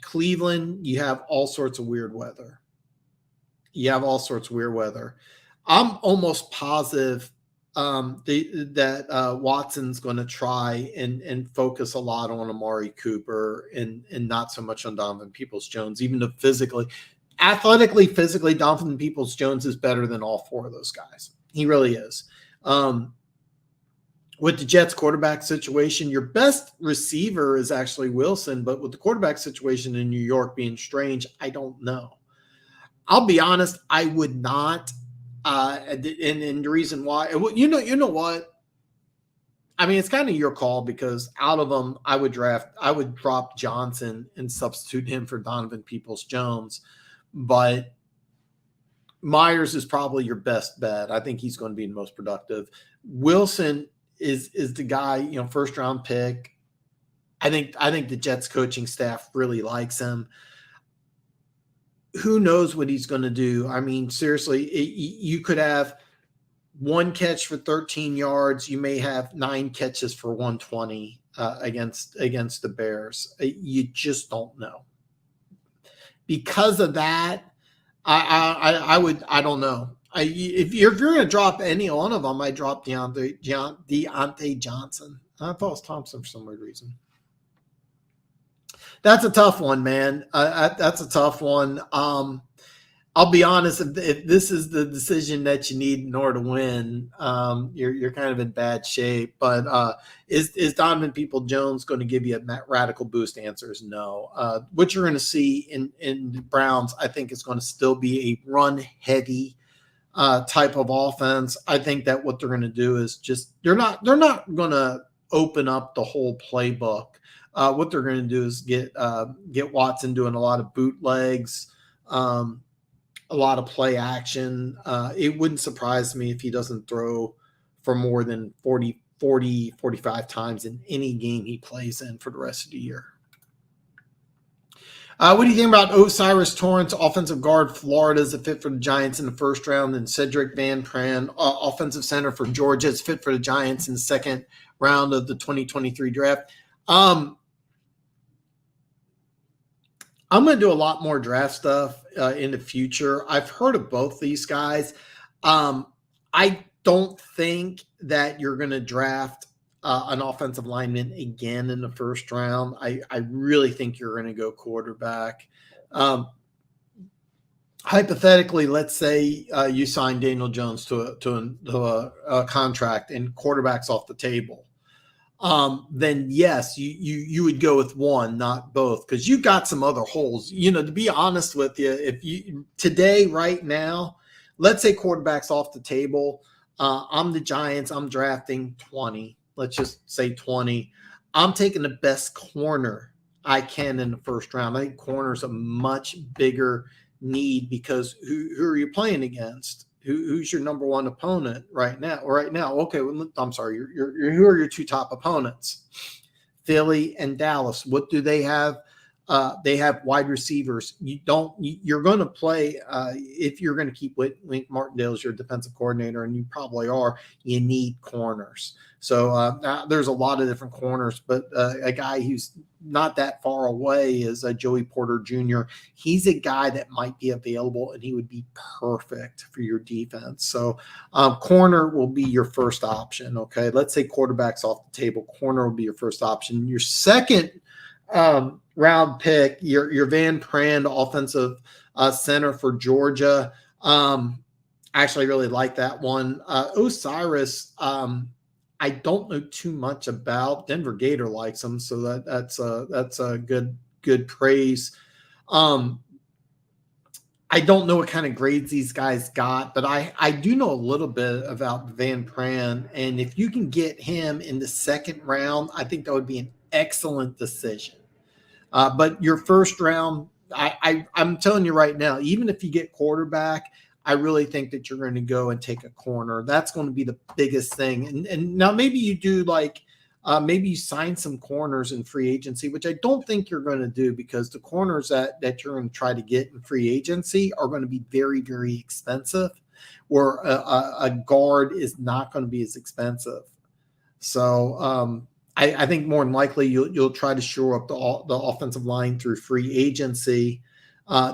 Cleveland, you have all sorts of weird weather. I'm almost positive that Watson's going to try and focus a lot on Amari Cooper and not so much on Donovan Peoples-Jones, even though athletically, physically, Donovan Peoples-Jones is better than all four of those guys. He really is. With the Jets quarterback situation, your best receiver is actually Wilson, but with the quarterback situation in New York being strange, I don't know. I'll be honest, I would not. And the reason why, you know what? I mean, it's kind of your call because out of them, I would drop Johnson and substitute him for Donovan Peoples-Jones. But Myers is probably your best bet. I think he's going to be the most productive. Wilson is the guy, first round pick. I think the Jets coaching staff really likes him. Who knows what he's going to do? I mean, seriously, you could have one catch for 13 yards. You may have 9 catches for 120 against the Bears. You just don't know. Because of that, I don't know. If you're going to drop any one of them, I drop Deontay Johnson. I thought it was Thompson for some weird reason. That's a tough one, man. That's a tough one. I'll be honest. If this is the decision that you need in order to win, you're kind of in bad shape. But is Donovan Peoples-Jones going to give you a radical boost? Answer is no. What you're going to see in the Browns, I think, is going to still be a run-heavy type of offense. I think that what they're going to do is just they're not going to open up the whole playbook. What they're going to do is get Watson doing a lot of bootlegs, a lot of play action. It wouldn't surprise me if he doesn't throw for more than 40, 45 times in any game he plays in for the rest of the year. What do you think about Osiris Torrance, offensive guard, Florida, is a fit for the Giants in the first round, and Cedric Van Pran, offensive center for Georgia, is fit for the Giants in the second round of the 2023 draft? I'm going to do a lot more draft stuff in the future. I've heard of both these guys. I don't think that you're going to draft an offensive lineman again in the first round. I really think you're going to go quarterback. Hypothetically, let's say you sign Daniel Jones to a contract and quarterback's off the table. Then yes, you would go with one, not both, because you got some other holes. To be honest with you, if you today, right now, let's say quarterback's off the table. I'm the Giants. I'm drafting 20. Let's just say 20. I'm taking the best corner I can in the first round. I think corner's a much bigger need because who are you playing against? Who's your number one opponent right now? Okay, I'm sorry. Who are your two top opponents? Philly and Dallas. What do they have? They have wide receivers. You're going to play if you're going to keep Wink Martindale as your defensive coordinator, and you probably are. You need corners. So there's a lot of different corners, but a guy who's not that far away is Joey Porter Jr. He's a guy that might be available, and he would be perfect for your defense. So corner will be your first option. Okay, let's say quarterback's off the table. Corner will be your first option. Your second round pick, your Van Pran, offensive center for Georgia. I actually really like that one. Osiris, I don't know too much about. Denver Gator likes him, so that's a good praise. I don't know what kind of grades these guys got, but I do know a little bit about Van Pran, and if you can get him in the second round, I think that would be an excellent decision. But your first round I'm telling you right now, even if you get quarterback, I really think that you're going to go and take a corner. That's going to be the biggest thing. And now maybe you do like maybe you sign some corners in free agency, which I don't think you're going to do, because the corners that you're going to try to get in free agency are going to be very, very expensive, where a guard is not going to be as expensive. So I think more than likely you'll try to shore up the offensive line through free agency.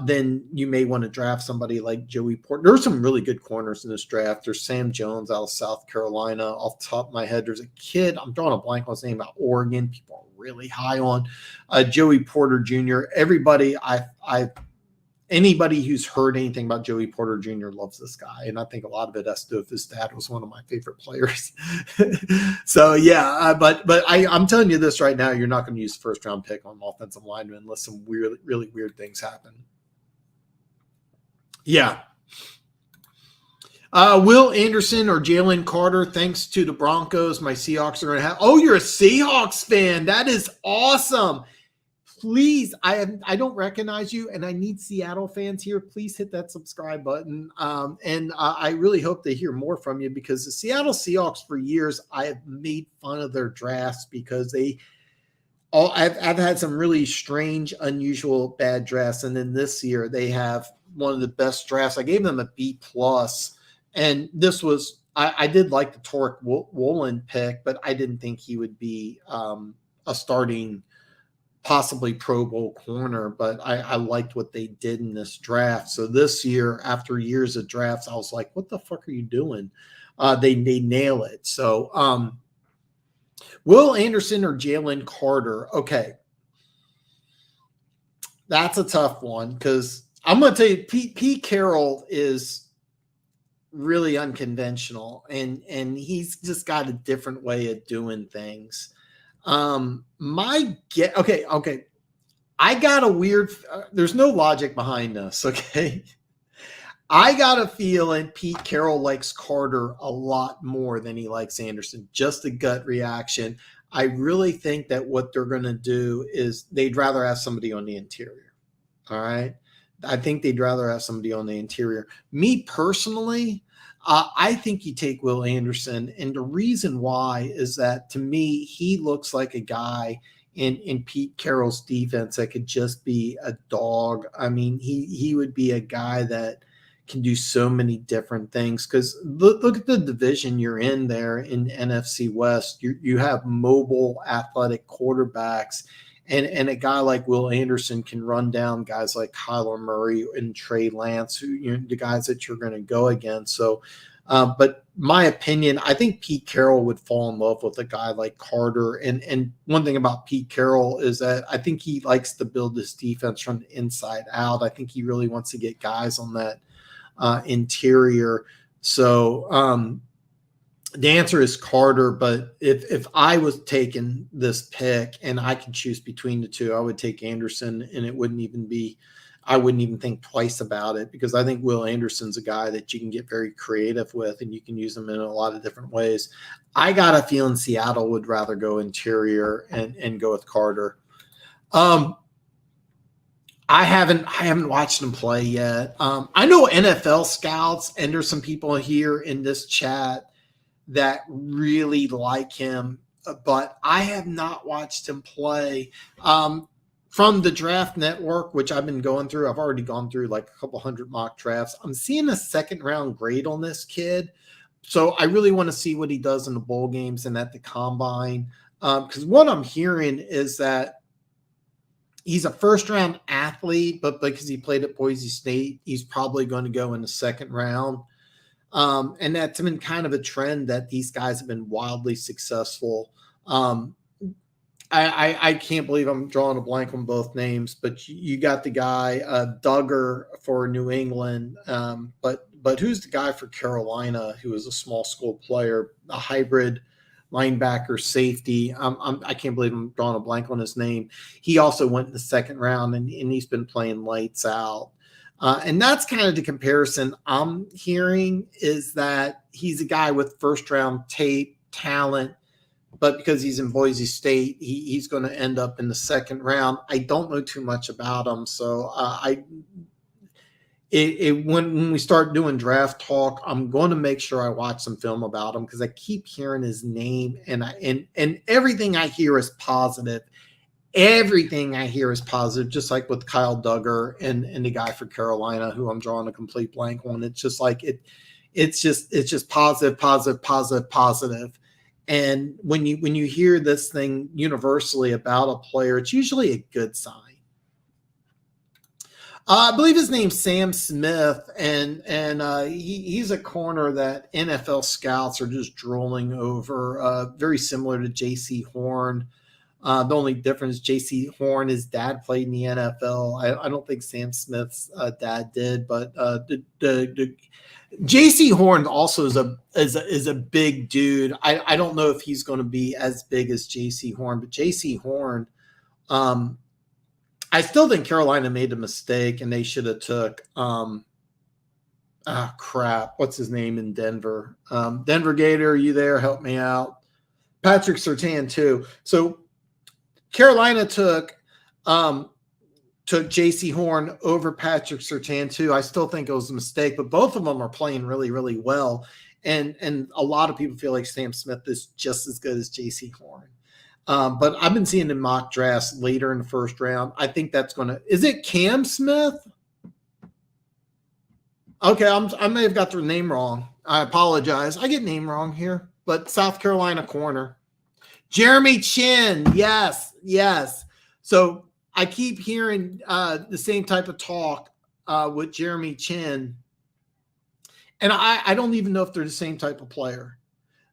Then you may want to draft somebody like Joey Porter. There's some really good corners in this draft. There's Sam Jones out of South Carolina. Off the top of my head, there's a kid, I'm drawing a blank on his name, out of Oregon. People are really high on Joey Porter Jr. Everybody, anybody who's heard anything about Joey Porter Jr. loves this guy. And I think a lot of it has to do with his dad was one of my favorite players. So, yeah, but I'm telling you this right now, you're not going to use first round pick on offensive lineman unless some really weird things happen. Yeah. Will Anderson or Jalen Carter, thanks to the Broncos, my Seahawks are going to have. Oh, you're a Seahawks fan. That is awesome. Please, I don't recognize you, and I need Seattle fans here. Please hit that subscribe button. And I really hope to hear more from you, because the Seattle Seahawks, for years, I have made fun of their drafts because I've had some really strange, unusual, bad drafts. And then this year they have one of the best drafts. I gave them a B+. And this was, I did like the Tarek Woolen pick, but I didn't think he would be a starting, possibly Pro Bowl corner, but I liked what they did in this draft. So this year, after years of drafts, I was like, what the fuck are you doing? They nail it. So Will Anderson or Jalen Carter? Okay. That's a tough one, because I'm going to tell you, Pete Carroll is really unconventional, and he's just got a different way of doing things. Okay. I got a weird, there's no logic behind this. Okay. I got a feeling Pete Carroll likes Carter a lot more than he likes Anderson. Just a gut reaction. I really think that what they're going to do is they'd rather have somebody on the interior. All right. I think they'd rather have somebody on the interior. Me personally, I think you take Will Anderson, and the reason why is that, to me, he looks like a guy in Pete Carroll's defense that could just be a dog. I mean, he would be a guy that can do so many different things, because look at the division you're in there in NFC West. You have mobile, athletic quarterbacks, and a guy like Will Anderson can run down guys like Kyler Murray and Trey Lance, who the guys that you're going to go against. So, but my opinion, I think Pete Carroll would fall in love with a guy like Carter. And one thing about Pete Carroll is that I think he likes to build this defense from the inside out. I think he really wants to get guys on that interior. So the answer is Carter, but if I was taking this pick and I could choose between the two, I would take Anderson, and I wouldn't even think twice about it, because I think Will Anderson's a guy that you can get very creative with, and you can use him in a lot of different ways. I got a feeling Seattle would rather go interior and go with Carter. I haven't watched him play yet. I know NFL scouts, and there's some people here in this chat that really like him, but I have not watched him play. From the Draft Network, which I've been going through, I've already gone through like a couple hundred mock drafts. I'm seeing a second round grade on this kid. So I really want to see what he does in the bowl games and at the combine. Because what I'm hearing is that he's a first round athlete, but because he played at Boise State, he's probably going to go in the second round. And that's been kind of a trend that these guys have been wildly successful. I can't believe I'm drawing a blank on both names, but you got the guy Duggar for New England, but who's the guy for Carolina who is a small school player, a hybrid linebacker safety? I can't believe I'm drawing a blank on his name. He also went in the second round, and he's been playing lights out. And that's kind of the comparison I'm hearing, is that he's a guy with first round tape, talent, but because he's in Boise State, he's going to end up in the second round. I don't know too much about him, so when we start doing draft talk, I'm going to make sure I watch some film about him because I keep hearing his name, and everything I hear is positive. Everything I hear is positive, just like with Kyle Duggar and the guy for Carolina, who I'm drawing a complete blank on. It's just like it's just positive, positive, positive, positive. And when you hear this thing universally about a player, it's usually a good sign. I believe his name's Sam Smith, and he's a corner that NFL scouts are just drooling over. Very similar to J.C. Horn. The only difference, J.C. Horn, his dad played in the NFL. I don't think Sam Smith's dad did, but the J.C. Horn also is a big dude. I don't know if he's going to be as big as J.C. Horn, but J.C. Horn, I still think Carolina made a mistake, and they should have took what's his name in Denver? Denver Gator, are you there? Help me out. Patrick Surtain too. So Carolina took J.C. Horn over Patrick Surtain too. I still think it was a mistake, but both of them are playing really, really well. And a lot of people feel like Sam Smith is just as good as J.C. Horn. But I've been seeing in mock drafts later in the first round. I think that's going to – is it Cam Smith? Okay, I may have got their name wrong. I apologize. I get name wrong here. But South Carolina corner. Jeremy Chin. Yes. So I keep hearing the same type of talk with Jeremy Chin. And I don't even know if they're the same type of player.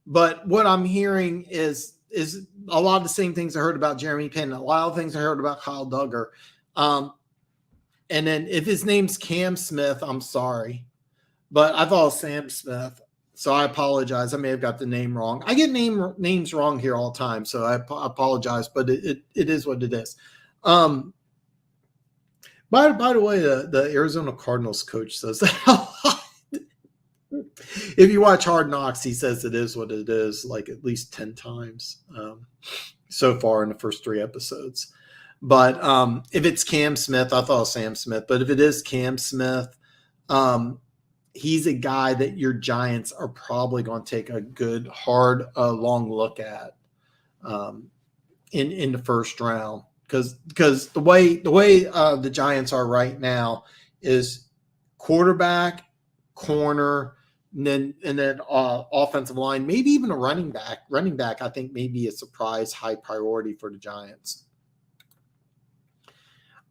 But what I'm hearing is a lot of the same things I heard about Jeremy Penn, a lot of things I heard about Kyle Duggar. And then if his name's Cam Smith, I'm sorry. But I thought it was Sam Smith. So I apologize. I may have got the name wrong. I get names wrong here all the time, so I apologize. But it is what it is. By the way, the Arizona Cardinals coach says that. If you watch Hard Knocks, he says it is what it is, like at least 10 times so far in the first 3 episodes. But if it's Cam Smith, I thought it was Sam Smith. But if it is Cam Smith, he's a guy that your Giants are probably going to take a good, hard, long look at in the first round. Because the way the Giants are right now is quarterback, corner, and then offensive line, maybe even a running back. Running back, I think, may be a surprise high priority for the Giants.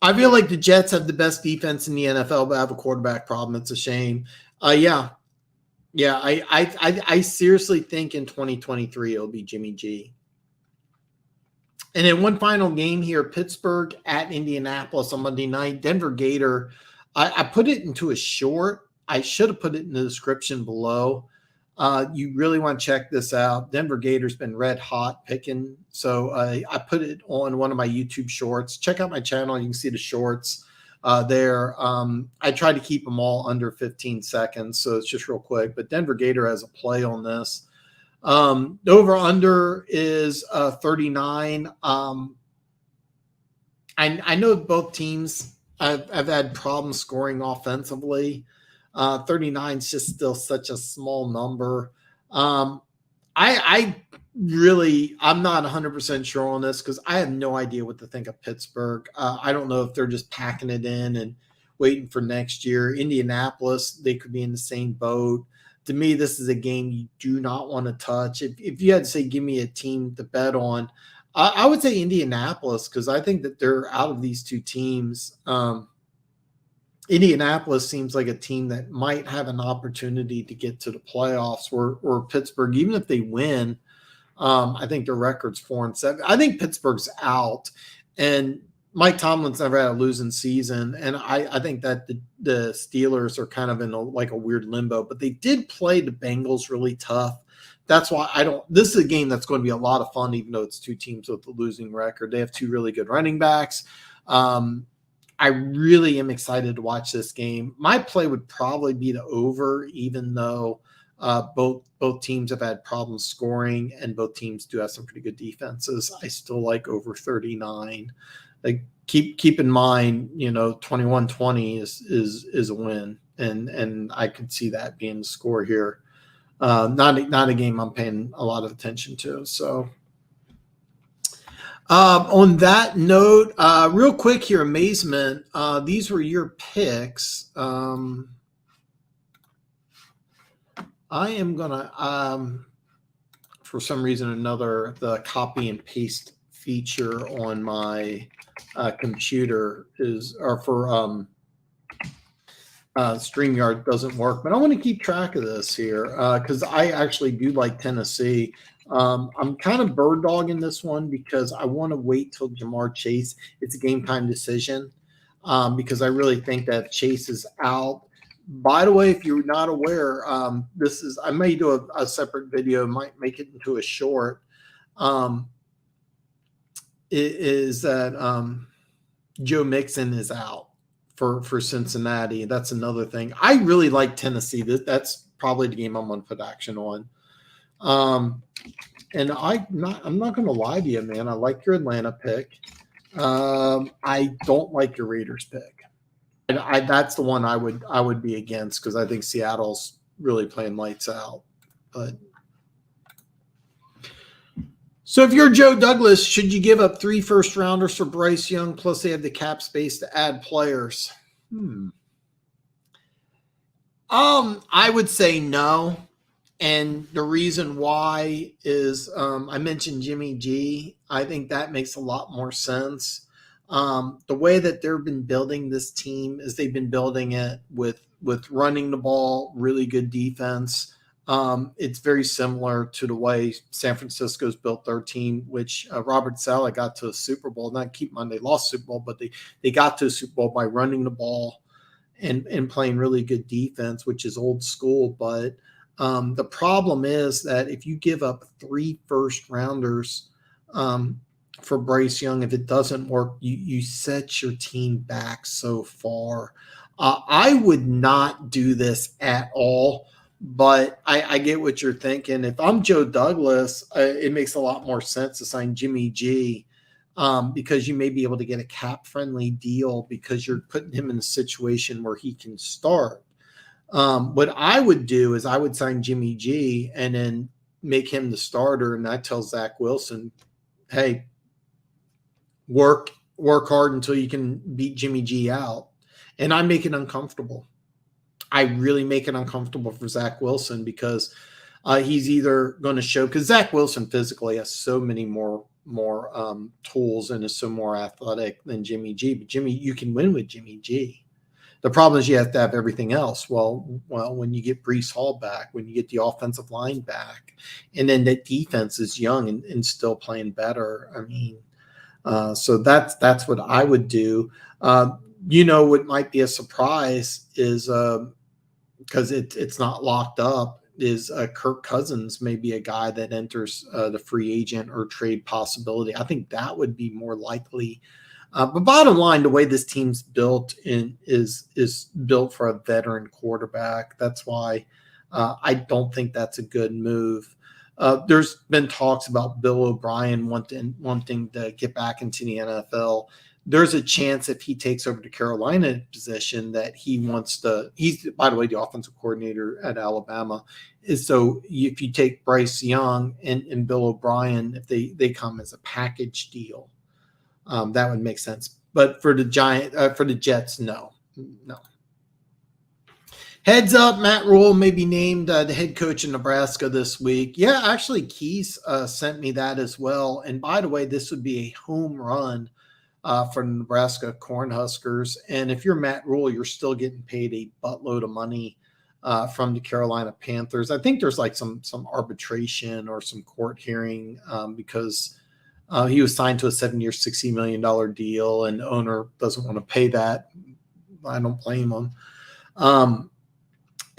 I feel like the Jets have the best defense in the NFL, but have a quarterback problem. It's a shame. I seriously think in 2023 it'll be Jimmy G. And then one final game here, Pittsburgh at Indianapolis on Monday night. Denver Gator. I put it into a short. I should have put it in the description below. You really want to check this out. Denver Gator's been red hot picking. So I put it on one of my YouTube shorts. Check out my channel. You can see the shorts there. I try to keep them all under 15 seconds. So it's just real quick. But Denver Gator has a play on this. The over-under is 39. I know both teams have had problems scoring offensively. 39 is just still such a small number. I'm not 100% sure on this because I have no idea what to think of Pittsburgh. I don't know if they're just packing it in and waiting for next year. Indianapolis, they could be in the same boat. To me, this is a game you do not want to touch. If you had to say, give me a team to bet on, I would say Indianapolis because I think that they're out of these two teams. Indianapolis seems like a team that might have an opportunity to get to the playoffs or Pittsburgh, even if they win. I think their record's 4-7. I think Pittsburgh's out, and Mike Tomlin's never had a losing season. And I think that the Steelers are kind of in a weird limbo, but they did play the Bengals really tough. That's why this is a game that's going to be a lot of fun, even though it's two teams with a losing record. They have two really good running backs. I really am excited to watch this game. My play would probably be the over, even though Both teams have had problems scoring, and both teams do have some pretty good defenses. I still like over 39. Like keep in mind, 21-20 is a win, and I could see that being the score here. Not a game I'm paying a lot of attention to. So on that note, real quick here, Amazement. These were your picks. I am gonna, for some reason or another, the copy and paste feature on my computer for Streamyard doesn't work, but I want to keep track of this here because I actually do like Tennessee. I'm kind of bird dogging this one because I want to wait till Jamar Chase. It's a game time decision because I really think that Chase is out. By the way, if you're not aware, I may do a separate video, might make it into a short. Is that Joe Mixon is out for Cincinnati. That's another thing. I really like Tennessee. That's probably the game I'm going to put action on. And I'm not going to lie to you, man. I like your Atlanta pick. I don't like your Raiders pick. That's the one I would be against because I think Seattle's really playing lights out. But so if you're Joe Douglas, should you give up 3 first-rounders for Bryce Young, plus they have the cap space to add players? I would say no. And the reason why is I mentioned Jimmy G. I think that makes a lot more sense. The way that they've been building this team is they've been building it with running the ball, really good defense. It's very similar to the way San Francisco's built their team, which Robert Saleh got to a Super Bowl. Not keep in mind they lost Super Bowl, but they got to a Super Bowl by running the ball and playing really good defense, which is old school. But the problem is that if you give up 3 first-rounders for Bryce Young, if it doesn't work, you set your team back so far. I would not do this at all. But I get what you're thinking. If I'm Joe Douglas, it makes a lot more sense to sign Jimmy G because you may be able to get a cap-friendly deal because you're putting him in a situation where he can start. What I would do is I would sign Jimmy G and then make him the starter, and I tell Zach Wilson, hey, work hard until you can beat Jimmy G out. And I make it uncomfortable. I really make it uncomfortable for Zach Wilson because he's either going to show – because Zach Wilson physically has so many more tools and is so more athletic than Jimmy G. But you can win with Jimmy G. The problem is you have to have everything else. Well, when you get Breece Hall back, when you get the offensive line back, and then the defense is young and still playing better. I mean, so that's what I would do. What might be a surprise is because it's not locked up, is Kirk Cousins may be a guy that enters the free agent or trade possibility. I think that would be more likely. But bottom line, the way this team's built is built for a veteran quarterback. That's why I don't think that's a good move. There's been talks about Bill O'Brien wanting to get back into the NFL. There's a chance if he takes over the Carolina position that he wants to. He's, by the way, the offensive coordinator at Alabama. So if you take Bryce Young and Bill O'Brien, if they come as a package deal, that would make sense. But for the Jets, no. Heads up, Matt Rule may be named the head coach in Nebraska this week. Yeah, actually, Keys sent me that as well. And by the way, this would be a home run for the Nebraska Cornhuskers. And if you're Matt Rule, you're still getting paid a buttload of money from the Carolina Panthers. I think there's like some arbitration or some court hearing because he was signed to a 7-year, $60 million deal, and the owner doesn't want to pay that. I don't blame him.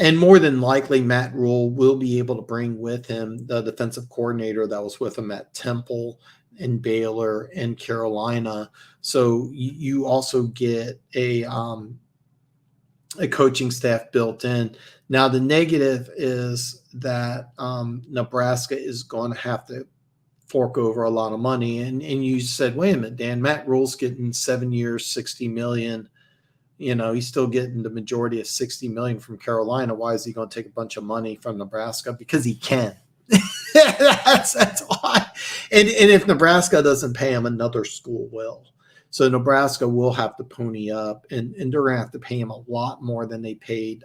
And more than likely, Matt Rule will be able to bring with him the defensive coordinator that was with him at Temple and Baylor and Carolina. So you also get a coaching staff built in. Now, the negative is that Nebraska is going to have to fork over a lot of money. And you said, wait a minute, Dan, Matt Rule's getting 7 years, $60 million. You know, he's still getting the majority of $60 million from Carolina. Why is he going to take a bunch of money from Nebraska? Because he can. that's why. And if Nebraska doesn't pay him, another school will. So Nebraska will have to pony up, and they're going to have to pay him a lot more than they paid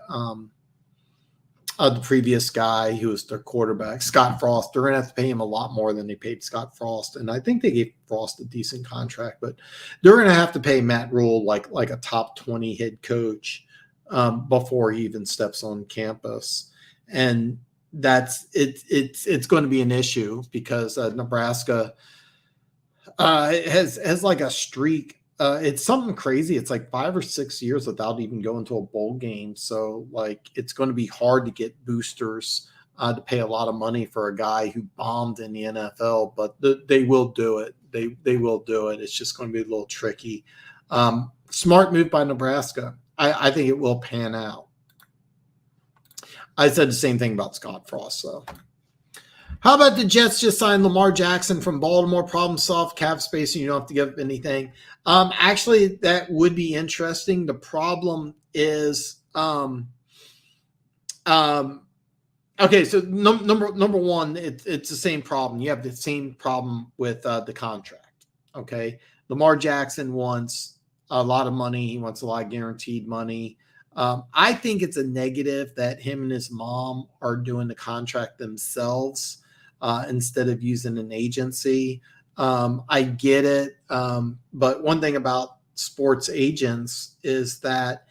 the previous guy who was their quarterback, Scott Frost. They're going to have to pay him a lot more than they paid Scott Frost. And I think they gave Frost a decent contract, but they're going to have to pay Matt Rule like a top 20 head coach before he even steps on campus. And that's it's going to be an issue because Nebraska has like a streak. It's something crazy. It's like 5 or 6 years without even going to a bowl game. So like, it's going to be hard to get boosters to pay a lot of money for a guy who bombed in the NFL, but they will do it. They will do it. It's just going to be a little tricky. Smart move by Nebraska. I think it will pan out. I said the same thing about Scott Frost. So how about the Jets just signed Lamar Jackson from Baltimore? Problem solved, cap space, and you don't have to give up anything. Actually, that would be interesting. The problem is, okay. So number one, it's the same problem. You have the same problem with the contract. Okay, Lamar Jackson wants a lot of money. He wants a lot of guaranteed money. I think it's a negative that him and his mom are doing the contract themselves. Instead of using an agency. I get it. But one thing about sports agents is that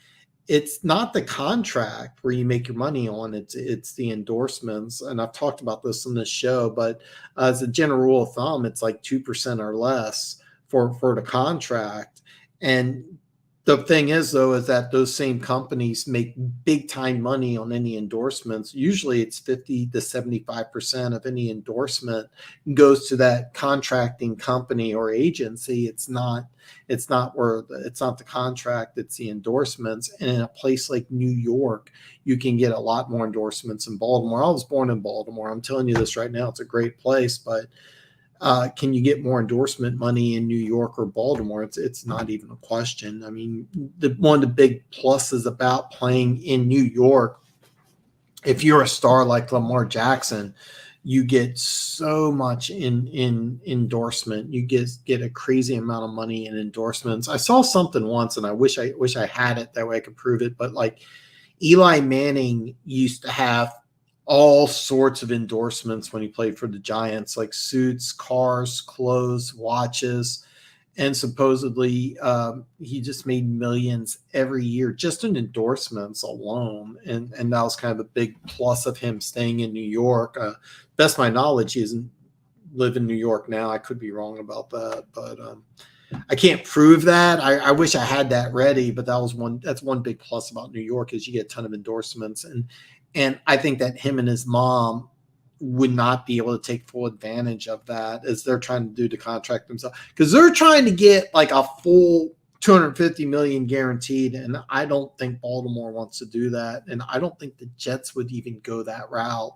it's not the contract where you make your money on, it's the endorsements. And I've talked about this on this show, but as a general rule of thumb, it's like 2% or less for the contract. And the thing is, though, is that those same companies make big time money on any endorsements. Usually it's 50 to 75% of any endorsement goes to that contracting company or agency. It's not the contract, it's the endorsements. And in a place like New York, you can get a lot more endorsements in Baltimore. I was born in Baltimore. I'm telling you this right now. It's a great place, but can you get more endorsement money in New York or Baltimore? It's not even a question. I mean, one of the big pluses about playing in New York, if you're a star like Lamar Jackson, you get so much in endorsement. You get a crazy amount of money in endorsements. I saw something once, and I wish I had it that way I could prove it. But like Eli Manning used to have all sorts of endorsements when he played for the Giants, like suits, cars, clothes, watches, and supposedly he just made millions every year just in endorsements alone. And that was kind of a big plus of him staying in New York. Best of my knowledge, he doesn't live in New York now. I could be wrong about that, but I can't prove that. I wish I had that ready, but that's one big plus about New York is you get a ton of endorsements. And I think that him and his mom would not be able to take full advantage of that as they're trying to do the contract themselves, because they're trying to get like a full $250 million guaranteed. And I don't think Baltimore wants to do that. And I don't think the Jets would even go that route.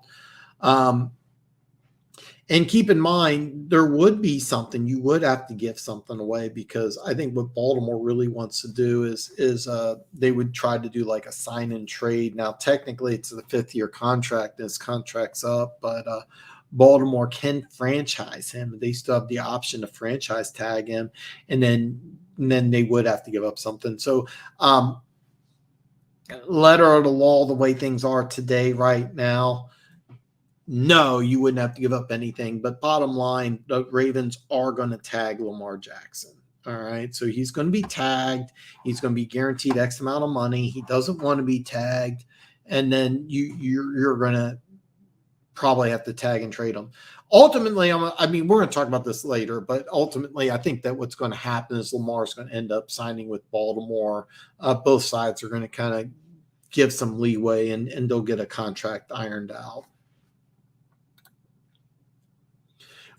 And keep in mind, there would be something you would have to give something away, because I think what Baltimore really wants to do is they would try to do like a sign and trade. Now, technically, it's the 5th-year contract. His contract's up, but Baltimore can franchise him. They still have the option to franchise tag him, and then they would have to give up something. So, letter of the law, the way things are today, right now, no, you wouldn't have to give up anything. But bottom line, the Ravens are going to tag Lamar Jackson. All right. So he's going to be tagged. He's going to be guaranteed X amount of money. He doesn't want to be tagged. And then you're going to probably have to tag and trade him. Ultimately, we're going to talk about this later, but ultimately, I think that what's going to happen is Lamar's going to end up signing with Baltimore. Both sides are going to kind of give some leeway, and they'll get a contract ironed out.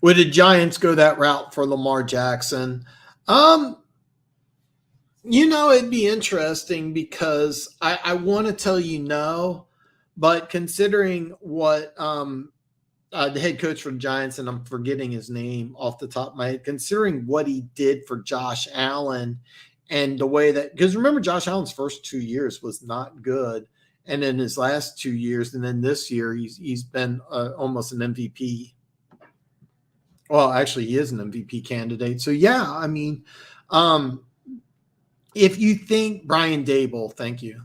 Would the Giants go that route for Lamar Jackson? It'd be interesting, because I want to tell you no, But considering what the head coach for the Giants, and I'm forgetting his name off the top of my head, considering what he did for Josh Allen and the way that, because remember, Josh Allen's first 2 years was not good. And then his last 2 years, and then this year, he's been almost an MVP. Well, actually, he is an MVP candidate. So, yeah, I mean, if you think Brian Dable, thank you.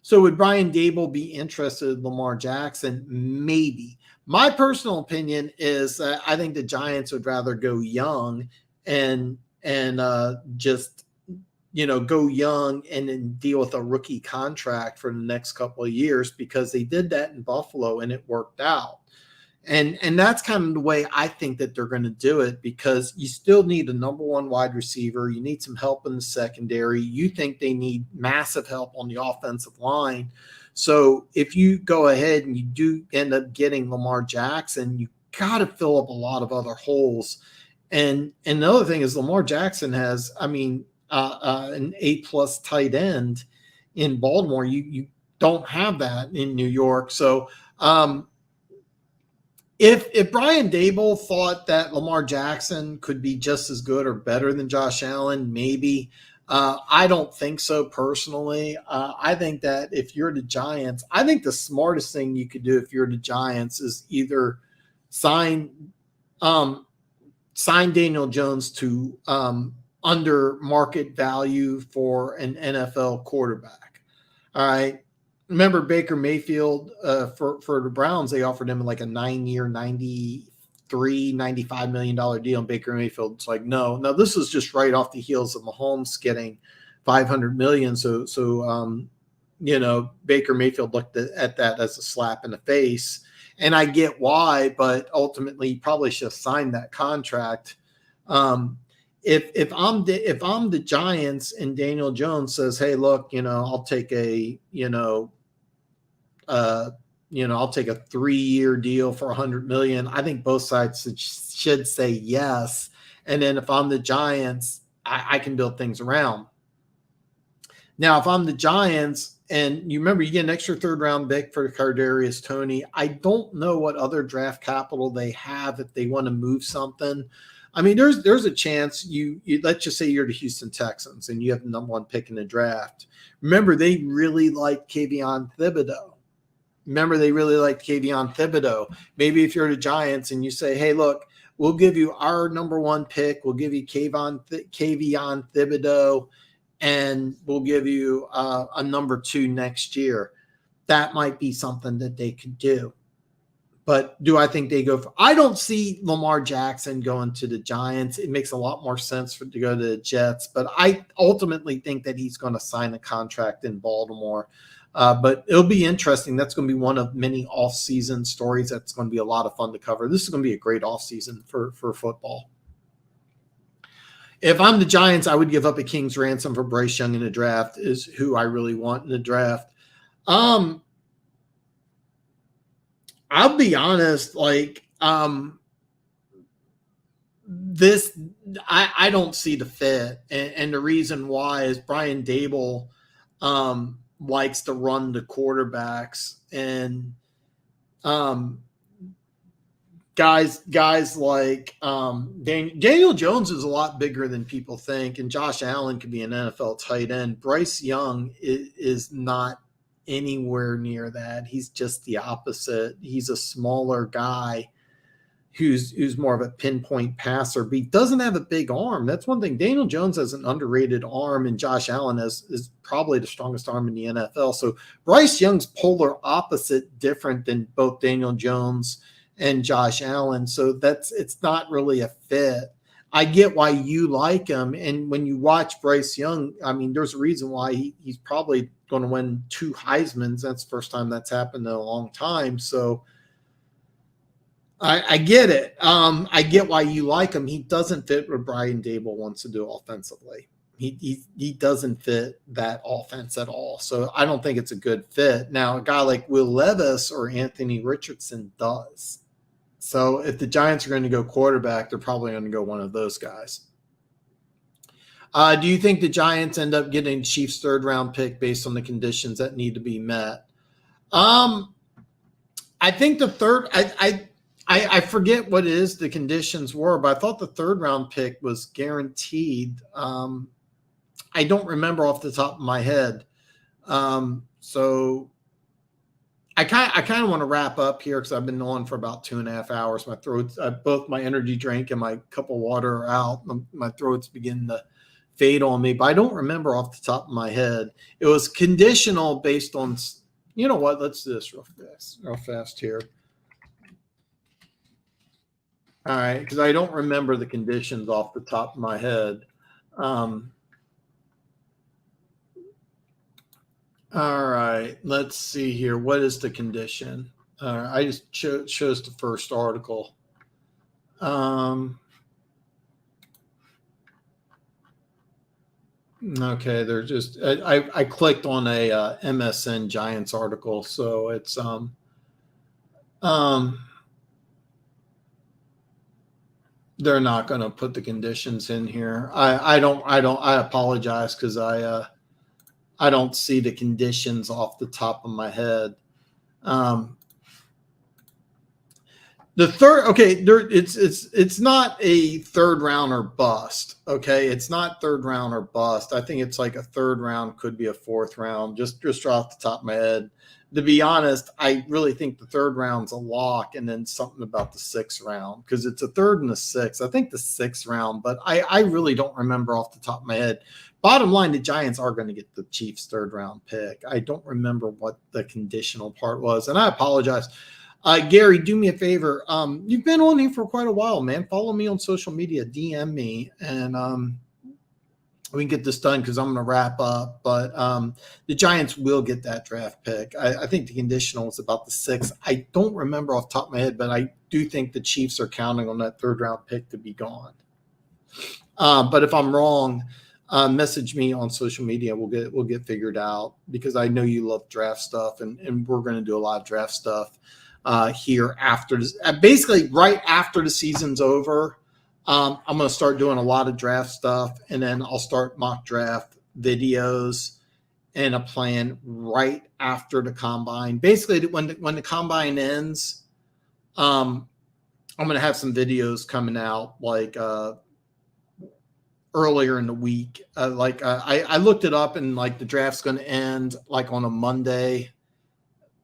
So would Brian Dable be interested in Lamar Jackson? Maybe. My personal opinion is that I think the Giants would rather go young and just, go young and then deal with a rookie contract for the next couple of years, because they did that in Buffalo and it worked out. And that's kind of the way I think that they're going to do it, because you still need a number one wide receiver. You need some help in the secondary. You think they need massive help on the offensive line. So if you go ahead and you do end up getting Lamar Jackson, you got to fill up a lot of other holes. And the other thing is Lamar Jackson has, an A+ tight end in Baltimore. You don't have that in New York. So, If Brian Dable thought that Lamar Jackson could be just as good or better than Josh Allen, maybe. I don't think so personally. I think that if you're the Giants, I think the smartest thing you could do if you're the Giants is either sign Daniel Jones to under market value for an NFL quarterback. All right. Remember Baker Mayfield for the Browns, they offered him like a 9-year, $95 million deal. And Baker Mayfield's like, no, this is just right off the heels of Mahomes getting $500 million. So Baker Mayfield looked at that as a slap in the face. And I get why, but ultimately he probably should have signed that contract. If I'm the Giants and Daniel Jones says, hey, look, I'll take I'll take a 3-year deal for $100 million. I think both sides should say yes. And then if I'm the Giants, I can build things around. Now, if I'm the Giants, and you remember you get an extra 3rd-round pick for Kadarius Toney, I don't know what other draft capital they have if they want to move something. I mean, there's a chance you let's just say you're the Houston Texans and you have the number 1 pick in the draft. Remember, they really like Kayvon Thibodeau. Maybe if you're the Giants and you say, hey, look, we'll give you our number 1 pick. We'll give you Kayvon Thibodeau, and we'll give you a number 2 next year. That might be something that they could do. But do I think they go I don't see Lamar Jackson going to the Giants. It makes a lot more sense to go to the Jets. But I ultimately think that he's going to sign a contract in Baltimore. But it'll be interesting. That's going to be one of many off-season stories that's going to be a lot of fun to cover. This is going to be a great off-season for football. If I'm the Giants, I would give up a king's ransom for Bryce Young in the draft, is who I really want in the draft. I'll be honest, I don't see the fit. And the reason why is Brian Dable likes to run the quarterbacks, and guys like Daniel Jones is a lot bigger than people think, and Josh Allen could be an NFL tight end. Bryce Young is not anywhere near that. He's just the opposite. He's a smaller guy who's more of a pinpoint passer, but he doesn't have a big arm. That's one thing. Daniel Jones has an underrated arm, and Josh Allen is probably the strongest arm in the NFL. So Bryce Young's polar opposite, different than both Daniel Jones and Josh Allen. So it's not really a fit. I get why you like him. And when you watch Bryce Young, I mean, there's a reason why he's probably going to win 2 Heismans. That's the first time that's happened in a long time. So I get it. I get why you like him. He doesn't fit what Brian Dable wants to do offensively. He doesn't fit that offense at all. So I don't think it's a good fit. Now, a guy like Will Levis or Anthony Richardson does. So if the Giants are going to go quarterback, they're probably going to go one of those guys. Do you think the Giants end up getting Chiefs' 3rd-round pick based on the conditions that need to be met? I think the third, I forget what it is the conditions were, but I thought the third round pick was guaranteed. I don't remember off the top of my head. So I kind of want to wrap up here because I've been on for about 2.5 hours. My throat's both my energy drink and my cup of water are out. My throat's beginning to fade on me, but I don't remember off the top of my head. It was conditional based on, you know what? Let's do this real fast here. All right, because I don't remember the conditions off the top of my head. All right, let's see here. What is the condition? I just chose the first article. Okay, they're just I clicked on a MSN Giants article, so it's they're not going to put the conditions in here. I apologize because I don't see the conditions off the top of my head. The third, okay, it's not a third round or bust. Okay, it's not third round or bust. I think it's like a third round, could be a fourth round. Just off the top of my head. To be honest, I really think the third round's a lock, and then something about the sixth round because it's a third and a sixth. I think the sixth round, but I really don't remember off the top of my head. Bottom line, the Giants are going to get the Chiefs' third round pick. I don't remember what the conditional part was, and I apologize. Gary, do me a favor. You've been on here for quite a while, man. Follow me on social media, DM me, and we can get this done because I'm going to wrap up. But the Giants will get that draft pick. I think the conditional is about the sixth. I don't remember off the top of my head, but I do think the Chiefs are counting on that third round pick to be gone. But if I'm wrong, message me on social media. We'll get figured out because I know you love draft stuff, and we're going to do a lot of draft stuff here after basically right after the season's over. I'm going to start doing a lot of draft stuff, and then I'll start mock draft videos and a plan right after the combine. Basically, when the combine ends, I'm going to have some videos coming out like earlier in the week. I looked it up, and like the draft's going to end like on a Monday.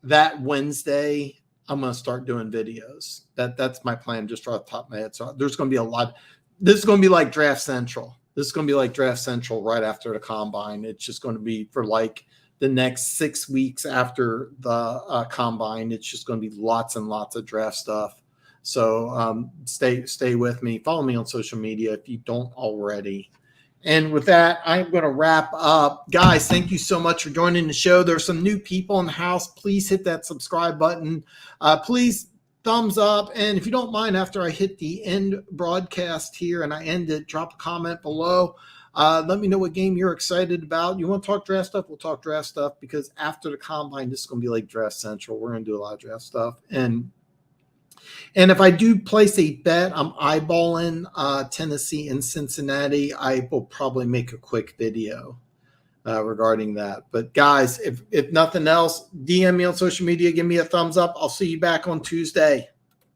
That Wednesday, I'm going to start doing videos. That's my plan, just off the top of my head. So there's going to be a lot. This is going to be like Draft Central. This is going to be like Draft Central right after the combine. It's just going to be for like the next 6 weeks after the combine. It's just going to be lots and lots of draft stuff. So stay with me. Follow me on social media if you don't already. And with that, I'm going to wrap up. Guys, thank you so much for joining the show. There's some new people in the house. Please hit that subscribe button. Please thumbs up. And if you don't mind, after I hit the end broadcast here and I end it, drop a comment below. Let me know what game you're excited about. You want to talk draft stuff? We'll talk draft stuff because after the combine, this is going to be like Draft Central. We're going to do a lot of draft stuff. And if I do place a bet, I'm eyeballing Tennessee and Cincinnati. I will probably make a quick video regarding that. But guys, if nothing else, DM me on social media. Give me a thumbs up. I'll see you back on Tuesday.